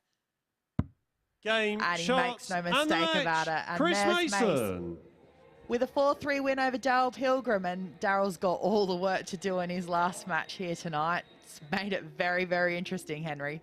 Game, And he shots, makes no and the mistake match. about it. And Chris there's Mason. With a 4-3 win over Darryl Pilgrim, and Darryl's got all the work to do in his last match here tonight. It's made it very, very interesting, Henry.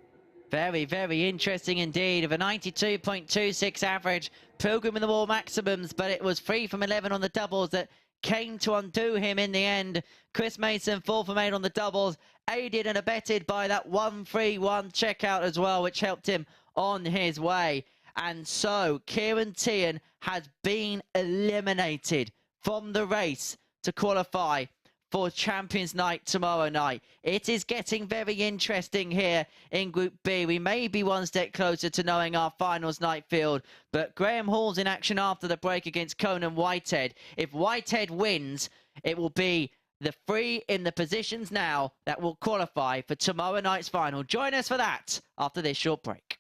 Very, very interesting indeed. Of a 92.26 average, Pilgrim in the more maximums, but it was 3 from 11 on the doubles that came to undo him in the end. Chris Mason 4 from 8 on the doubles, aided and abetted by that 1-3-1 checkout as well, which helped him on his way. And so Ciaran Teehan has been eliminated from the race to qualify for Champions Night tomorrow night. It is getting very interesting here in Group B. We may be one step closer to knowing our finals night field, but Graham Hall's in action after the break against Conan Whitehead. If Whitehead wins, it will be the 3 in the positions now that will qualify for tomorrow night's final. Join us for that after this short break.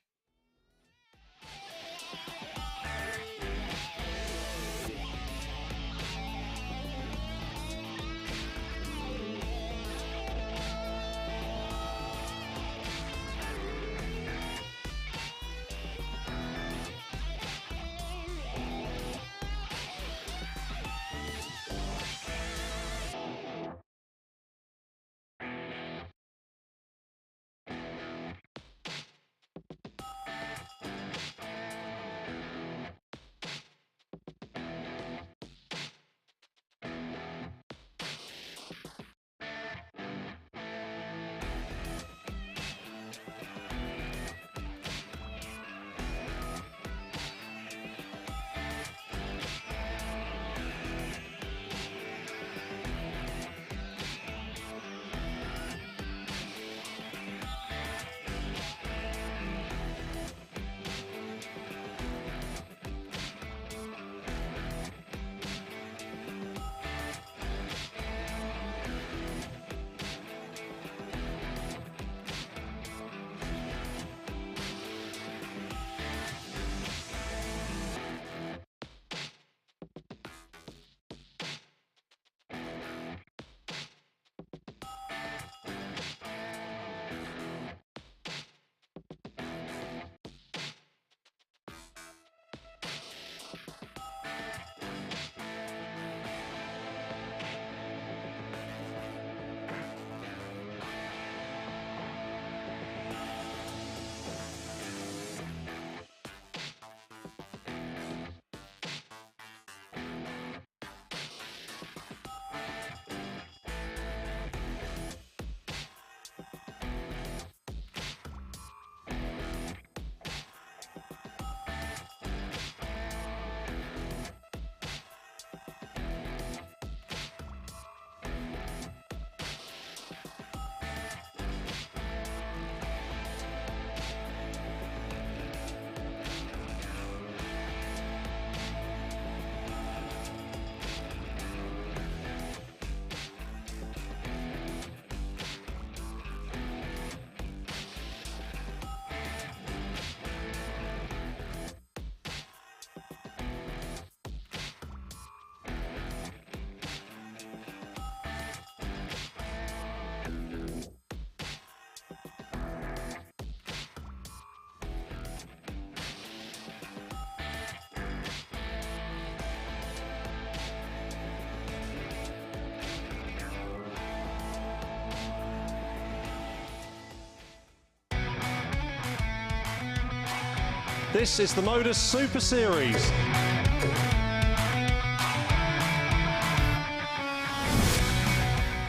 This is the MODUS Super Series.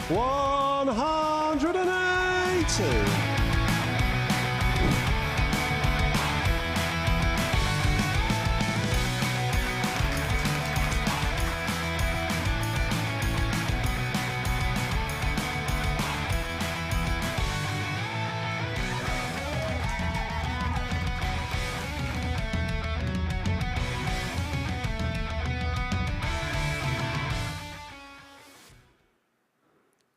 $180.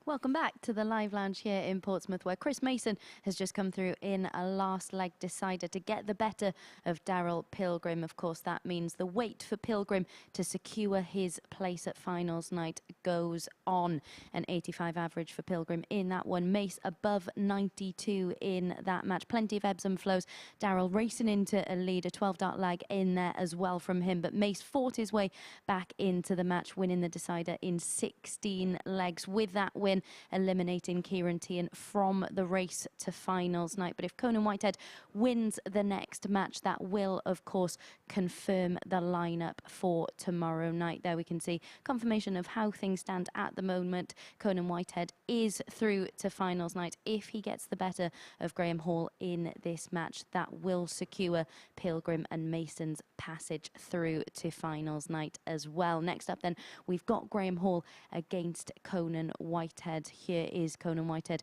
Welcome back to the live lounge here in Portsmouth, where Chris Mason has just come through in a last leg decider to get the better of Darryl Pilgrim. Of course, that means the wait for Pilgrim to secure his place at finals night goes on. An 85 average for Pilgrim in that one. Mace above 92 in that match. Plenty of ebbs and flows. Darryl racing into a lead, a 12-dart lag in there as well from him. But Mace fought his way back into the match, winning the decider in 16 legs. With that win, win, eliminating Ciaran Teehan from the race to finals night. But if Conan Whitehead wins the next match, that will, of course, confirm the lineup for tomorrow night. There we can see confirmation of how things stand at the moment. Conan Whitehead is through to finals night. If he gets the better of Graham Hall in this match, that will secure Pilgrim and Mason's passage through to finals night as well. Next up then, we've got Graham Hall against Conan Whitehead. Here is Conan Whitehead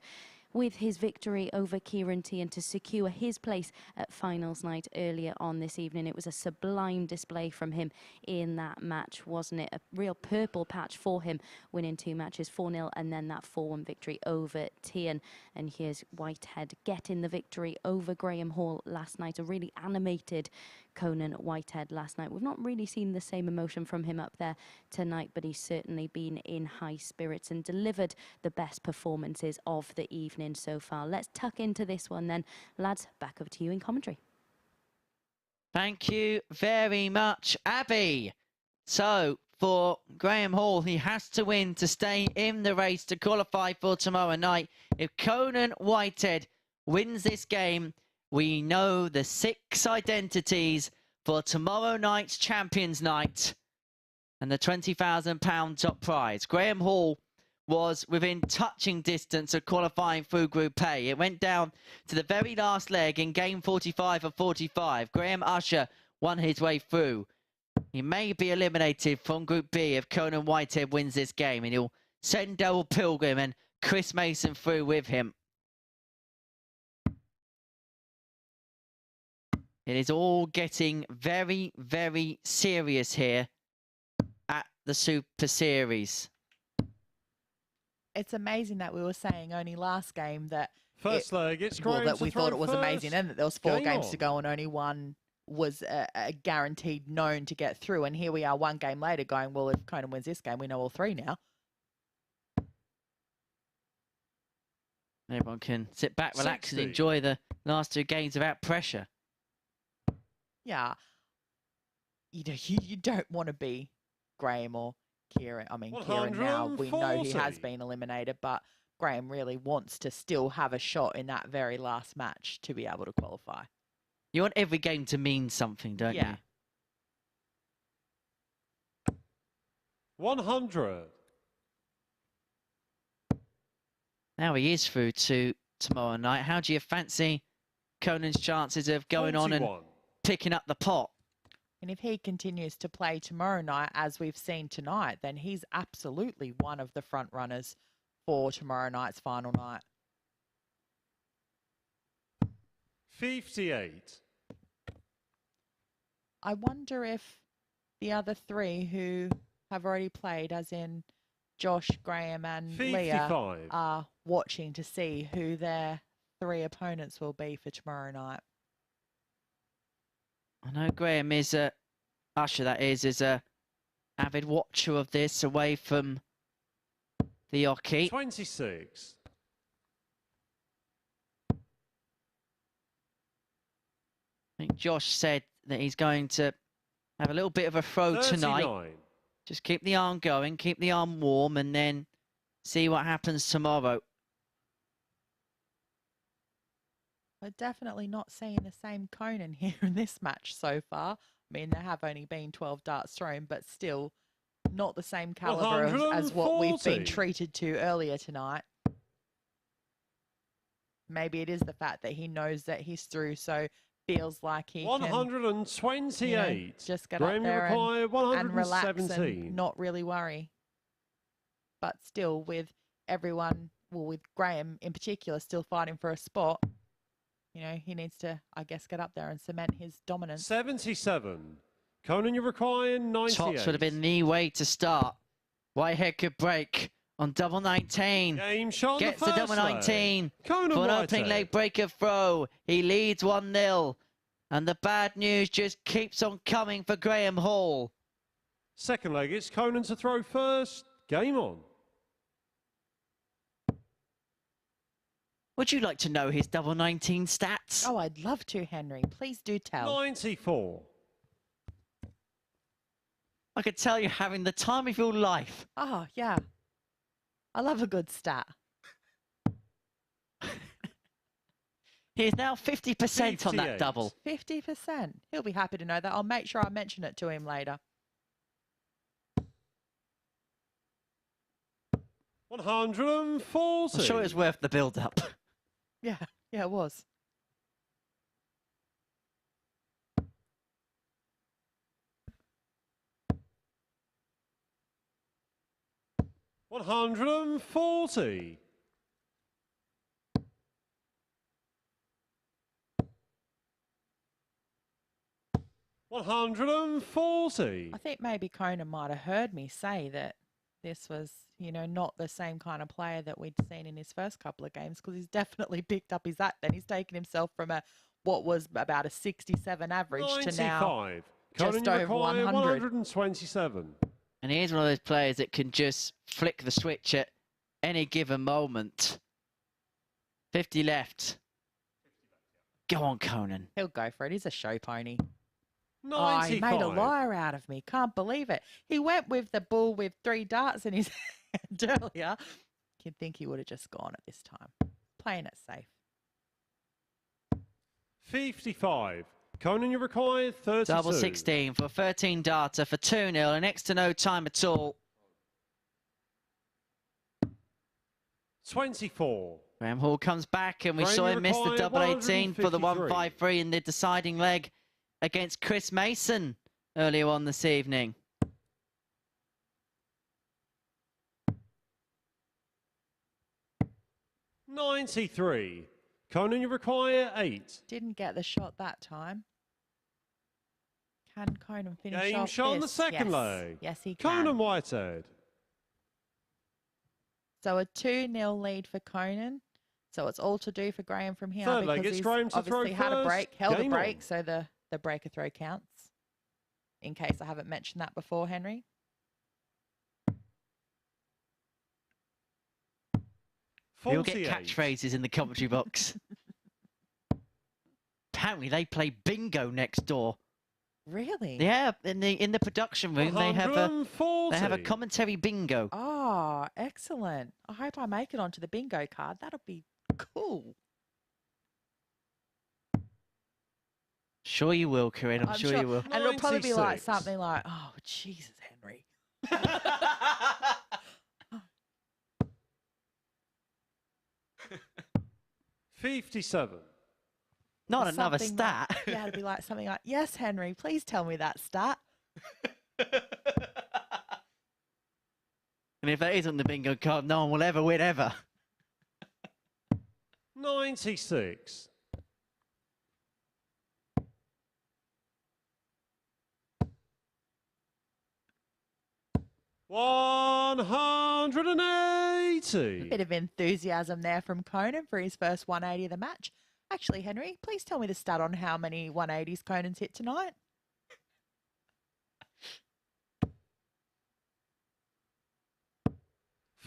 with his victory over Ciaran Teehan to secure his place at finals night earlier on this evening. It was a sublime display from him in that match, wasn't it? A real purple patch for him, winning 2 matches, 4-0, and then that 4-1 victory over Teehan. And here's Whitehead getting the victory over Graham Hall last night. A really animated Conan Whitehead last night. We've not really seen the same emotion from him up there tonight, but he's certainly been in high spirits and delivered the best performances of the evening so far. Let's tuck into this one then. Lads, back over to you in commentary. Thank you very much, Abby. So, for Graham Hall, he has to win to stay in the race to qualify for tomorrow night. If Conan Whitehead wins this game, we know the 6 identities for tomorrow night's Champions Night and the £20,000 top prize. Graham Hall was within touching distance of qualifying through Group A. It went down to the very last leg in game 45 of 45. Graham Usher won his way through. He may be eliminated from Group B if Conan Whitehead wins this game, and he'll send Darryl Pilgrim and Chris Mason through with him. It is all getting very, very serious here at the Super Series. It's amazing that we were saying only last game that first leg, it's well, Graham that to we throw thought it was first. amazing and that there was 4 Game games on. to go and only one was a guaranteed known to get through. And here we are 1 game later going, well, if Conan wins this game, we know all 3 now. Everyone can sit back, relax, 60. and enjoy the last 2 games without pressure. Yeah. You don't want to be Graham or Ciaran. I mean, Ciaran now, we know he has 140. been eliminated, but Graham really wants to still have a shot in that very last match to be able to qualify. You want every game to mean something, don't Yeah. you? 100. Now he is through to tomorrow night. How do you fancy Conan's chances of going on and 41. picking up the pot? And if he continues to play tomorrow night, as we've seen tonight, then he's absolutely one of the front runners for tomorrow night's final night. 58. I wonder if the other 3 who have already played, as in Josh, Graham and Leah, 55. are watching to see who their 3 opponents will be for tomorrow night. I know Graham is Usher, that is a avid watcher of this away from the hockey. 26. I think Josh said that he's going to have a little bit of a throw 39. tonight. Just keep the arm going, keep the arm warm, and then see what happens tomorrow. We're definitely not seeing the same Conan here in this match so far. I mean, there have only been 12 darts thrown, but still not the same caliber as what we've been 140. treated to earlier tonight. Maybe it is the fact that he knows that he's through, so feels like he can 128. just get Graham, up there you require and relax 117. and not really worry. But still, with everyone, well, with Graham in particular, still fighting for a spot, you know, he needs to, I guess, get up there and cement his dominance. 77. Conan, you require 98. Tops would have been the way to start. Whitehead could break on double 19. Game shot Gets the the first double leg. 19 Conan for an Whitehead. opening leg breaker throw. He leads 1-0. And the bad news just keeps on coming for Graham Hall. Second leg, it's Conan to throw first. Game on. Would you like to know his double 19 stats? Oh, I'd love to, Henry. Please do tell. 94. I could tell you're having the time of your life. Oh, yeah. I love a good stat. He is now 50% on that 58. double. 50%. He'll be happy to know that. I'll make sure I mention it to him later. 140. I'm sure it was worth the build-up. Yeah, it was. $140. 140. I think maybe Conan might have heard me say that this was, you know, not the same kind of player that we'd seen in his first couple of games, because he's definitely picked up his act. Then he's taken himself from what was about a 67 average 95. to now Conan, just you over require 100. 127. And he's one of those players that can just flick the switch at any given moment. 50 left. Go on, Conan. He'll go for it. He's a show pony. 95. Oh, he made a liar out of me. Can't believe it. He went with the bull with 3 darts in his hand earlier. You'd think he would have just gone at this time. Playing it safe. 55. Conan, you require 32. Double 16 for 13 data for 2-0 and next to no time at all. 24. Graham Hall comes back and we Graham, saw you him miss the require double 18 for the 153. 153 in the deciding leg against Chris Mason earlier on this evening. $93. Conan, you require 8. Didn't get the shot that time. Can Conan finish Game off shot on the this? second Yes. leg. Yes, he can. Conan Whitehead. So a 2-0 lead for Conan. So it's all to do for Graham from here. Third leg, because it's he's Graham to throw obviously had a first. break, held a Game break, on. so the breaker throw counts. In case I haven't mentioned that before, Henry. You'll get 48. catchphrases in the commentary box. Apparently they play bingo next door. Really? Yeah, in the production room they have a 140. commentary bingo. Oh, excellent. I hope I make it onto the bingo card. That'll be cool. Sure you will, Corinne. I'm sure you will. And it'll probably be like 96. something like, oh, Jesus, Henry. $57. Not Or another something stat. Like, yeah, it'd be like something like, yes, Henry, please tell me that stat. And if that isn't the bingo card, no one will ever win ever. 96. $180. Bit of enthusiasm there from Conan for his first 180 of the match. Actually, Henry, please tell me the stat on how many 180s Conan's hit tonight.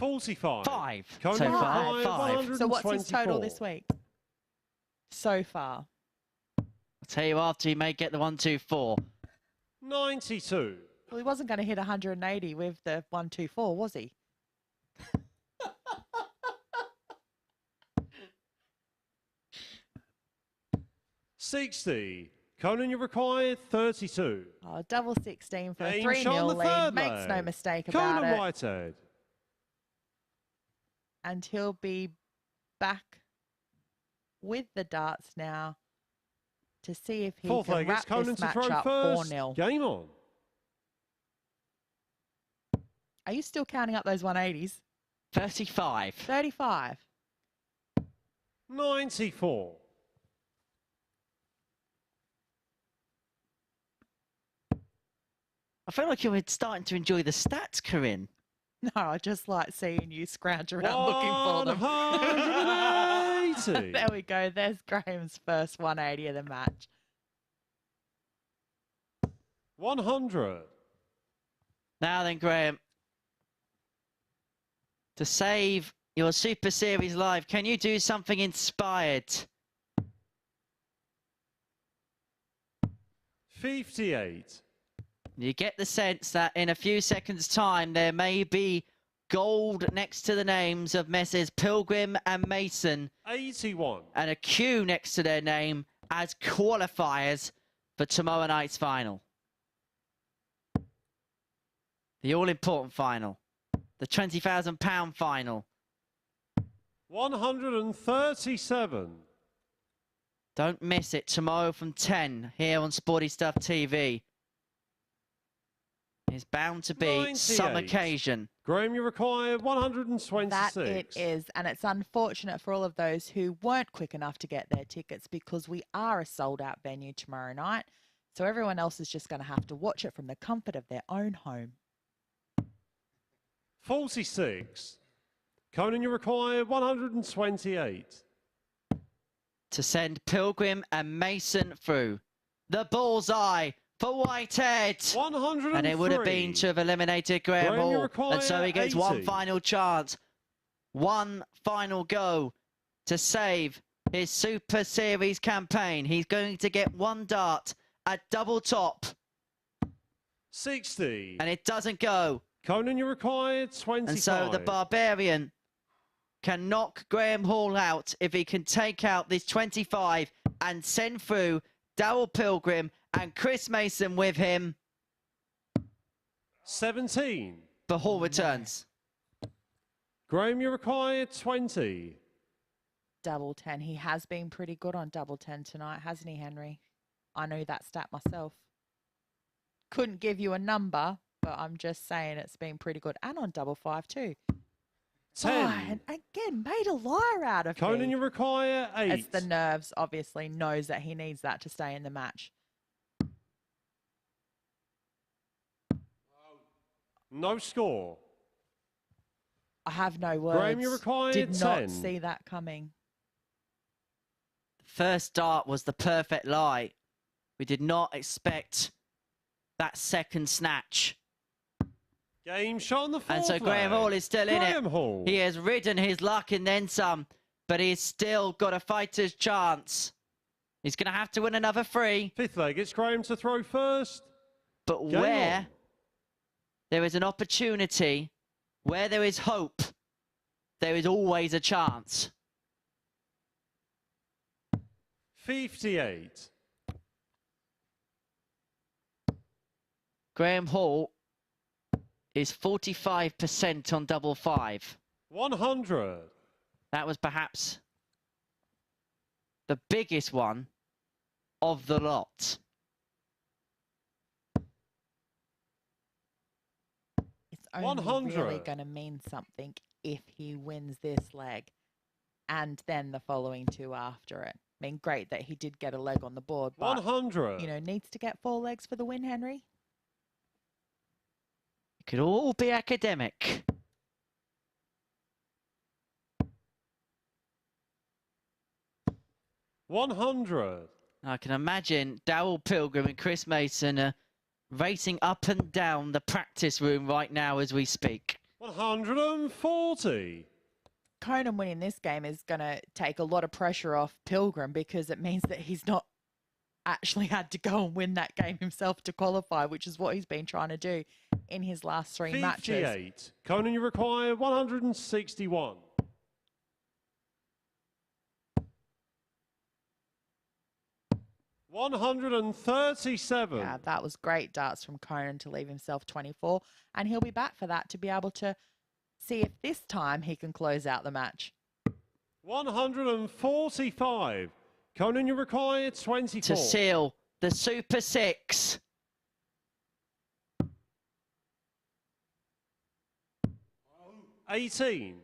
$45. 5 Conan so you far. require 5. So what's his total 124. this week? So far. I'll tell you after he may get the 124. 92. Well, he wasn't going to hit 180 with the 124, was he? $60. Conan, you require 32. Oh, double 16 for a Game 3-0 shot on the lead. third Makes no leg. mistake about Conan it. Whitehead. And he'll be back with the darts now to see if he Fourth can leg, it's wrap Conan this to match throw up first. 4-0. Game on. Are you still counting up those 180s? 35. 35. 94. I feel like you're starting to enjoy the stats, Corinne. No, I just like seeing you scrounge around looking for them. 180. There we go. There's Graham's first 180 of the match. 100. Now then, Graham, to save your Super Series live, can you do something inspired? 58. You get the sense that in a few seconds' time there may be gold next to the names of Messrs Pilgrim and Mason. 81. And a Q next to their name as qualifiers for tomorrow night's final. The all-important final. The £20,000 final. 137. Don't miss it tomorrow from 10 here on Sporty Stuff TV. It's bound to be some 98. occasion. Graham, you require 126. That it is, and it's unfortunate for all of those who weren't quick enough to get their tickets because we are a sold-out venue tomorrow night. So everyone else is just going to have to watch it from the comfort of their own home. 46. Conan, you require 128. To send Pilgrim and Mason through. The bullseye for Whitehead. 103. And it would have been to have eliminated Graham Hall. And so he gets 80. one final chance. One final go to save his Super Series campaign. He's going to get one dart at double top. 60. And it doesn't go. Conan, you require 25. And so the Barbarian can knock Graham Hall out if he can take out this 25 and send through Darryl Pilgrim and Chris Mason with him. 17. But Hall returns. Graham, you require 20. Double 10. He has been pretty good on double 10 tonight, hasn't he, Henry? I know that stat myself. Couldn't give you a number, but I'm just saying it's been pretty good. And on double 5 too. 10. Oh, and again, made a liar out of Conan, me. you require 8. It's the nerves, obviously, knows that he needs that to stay in the match. No score. I have no words. Graham, you require Did 10. not see that coming. The first dart was the perfect lie. We did not expect that second snatch. Game shot on the fourth And so Graham leg. Hall is still in Graham it. Hall. He has ridden his luck and then some, but he's still got a fighter's chance. He's going to have to win another 3. Fifth leg, it's Graham to throw first. But Game where on. there is an opportunity, where there is hope, there is always a chance. 58. Graham Hall is 45% on double 5. 100. That was perhaps the biggest one of the lot. It's only 100. really going to mean something if he wins this leg and then the following 2 after it. I mean, great that he did get a leg on the board, but, 100. you know, needs to get 4 legs for the win, Henry. It could all be academic. $100. I can imagine Darryl Pilgrim and Chris Mason racing up and down the practice room right now as we speak. 140. Conan winning this game is going to take a lot of pressure off Pilgrim because it means that he's not actually had to go and win that game himself to qualify, which is what he's been trying to do in his last 3 matches. 58. Conan, you require 161. $137. Yeah, that was great darts from Conan to leave himself 24, and he'll be back for that to be able to see if this time he can close out the match. 145. Conan, you require 24. To seal the Super 6. $18.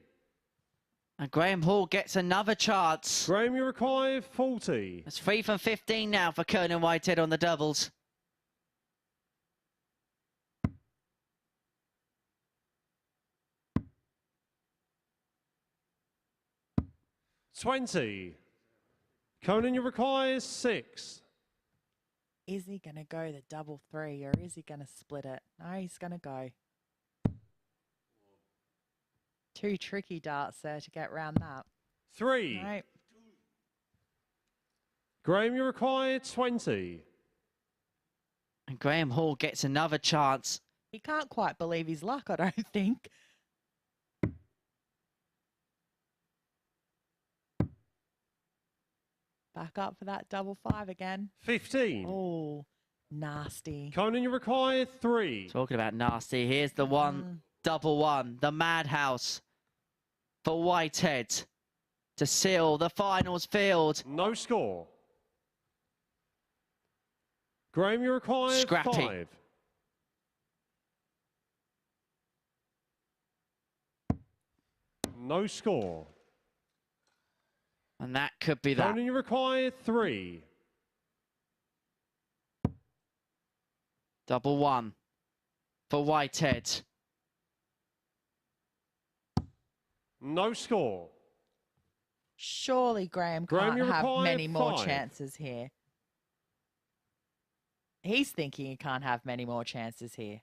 And Graham Hall gets another chance. Graham, you require 40. It's 3 from 15 now for Conan Whitehead on the doubles. $20. Conan, you require 6. Is he going to go the double 3 or is he going to split it? No, he's going to go. 2 tricky darts there to get round that. 3. No. Graham, you require 20. And Graham Hall gets another chance. He can't quite believe his luck, I don't think. Back up for that double 5 again. 15. Oh, nasty. Conan, you require 3. Talking about nasty, here's the one, double 1, the madhouse for Whitehead to seal the finals field. No score. Graham, you require Scrappy. 5. No score. And that could be that. Conan, you require 3. Double 1 for Whitehead. No score. Surely Graham Graham, can't you have require many more 5. chances here. He's thinking he can't have many more chances here.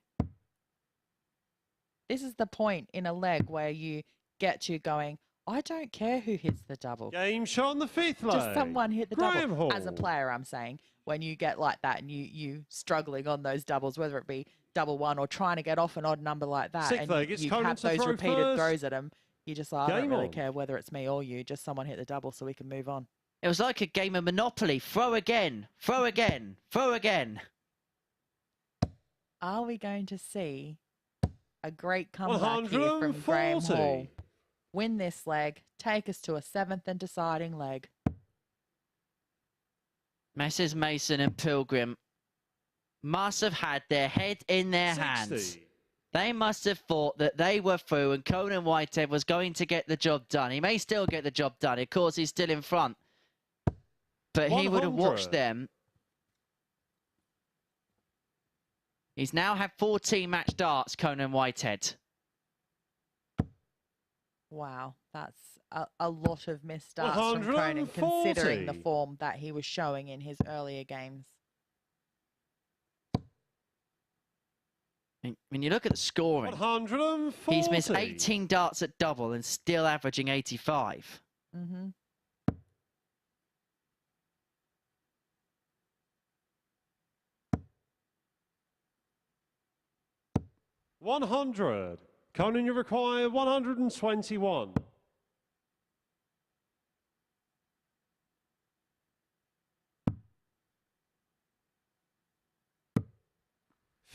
This is the point in a leg where you get to going, I don't care who hits the double. Game shot on the 5th leg. Just someone hit the Graham double. Hall. As a player, I'm saying, when you get like that and you struggling on those doubles, whether it be double 1 or trying to get off an odd number like that, 6th and leg, it's you Conan have to those throw repeated first. throws at him, you just like, I don't Game really on. care whether it's me or you, just someone hit the double so we can move on. It was like a game of Monopoly. Throw again, throw again, throw again. Are we going to see a great comeback here from Graham 140. Hall? Win this leg, take us to a 7th and deciding leg. Messrs. Mason and Pilgrim must have had their head in their 60. hands. They must have thought that they were through and Conan Whitehead was going to get the job done. He may still get the job done. Of course, he's still in front. But he would have 100. watched them. He's now had 14 match darts, Conan Whitehead. Wow, that's a lot of missed starts from Conan, 140. considering the form that he was showing in his earlier games. When you look at the scoring, 140. he's missed 18 darts at double and still averaging 85. Mm-hmm. $100. Conan, you require 121.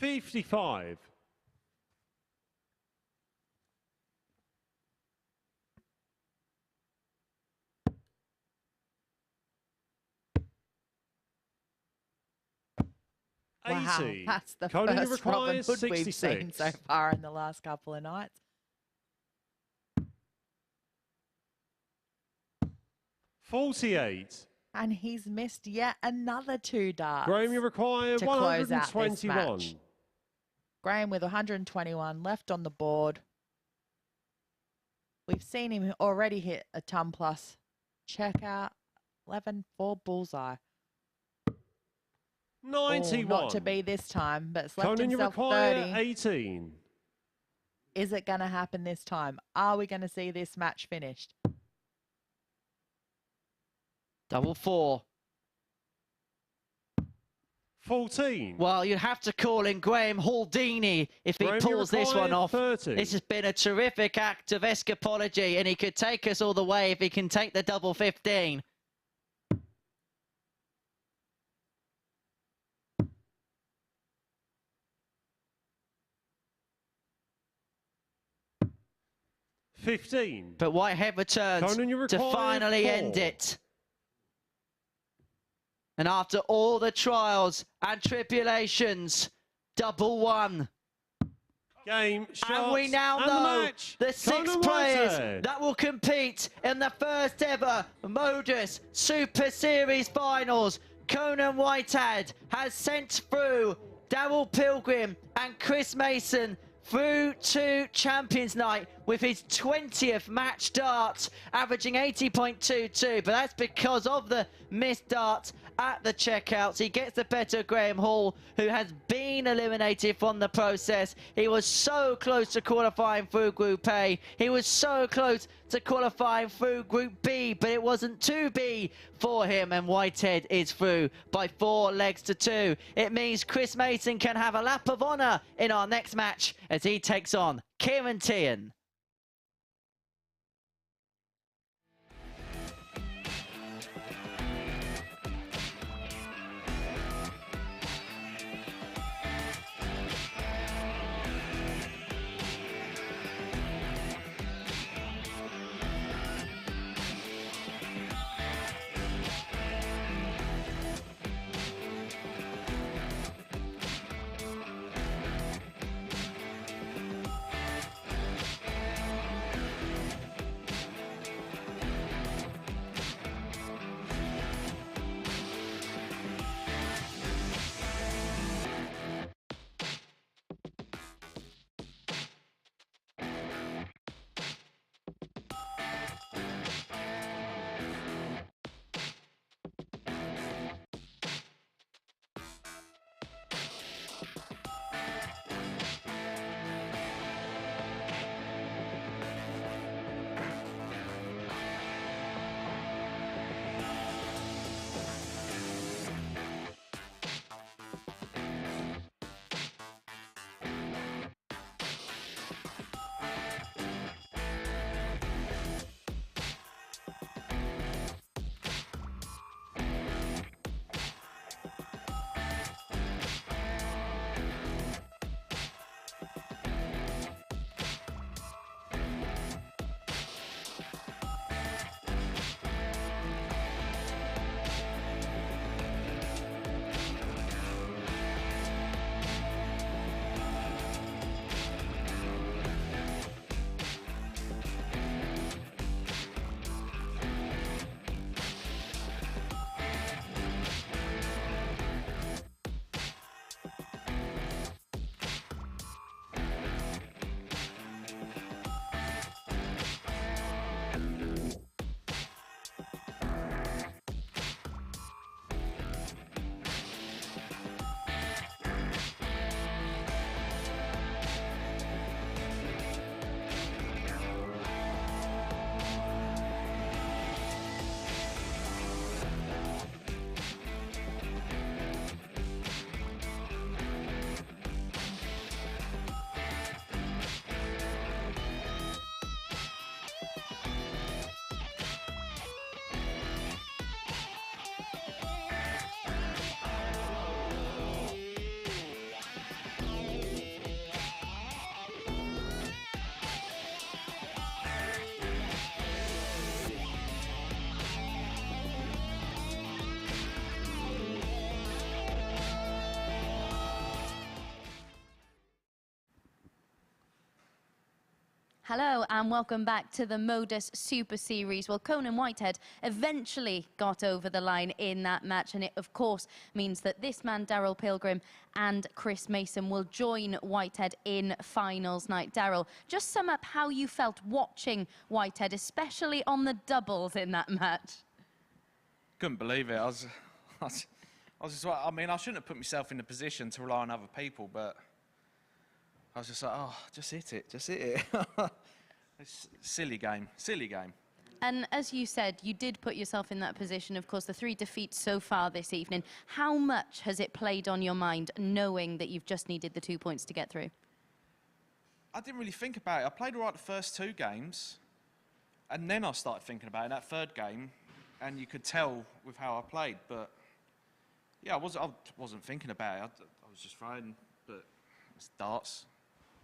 $55. Wow, 80. that's the Conan, you first Robin require Hood we've seen 66. so far in the last couple of nights. $48. And he's missed yet another 2 darts. Graham, you require to close out this 121. match. Graham with 121 left on the board. We've seen him already hit a ton plus. Check out 11 for bullseye. 91. Not to be this time, but it's left Conan, you himself require 30. 18. Is it going to happen this time? Are we going to see this match finished? Double 4. 14. Well, you have to call in Graham Haldini if he Graham, you pulls this require one off. 30. This has been a terrific act of escapology, and he could take us all the way if he can take the double 15. $15. But Whitehead returns Conan, you to require finally 4. end it. And after all the trials and tribulations, double 1. Game, And we now and know the match. the 6 Conan players Whitehead. that will compete in the first ever MODUS Super Series finals. Conan Whitehead has sent through Darryl Pilgrim and Chris Mason through to Champions Night with his 20th match darts, averaging 80.22, but that's because of the missed darts at the checkouts. He gets the better of Graham Hall, who has been eliminated from the process. He was so close to qualifying through Group A. He was so close to qualifying through Group B, but it wasn't to be for him, and Whitehead is through by 4 legs to 2. It means Chris Mason can have a lap of honour in our next match as he takes on Ciaran Teehan. Hello and welcome back to the MODUS Super Series. Well, Conan Whitehead eventually got over the line in that match, and it, of course, means that this man, Darryl Pilgrim, and Chris Mason will join Whitehead in finals night. Darryl, just sum up how you felt watching Whitehead, especially on the doubles in that match. Couldn't believe it. I was just like, I mean, I shouldn't have put myself in the position to rely on other people, but I was just like, oh, just hit it, just hit it. It's a silly game, silly game. And as you said, you did put yourself in that position. Of course, the 3 defeats so far this evening. How much has it played on your mind, knowing that you've just needed the 2 points to get through? I didn't really think about it. I played all right the first 2 games, and then I started thinking about it in that 3rd game, and you could tell with how I played. But yeah, I wasn't thinking about it. I was just throwing, but it's darts.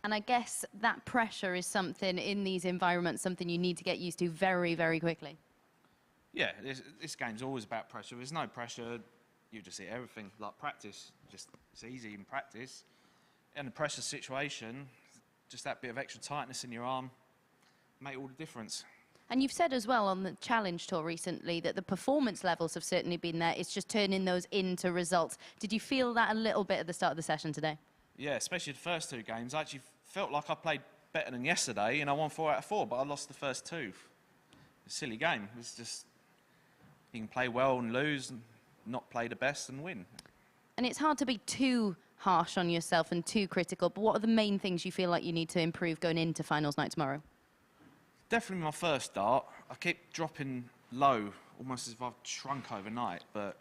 And I guess that pressure is something in these environments, something you need to get used to very, very quickly. Yeah, this game's always about pressure. If there's no pressure, you just hit everything. Like practice, it's easy in practice. In a pressure situation, just that bit of extra tightness in your arm make all the difference. And you've said as well on the Challenge Tour recently that the performance levels have certainly been there. It's just turning those into results. Did you feel that a little bit at the start of the session today? Yeah, especially the first 2 games. I actually felt like I played better than yesterday, and I won 4 out of 4, but I lost the first 2. It's a silly game. It's just, you can play well and lose, and not play the best and win. And it's hard to be too harsh on yourself and too critical, but what are the main things you feel like you need to improve going into finals night tomorrow? Definitely my first dart. I keep dropping low, almost as if I've shrunk overnight, but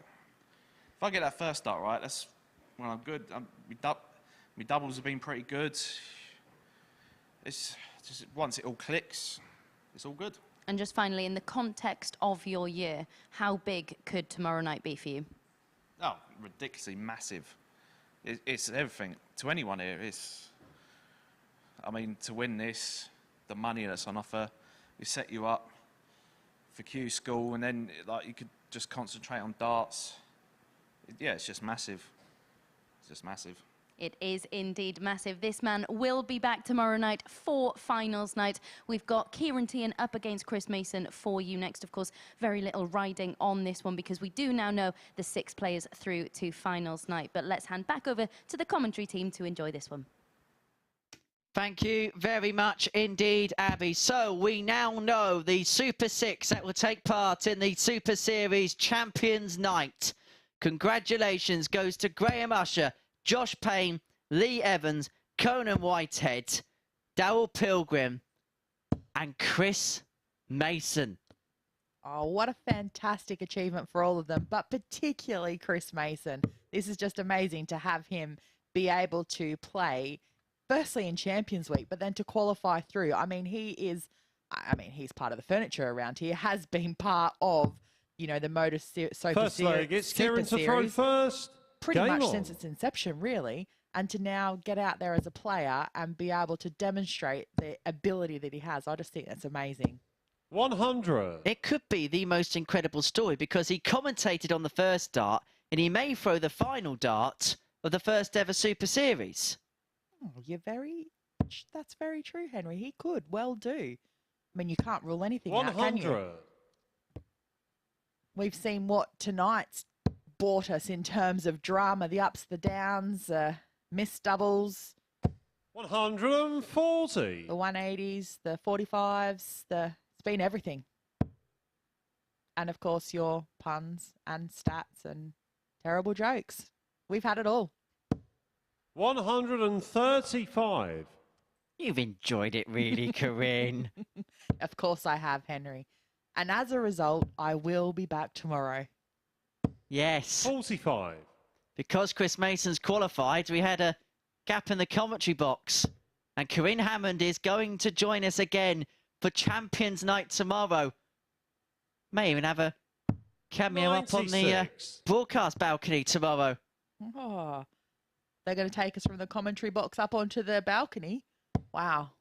if I get that first dart right, that's when I'm good. My doubles have been pretty good. It's just once it all clicks, it's all good. And just finally, in the context of your year, how big could tomorrow night be for you? Oh, ridiculously massive. It's everything to anyone here. I mean, to win this, the money that's on offer, we set you up for Q School, and then like you could just concentrate on darts. Yeah, it's just massive. It's just massive. It is indeed massive. This man will be back tomorrow night for finals night. We've got Ciaran Teehan up against Chris Mason for you next. Of course, very little riding on this one because we do now know the 6 players through to finals night. But let's hand back over to the commentary team to enjoy this one. Thank you very much indeed, Abby. So we now know the Super 6 that will take part in the Super Series Champions Night. Congratulations goes to Graham Usher, Josh Payne, Lee Evans, Conan Whitehead, Darryl Pilgrim, and Chris Mason. Oh, what a fantastic achievement for all of them, but particularly Chris Mason. This is just amazing to have him be able to play, firstly in Champions Week, but then to qualify through. I mean, he's part of the furniture around here, has been part of, you know, the MODUS Super Series. First leg, it's Ciaran to throw first. Pretty much since its inception, really, and to now get out there as a player and be able to demonstrate the ability that he has. I just think that's amazing. 100. It could be the most incredible story because he commentated on the first dart and he may throw the final dart of the first ever Super Series. Oh, that's very true, Henry. He could well do. I mean, you can't rule anything out, can you? 100. We've seen what tonight's brought us in terms of drama, the ups, the downs, missed doubles. 140. The 180s, the 45s, it's been everything. And of course, your puns and stats and terrible jokes. We've had it all. 135. You've enjoyed it really, Corinne. Of course I have, Henry. And as a result, I will be back tomorrow. Yes. 45. Because Chris Mason's qualified, we had a gap in the commentary box. And Corinne Hammond is going to join us again for Champions Night tomorrow. May even have a cameo 96. up on the broadcast balcony tomorrow. Oh, they're going to take us from the commentary box up onto the balcony. Wow.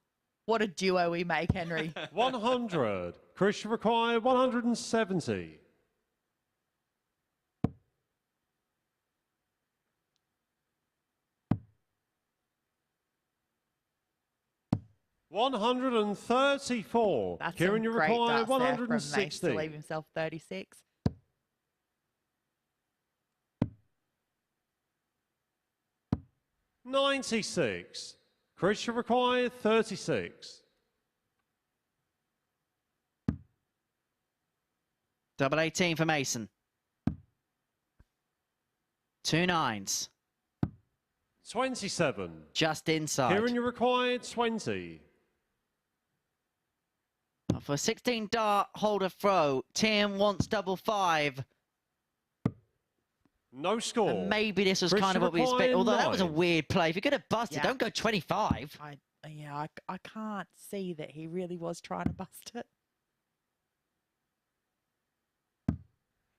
What a duo we make, Henry. 100. Chris required 170. 134. That's Ciaran, some you great require darts there from Mace 160. to leave himself 36. $96. Chris, you require 36. Double 18 for Mason. 2 9s. 27. Just inside. Ciaran, you require 20. For a 16 dart holder throw, Teehan wants double 5. No score. And maybe this was Chris, kind of you what we expected. require Although that was a 9. weird play. If you're going to bust it, Yeah. don't go 25. I can't see that he really was trying to bust it.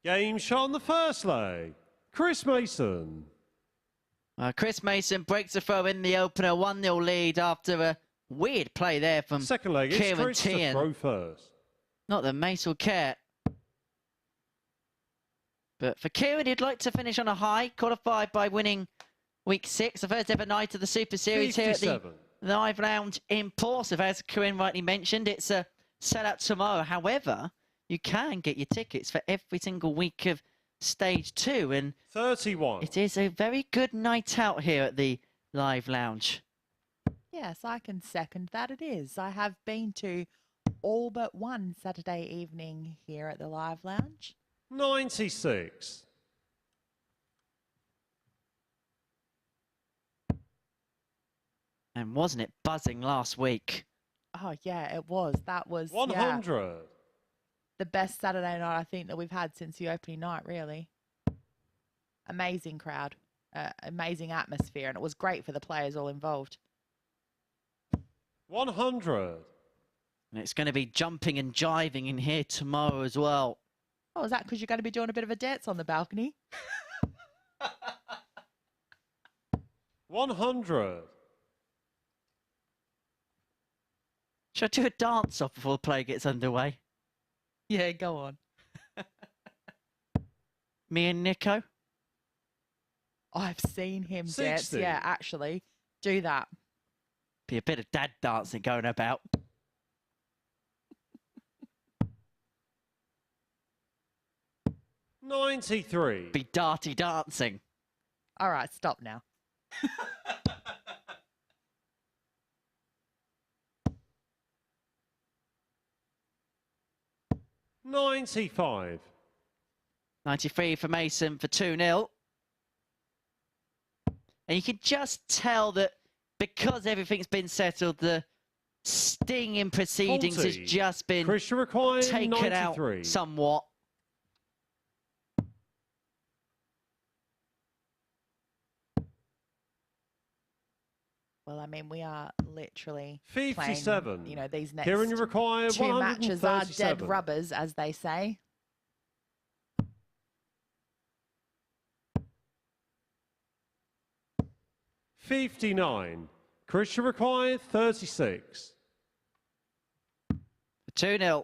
Game shot on the first leg. Chris Mason. Chris Mason breaks the throw in the opener. 1-0 lead after a weird play there from Second leg, it's Ciaran Chris to Teehan. throw first. Not that Mace will care. But for Ciaran, he'd like to finish on a high, qualified by winning week 6, the first ever night of the Super Series 57. here at the Live Lounge in Portsmouth. As Corinne rightly mentioned, it's a sellout tomorrow. However, you can get your tickets for every single week of Stage 2. And 31. it is a very good night out here at the Live Lounge. Yes, I can second that. It is. I have been to all but one Saturday evening here at the Live Lounge. 96. And wasn't it buzzing last week? Oh, yeah, it was. That was 100. The best Saturday night I think that we've had since the opening night, really. Amazing crowd, amazing atmosphere, and it was great for the players all involved. 100. And it's going to be jumping and jiving in here tomorrow as well. Oh, is that because you're going to be doing a bit of a dance on the balcony? 100. Should I do a dance off before the play gets underway? Yeah, go on. Me and Nico? I've seen him 60. dance. Yeah, actually, do that. Be a bit of dad dancing going about. $93. Be darty dancing. All right, stop now. $95. 93 for Mason for 2-0. And you can just tell that because everything's been settled, the sting in proceedings 40. has just been Chris, you require taken 93. out somewhat. Well, I mean, we are literally 57. playing, you know, these next Ciaran, you require two matches are dead 137. rubbers, as they say. $59. Chris, you require 36. 2-0.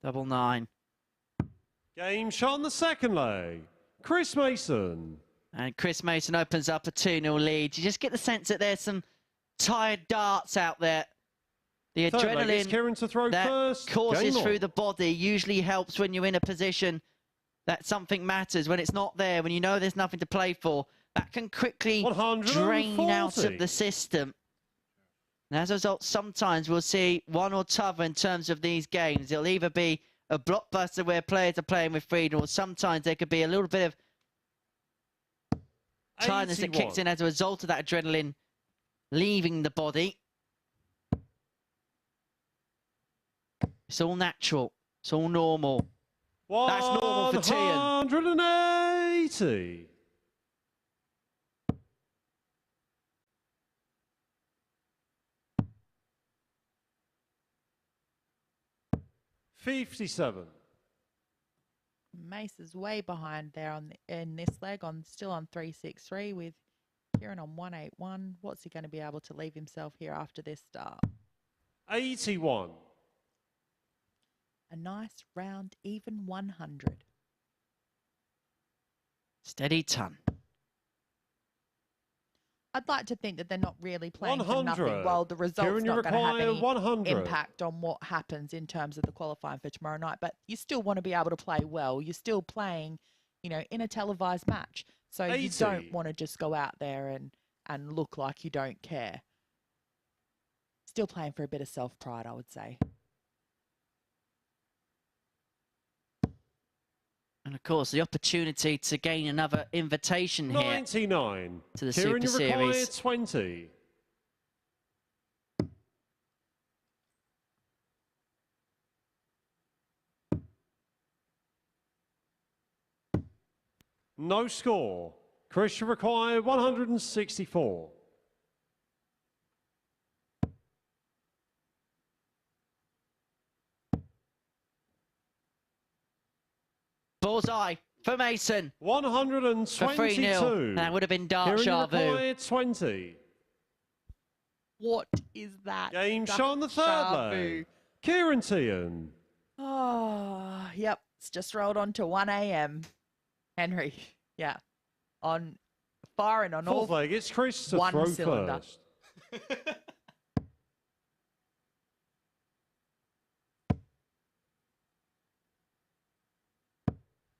Double 9. Game shot on the second leg. Chris Mason. And Chris Mason opens up a 2-0 lead. You just get the sense that there's some tired darts out there. The Third leg, it's adrenaline Ciaran to throw that first. courses Game through on. the body usually helps when you're in a position that something matters. When it's not there, when you know there's nothing to play for, that can quickly drain out of 140. the system. And as a result, sometimes we'll see one or t'other in terms of these games. It'll either be a blockbuster where players are playing with freedom, or sometimes there could be a little bit of tiredness that kicks in as a result of that adrenaline leaving the body. It's all natural. It's all normal. That's normal for Teehan. 180. $57. Mace is way behind there on in this leg, still on 363 with Ciaran on 181. What's he going to be able to leave himself here after this start? 81. A nice round, even 100. Steady ton. I'd like to think that they're not really playing for 100. nothing. Well, the result's Kieran, you not going to have require any 100. impact on what happens in terms of the qualifying for tomorrow night. But you still want to be able to play well. You're still playing, you know, in a televised match. So 80. you don't want to just go out there and look like you don't care. Still playing for a bit of self-pride, I would say. And of course, the opportunity to gain another invitation here 99. to the Kieran, Super you require Series. 20. No score. Chris, you require 164. Bullseye for Mason. 122. For 3-0. That would have been Dart Kieran, you Shavu. require 20. What is that? Game Dart show on the third Shavu? leg. Ciaran Teehan. Oh, yep. It's just rolled on to 1 a.m. Henry, yeah. On firing on Fourth all leg, it's Chris to one throw cylinder. first.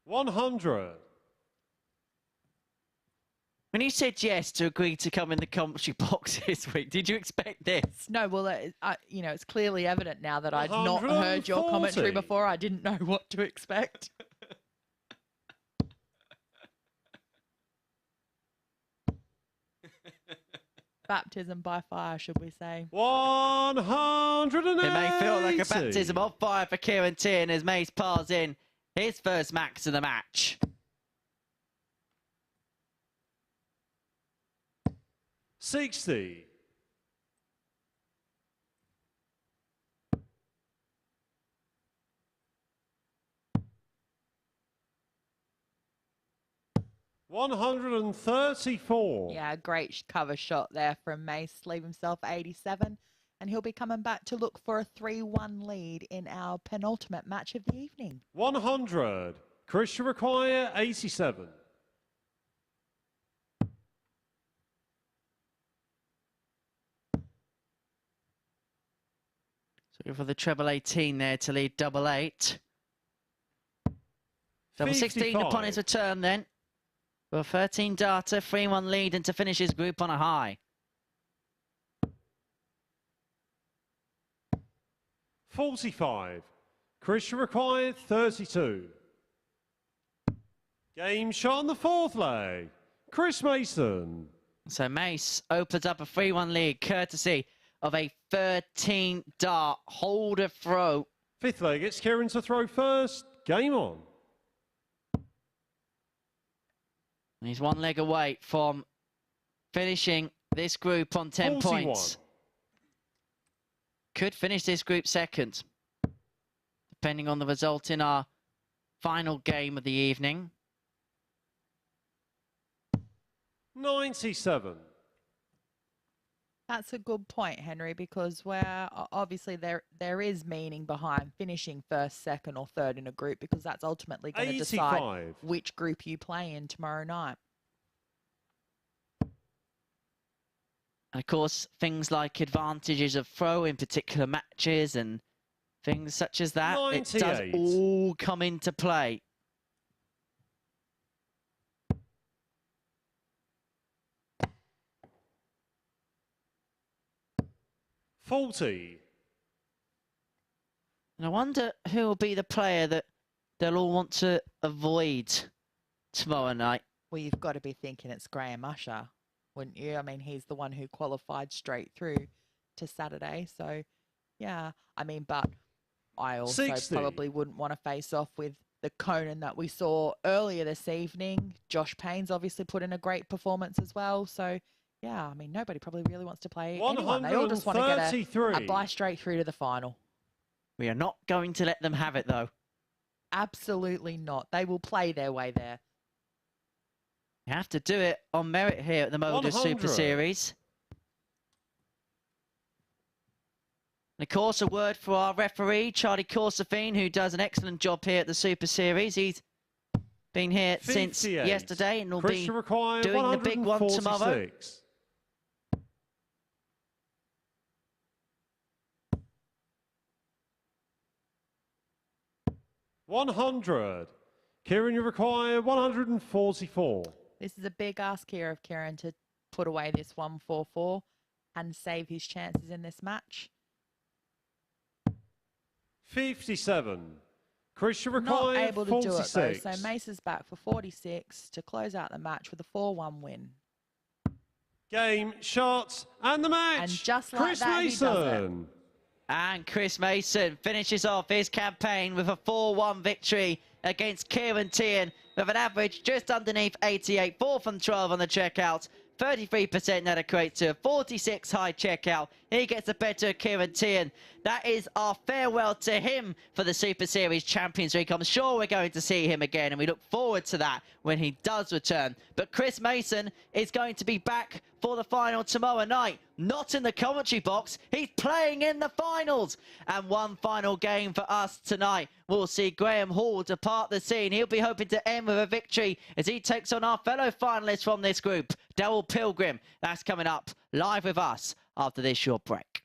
$100. When you said yes to agree to come in the commentary box this week, did you expect this? No, well, you know, it's clearly evident now that I'd not heard your commentary 140. before. I didn't know what to expect. Baptism by fire, should we say? 180. It may feel like a baptism of fire for Ciaran Teehan as Mace piles in his first max of the match. 60. $134. Yeah, great cover shot there from Mace. Leave himself 87. And he'll be coming back to look for a 3-1 lead in our penultimate match of the evening. 100. Chris, you require 87. So for the treble 18 there to lead double 8. Double 16 upon 55. his return then. For a 13 darter, 3-1 lead and to finish his group on a high. 45. Chris, you require 32. Game shot on the fourth leg. Chris Mason. So Mace opens up a 3-1 lead courtesy of a 13 dart holder throw. Fifth leg, it's Ciaran to throw first. Game on. And he's one leg away from finishing this group on 10 41. points. Could finish this group second, depending on the result in our final game of the evening. 97. That's a good point, Henry, because where obviously there is meaning behind finishing first, second, or third in a group, because that's ultimately going to decide 85. which group you play in tomorrow night. And of course, things like advantages of throw in particular matches and things such as that, it does 98. all come into play. $40. And I wonder who will be the player that they'll all want to avoid tomorrow night. Well, you've got to be thinking it's Graham Usher, wouldn't you? I mean, he's the one who qualified straight through to Saturday. So, yeah, I mean, but I also 60. probably wouldn't want to face off with the Conan that we saw earlier this evening. Josh Payne's obviously put in a great performance as well. So, yeah, I mean, nobody probably really wants to play anyone. They all just want to get a 133. bye straight through to the final. We are not going to let them have it, though. Absolutely not. They will play their way there. You have to do it on merit here at the MODUS Super 100. Series. And of course, a word for our referee, Charlie Corsafine, who does an excellent job here at the Super Series. He's been here since 58. yesterday and will Chris be require doing the big one tomorrow. 146. 100. Ciaran, you require 144. This is a big ask here of Ciaran to put away this 144 and save his chances in this match. 57. Chris, you Not require able to 46. do it though, so Mace is back for 46 to close out the match with a 4-1 win. Game, shots, and the match. And just like Chris that, Mason. he does it. And Chris Mason finishes off his campaign with a 4-1 victory against Ciaran Teehan with an average just underneath 88, 4 from 12 on the checkout. 33% that equates to a 46 high checkout. He gets the better of Ciaran Teehan. That is our farewell to him for the Super Series Champions Week. I'm sure we're going to see him again, and we look forward to that when he does return. But Chris Mason is going to be back for the final tomorrow night. Not in the commentary box. He's playing in the finals. And one final game for us tonight. We'll see Graham Hall depart the scene. He'll be hoping to end with a victory as he takes on our fellow finalists from this group, Darryl Pilgrim. That's coming up live with us after this short break.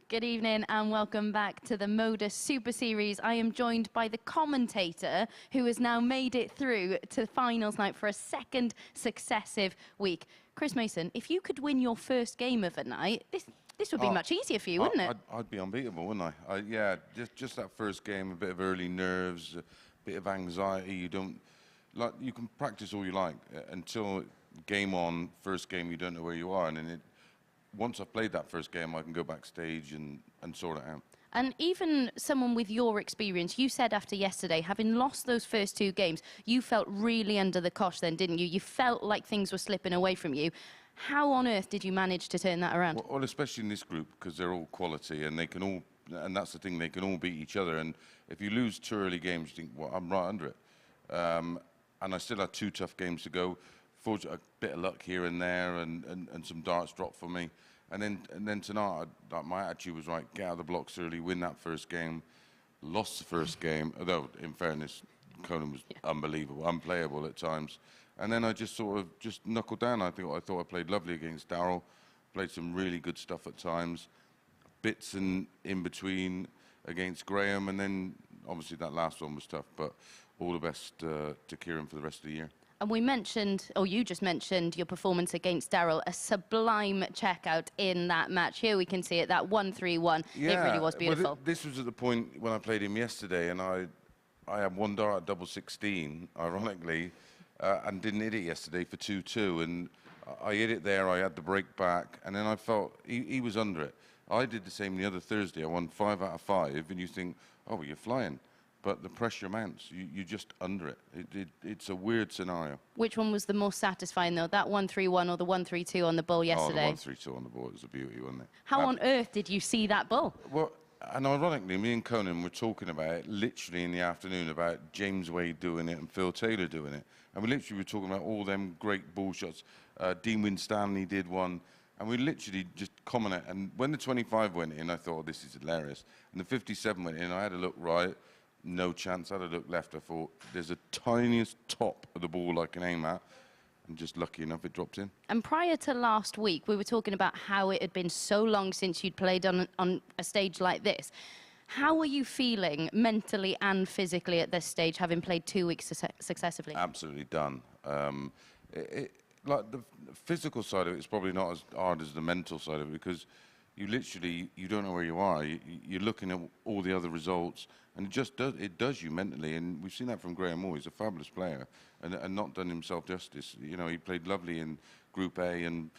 Good evening and welcome back to the MODUS Super Series. I am joined by the commentator who has now made it through to finals night for a second successive week. Chris Mason, if you could win your first game of the night, this would be much easier for you, wouldn't it? I'd be unbeatable, wouldn't I? Yeah, just that first game, a bit of early nerves, a bit of anxiety. You can practice all you like until game on, first game, you don't know where you are. And then once I've played that first game, I can go backstage and sort it out. And even someone with your experience, you said after yesterday, having lost those first two games, you felt really under the cosh then, didn't you? You felt like things were slipping away from you. How on earth did you manage to turn that around? Well, especially in this group, because they're all quality and they can all, and that's the thing, they can all beat each other. And if you lose two early games, you think, well, I'm right under it. And I still had 2 tough games to go. Fortunately, a bit of luck here and there, and some darts dropped for me. And then tonight, my attitude was right: get out of the blocks early, win that first game. Lost the first game, although in fairness, Conan was unbelievable, unplayable at times. And then I just sort of knuckled down. I thought I played lovely against Darryl, played some really good stuff at times, bits in between against Graham, and then obviously that last one was tough. But all the best to Ciaran for the rest of the year. And we mentioned, or you just mentioned, your performance against Darryl, a sublime checkout in that match. Here we can see it, that 1-3-1. It really was beautiful. Well, this was at the point when I played him yesterday, and I had 1 dart at double 16, ironically, and didn't hit it yesterday for 2-2. And I hit it there, I had the break back, and then I felt he was under it. I did the same the other Thursday. I won 5 out of 5, and you think, oh, well, you're flying. But the pressure mounts. You're just under it. It's a weird scenario. Which one was the most satisfying, though? That 1-3-1 or the 1-3-2 on the bull yesterday? Oh, the 1-3-2 on the bull was a beauty, wasn't it? How on earth did you see that bull? Well, and ironically, me and Conan were talking about it literally in the afternoon about James Wade doing it and Phil Taylor doing it. And we literally were talking about all them great bull shots. Dean Winstanley did one. And we literally just commented. And when the 25 went in, I thought, oh, this is hilarious. And the 57 went in, I had a look right. No chance. I had a look left. I thought, there's a tiniest top of the ball I can aim at. And just lucky enough, it dropped in. And prior to last week, we were talking about how it had been so long since you'd played on a stage like this. How are you feeling mentally and physically at this stage, having played 2 weeks successively? Absolutely done. Like the physical side of it is probably not as hard as the mental side of it, because you literally, you don't know where you are. You're looking at all the other results, and it does you mentally. And we've seen that from Graham Moore. He's a fabulous player, and not done himself justice. You know, he played lovely in Group A and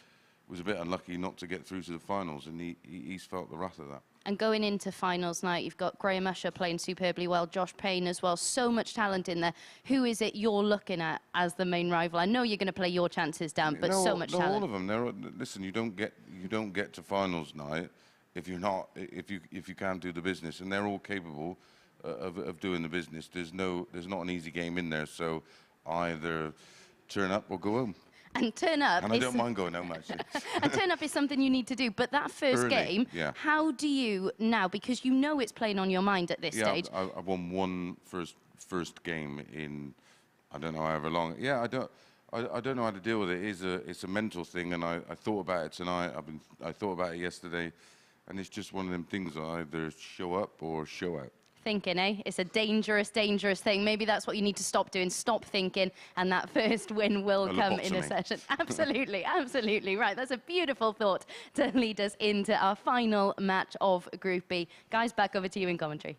was a bit unlucky not to get through to the finals, and he's felt the wrath of that. And going into finals night, you've got Graham Usher playing superbly well, Josh Payne as well. So much talent in there. Who is it you're looking at as the main rival? I know you're going to play your chances down, but so much talent. All of them. Listen, you don't get to finals night if you can't do the business, and they're all capable of doing the business. There's not an easy game in there. So either turn up or go home. And turn up. And I don't mind going home, actually. And turn up is something you need to do. But that first game, how do you now, because you know it's playing on your mind at this stage? I won one first game in, I don't know, however long. Yeah, I don't know how to deal with it. It's a mental thing, and I thought about it tonight. I thought about it yesterday, and it's just one of them things that either show up or show out. Thinking, eh? It's a dangerous, dangerous thing. Maybe that's what you need to stop doing. Stop thinking, and that first win will come in a session. Absolutely, absolutely right. That's a beautiful thought to lead us into our final match of Group B. Guys, back over to you in commentary.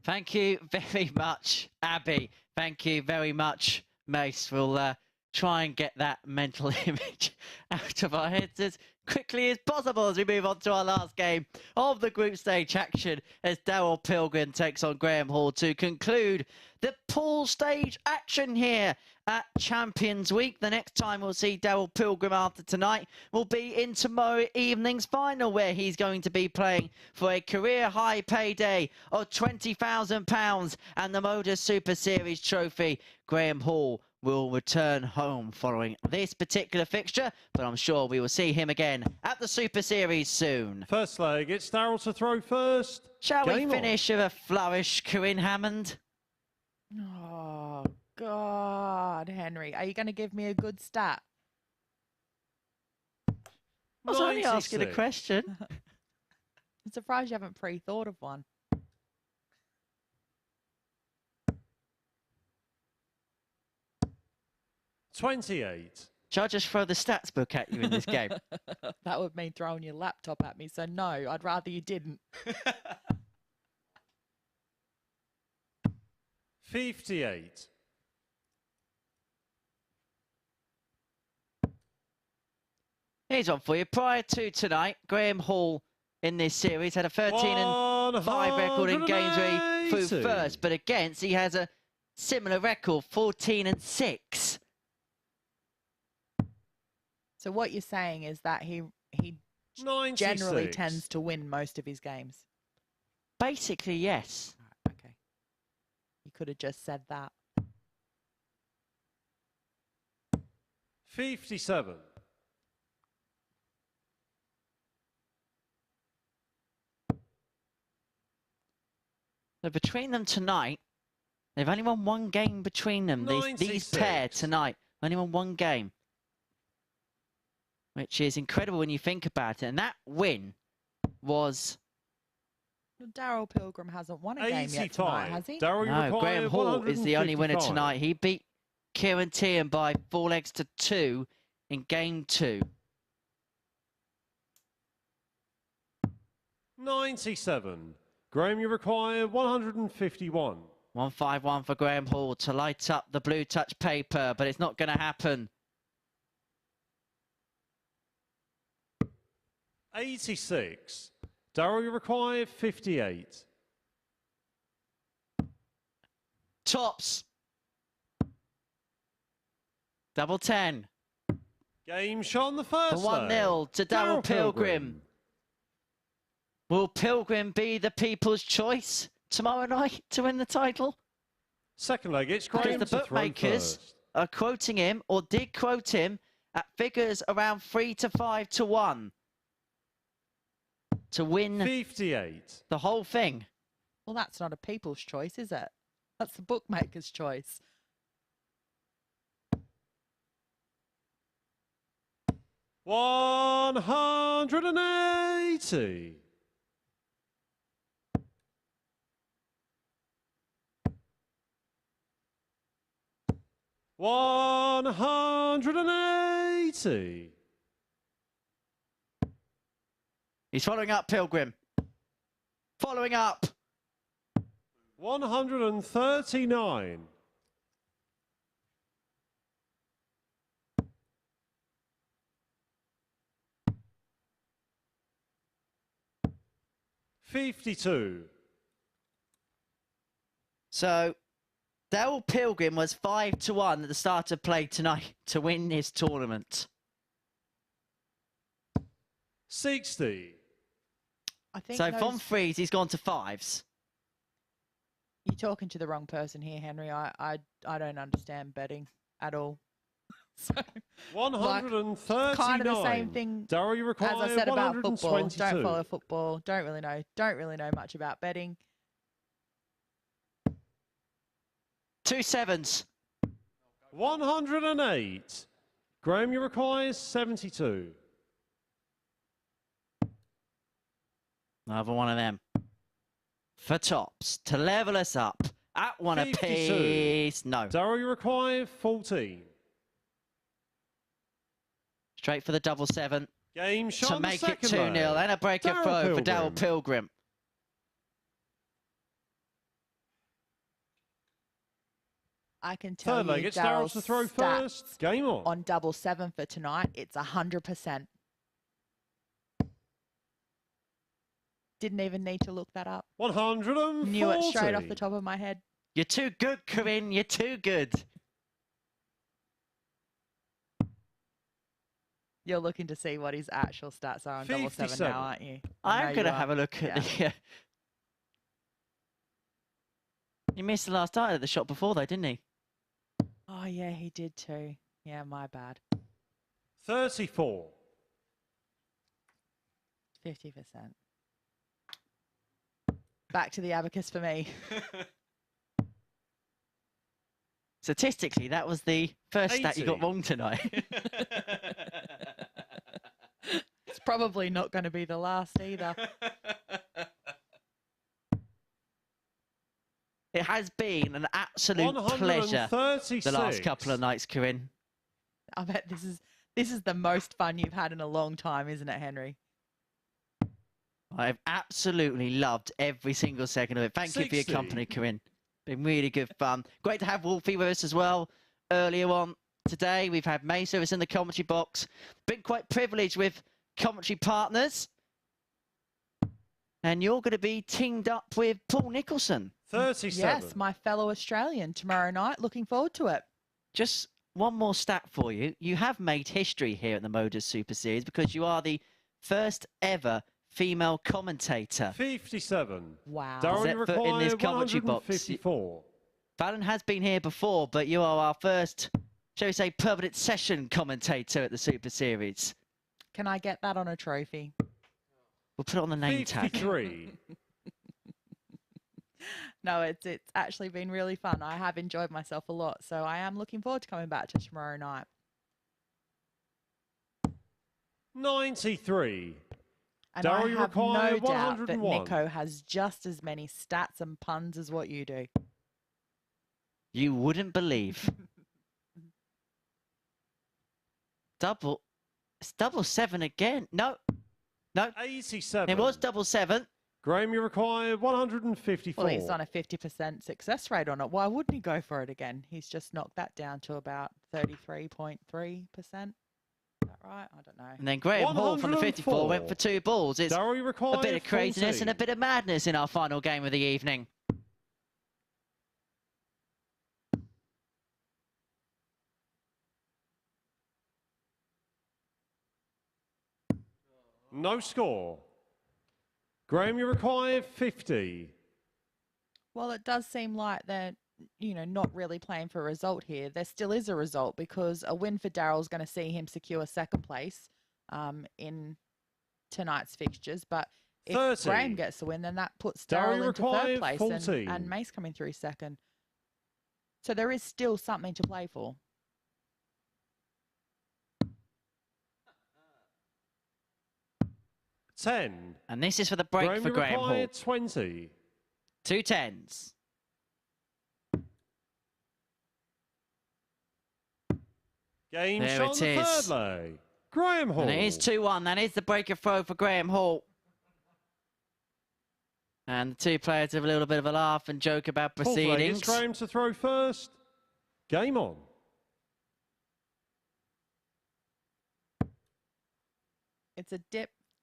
Thank you very much, Abby. Thank you very much, Mace. We'll try and get that mental image out of our heads as quickly as possible as we move on to our last game of the group stage action, as Darryl Pilgrim takes on Graham Hall to conclude the pool stage action here at Champions Week. The next time we'll see Darryl Pilgrim after tonight will be in tomorrow evening's final, where he's going to be playing for a career high payday of £20,000 and the MODUS Super Series trophy. Graham Hall will return home following this particular fixture, but I'm sure we will see him again at the Super Series soon. First leg, it's Darryl to throw first. Shall we finish with a flourish, Corinne Hammond? Oh, God, Henry. Are you going to give me a good stat? I was only asking a question. I'm surprised you haven't pre-thought of one. $28. Shall I just throw the stats book at you in this game? That would mean throwing your laptop at me, so no, I'd rather you didn't. 58. Here's one for you. Prior to tonight, Graham Hall in this series had a 13-5 record in games where he flew first, but against he has a similar record, 14-6. So what you're saying is that he generally tends to win most of his games? Basically, yes. Okay. You could have just said that. 57. So between them tonight, they've only won one game between them. These pair tonight, only won one game. Which is incredible when you think about it. And that win was... Darryl Pilgrim hasn't won a game yet tonight, has he? No, Graham Hall is the only winner tonight. He beat Ciaran Teehan by 4 legs to 2 in game 2. 97. Graham, you require 151. 151 for Graham Hall to light up the blue touch paper, but it's not going to happen. 86. Darryl, you require 58. Tops. Double 10. Game shot on the first The 1-0 to Darryl Pilgrim. Will Pilgrim be the people's choice tomorrow night to win the title? Second leg, it's Graham because the bookmakers are quoting him, or did quote him, at figures around 3 to 5 to 1 to win 58. The whole thing. Well, that's not a people's choice, is it? That's the bookmaker's choice. $180. $180. He's following up, Pilgrim. Following up. 139. $52. So, Darryl Pilgrim was 5 to 1 at the start of play tonight to win this tournament. 60. I think so from 3s, he's gone to 5s. You're talking to the wrong person here, Henry. I don't understand betting at all. So, 139. Kind of the same thing Darryl, you require as I said about football. 122. Don't follow football. Don't really know much about betting. 2 7s. 108. Graham, you require 72. Another one of them. For tops, to level us up. At one 52. apiece. No. Darryl, you require 14. Straight for the double 7. Game shot to on the make it second 2-0. leg. And a break of throw for Darryl Pilgrim. I can tell Third leg, you it's Darryl Darryl's to throw stats first. Game on. On double 7 for tonight, it's 100%. Didn't even need to look that up. 140. Knew it straight off the top of my head. You're too good, Corinne. You're too good. You're looking to see what his actual stats are on double 7 now, aren't you? I'm going to have a look at the... He missed the last dart at the shot before, though, didn't he? Oh, yeah, he did too. Yeah, my bad. 34. 50%. Back to the abacus for me. Statistically, that was the first stat you got wrong tonight. It's probably not going to be the last either. It has been an absolute pleasure the last couple of nights, Corinne. I bet this is the most fun you've had in a long time, isn't it, Henry? I've absolutely loved every single second of it. Thank you for your company, Corinne. Been really good fun. Great to have Wolfie with us as well. Earlier on today, we've had Mesa with us in the commentary box. Been quite privileged with commentary partners. And you're going to be teamed up with Paul Nicholson. 37. Yes, my fellow Australian tomorrow night. Looking forward to it. Just one more stat for you. You have made history here at the MODUS Super Series because you are the first ever female commentator. 57. Wow. Darryl, you Set foot in require this commentary box. 154. Fallon has been here before, but you are our first, shall we say, permanent session commentator at the Super Series. Can I get that on a trophy? We'll put it on the name tag. 53. No, it's actually been really fun. I have enjoyed myself a lot, so I am looking forward to coming back to tomorrow night. 93. And Darryl, I you have require no doubt that 101. Nico has just as many stats and puns as what you do. You wouldn't believe. It's double seven again. No. 87. It was double seven. Graham, you require 154. Well, he's on a 50% success rate on it. Why wouldn't he go for it again? He's just knocked that down to about 33.3%. Is that right? I don't know. And then Graham Hall from the 54 went for 2 balls. It's Darryl, you require a bit of craziness 14. and a bit of madness in our final game of the evening. No score. Graham, you require 50. Well, it does seem like they're, not really playing for a result here. There still is a result because a win for Darryl is going to see him secure second place in tonight's fixtures. But if 30. Graham gets the win, then that puts Darryl, Darryl into require third place 14. and Mace coming through second. So there is still something to play for. $10. And this is for the break for Graham Hall. You require 20. 2 10s. Game There shot it on the is. third leg. Graham Hall. And it is 2-1. That is the breaker throw for Graham Hall. And the two players have a little bit of a laugh and joke about Fourth leg, proceedings. it's Graham to throw first. Game on. It's a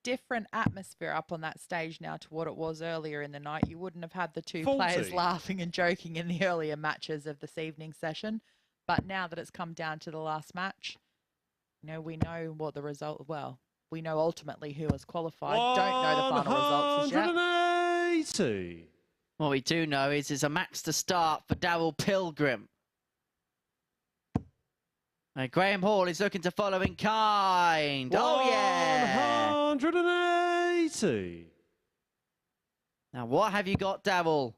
different atmosphere up on that stage now to what it was earlier in the night. You wouldn't have had the two 40. players laughing and joking in the earlier matches of this evening session. But now that it's come down to the last match, we know what the result, we know ultimately who has qualified. Don't know the final results as yet. 180. What we do know is it's a match to start for Darryl Pilgrim. And Graham Hall is looking to follow in kind. Oh, yeah. 180. Now, what have you got, Darryl?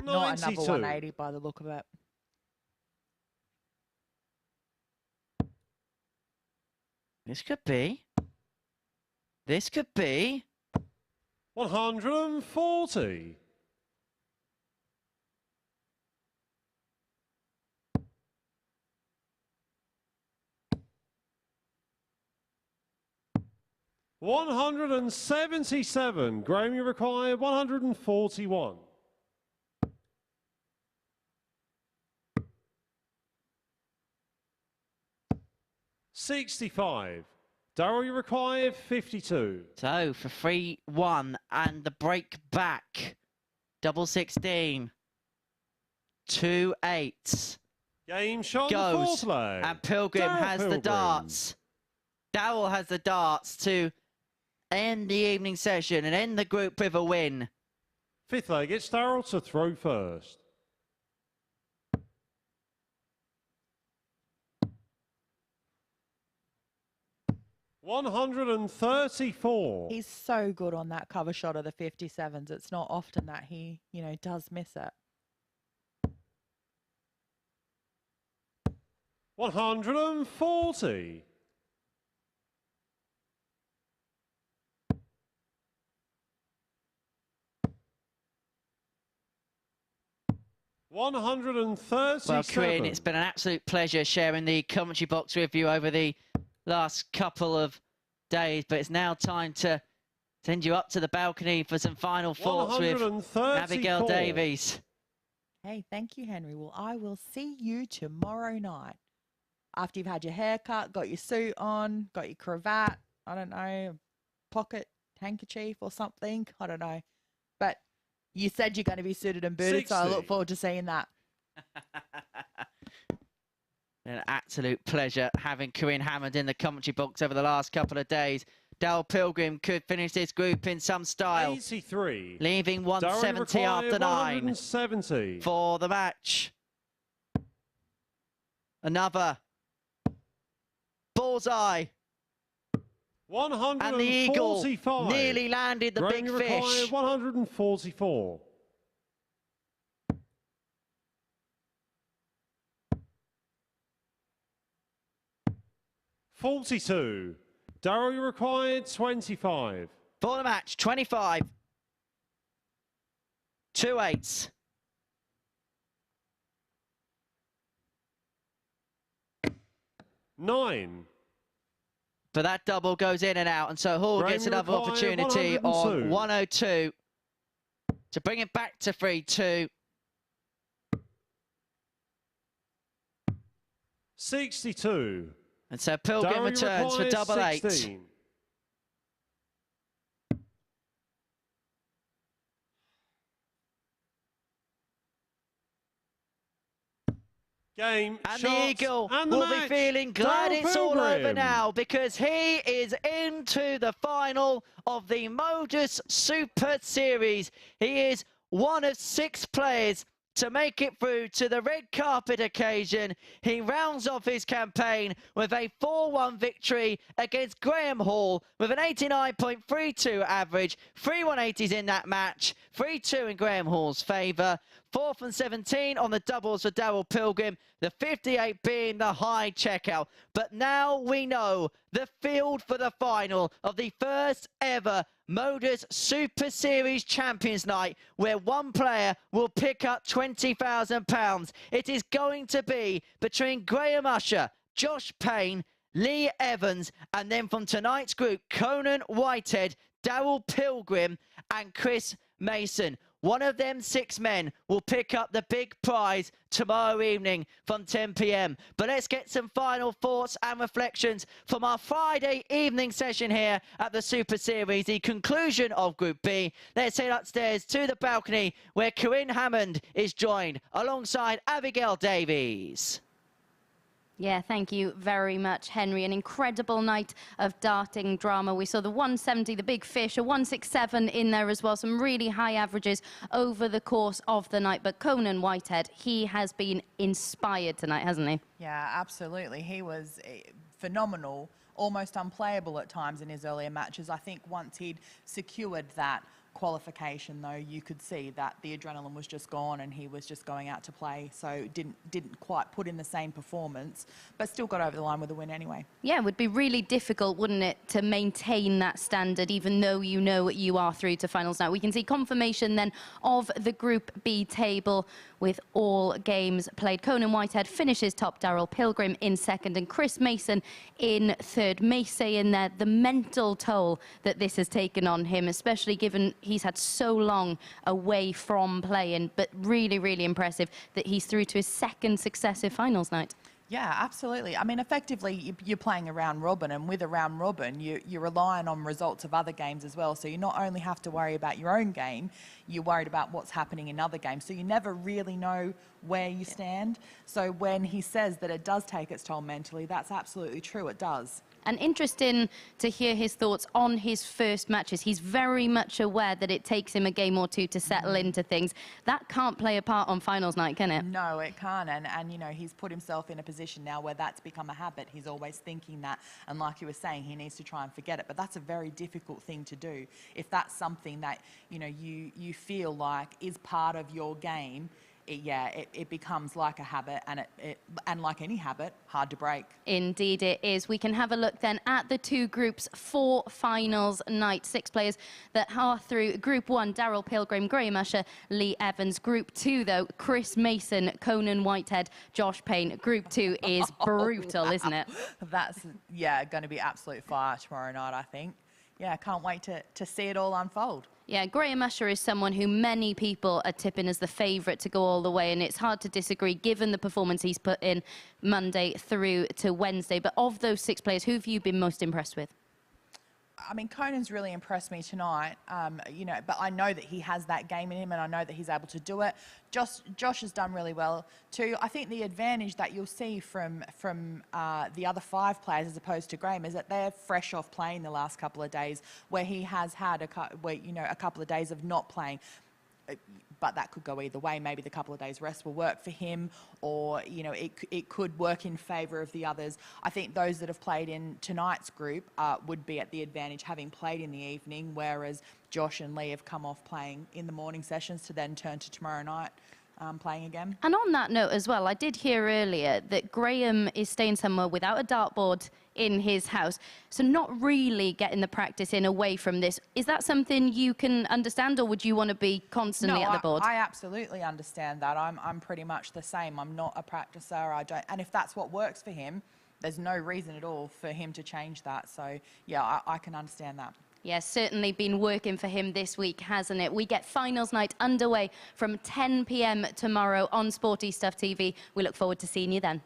Not another 180 by the look of it. This could be. This could be. 140. $177. Graham, you require 141. 65. Darryl, you require 52. So for 3-1 and the break back. Double 16. 2 8s. Game shot Goes. on the fourth leg. And Pilgrim Darryl has the Pilgrim. darts. Darryl has the darts to end the evening session and end the group with a win. Fifth leg, it's Darryl to throw first. $134. He's so good on that cover shot of the 57s. It's not often that he, does miss it. 140. $137. Well, Ciaran, it's been an absolute pleasure sharing the commentary box with you over the last couple of days, but it's now time to send you up to the balcony for some final thoughts with 134. Abigail Davies. Hey, thank you, Henry. Well, I will see you tomorrow night. After you've had your haircut, got your suit on, got your cravat, I don't know, pocket handkerchief or something, I don't know. But you said you're going to be suited and booted, so I 60. look forward to seeing that. An absolute pleasure having Ciaran Hammond in the commentary box over the last couple of days. Darryl Pilgrim could finish this group in some style. 83. Leaving 170 after 9 170. for the match. Another bullseye. 145. And the eagle nearly landed the big fish. 144. $42. Darryl, you required 25. For the match, 25. 2 8s. $9. But that double goes in and out, and so Hall Graham, gets you another require opportunity 102. on 102 to bring it back to 3-2. 62. And so Pilgrim Darryl, you returns for require double 8. 16. Game, And shots, the Eagle and the will match. be feeling glad Darryl it's all over Pilgrim. now, because he is into the final of the MODUS Super Series. He is one of 6 players to make it through to the red carpet occasion. He rounds off his campaign with a 4-1 victory against Graham Hall with an 89.32 average. 3 180s in that match, 3-2 in Graham Hall's favour. 4th and 17 on the doubles for Darryl Pilgrim, the 58 being the high checkout. But now we know the field for the final of the first ever MODUS Super Series Champions Night, where one player will pick up £20,000. It is going to be between Graham Usher, Josh Payne, Lee Evans, and then from tonight's group, Conan Whitehead, Darryl Pilgrim, and Chris Mason. One of them 6 men will pick up the big prize tomorrow evening from 10 p.m. But let's get some final thoughts and reflections from our Friday evening session here at the Super Series, the conclusion of Group B. Let's head upstairs to the balcony where Corinne Hammond is joined alongside Abigail Davies. Yeah, thank you very much, Henry. An incredible night of darting drama. We saw the 170, the big fish, a 167 in there as well. Some really high averages over the course of the night. But Conan Whitehead, he has been inspired tonight, hasn't he? Yeah, absolutely. He was phenomenal, almost unplayable at times in his earlier matches. I think once he'd secured that qualification, though, you could see that the adrenaline was just gone and he was just going out to play, so didn't quite put in the same performance, but still got over the line with a win anyway. Yeah, it would be really difficult, wouldn't it, to maintain that standard, even though you know you are through to finals now. We can see confirmation then of the Group B table with all games played. Conan Whitehead finishes top, Darryl Pilgrim in second, and Chris Mason in third. May say in there the mental toll that this has taken on him, especially given he's had so long away from playing, but really, really impressive that he's through to his 2nd successive finals night. Yeah, absolutely. I mean, effectively, you're playing a round robin, and with a round robin, you're relying on results of other games as well. So you not only have to worry about your own game, you're worried about what's happening in other games. So you never really know where you stand. So when he says that it does take its toll mentally, that's absolutely true. It does. And interesting to hear his thoughts on his first matches. He's very much aware that it takes him a game or 2 to settle into things. That can't play a part on finals night, can it? No, it can't. And you know, he's put himself in a position now where that's become a habit. He's always thinking that. And like you were saying, he needs to try and forget it. But that's a very difficult thing to do. If that's something that, you know, you feel like is part of your game, it becomes like a habit, and like any habit, hard to break. Indeed it is. We can have a look then at the 2 groups for finals night. 6 players that are through. Group 1, Darryl Pilgrim, Graham Usher, Lee Evans. Group 2, though, Chris Mason, Conan Whitehead, Josh Payne. Group 2 is brutal, wow. Isn't it? That's, yeah, going to be absolute fire tomorrow night, I think. Yeah, I can't wait to see it all unfold. Yeah, Graham Usher is someone who many people are tipping as the favourite to go all the way, and it's hard to disagree given the performance he's put in Monday through to Wednesday. But of those 6 players, who have you been most impressed with? I mean, Conan's really impressed me tonight, you know, but I know that he has that game in him and I know that he's able to do it. Josh has done really well too. I think the advantage that you'll see from the other 5 players as opposed to Graham is that they're fresh off playing the last couple of days, where he has had a couple of days of not playing. But that could go either way. Maybe the couple of days rest will work for him, or you know, it could work in favour of the others. I think those that have played in tonight's group would be at the advantage having played in the evening, whereas Josh and Lee have come off playing in the morning sessions to then turn to tomorrow night playing again. And on that note as well, I did hear earlier that Graham is staying somewhere without a dartboard in his house, so not really getting the practice in away from this. Is that something you can understand, or would you want to be constantly at the board? I absolutely understand that. I'm pretty much the same. I'm not a practicer. And if that's what works for him, there's no reason at all for him to change that. So yeah, I can understand that. Yes, certainly been working for him this week, hasn't it? We get finals night underway from 10 p.m. tomorrow on Sporty Stuff TV. We look forward to seeing you then.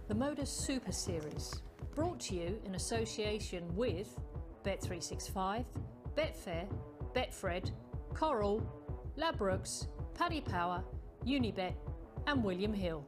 The MODUS Super Series, brought to you in association with Bet365, Betfair, Betfred, Coral, Ladbrokes, Paddy Power, Unibet and William Hill.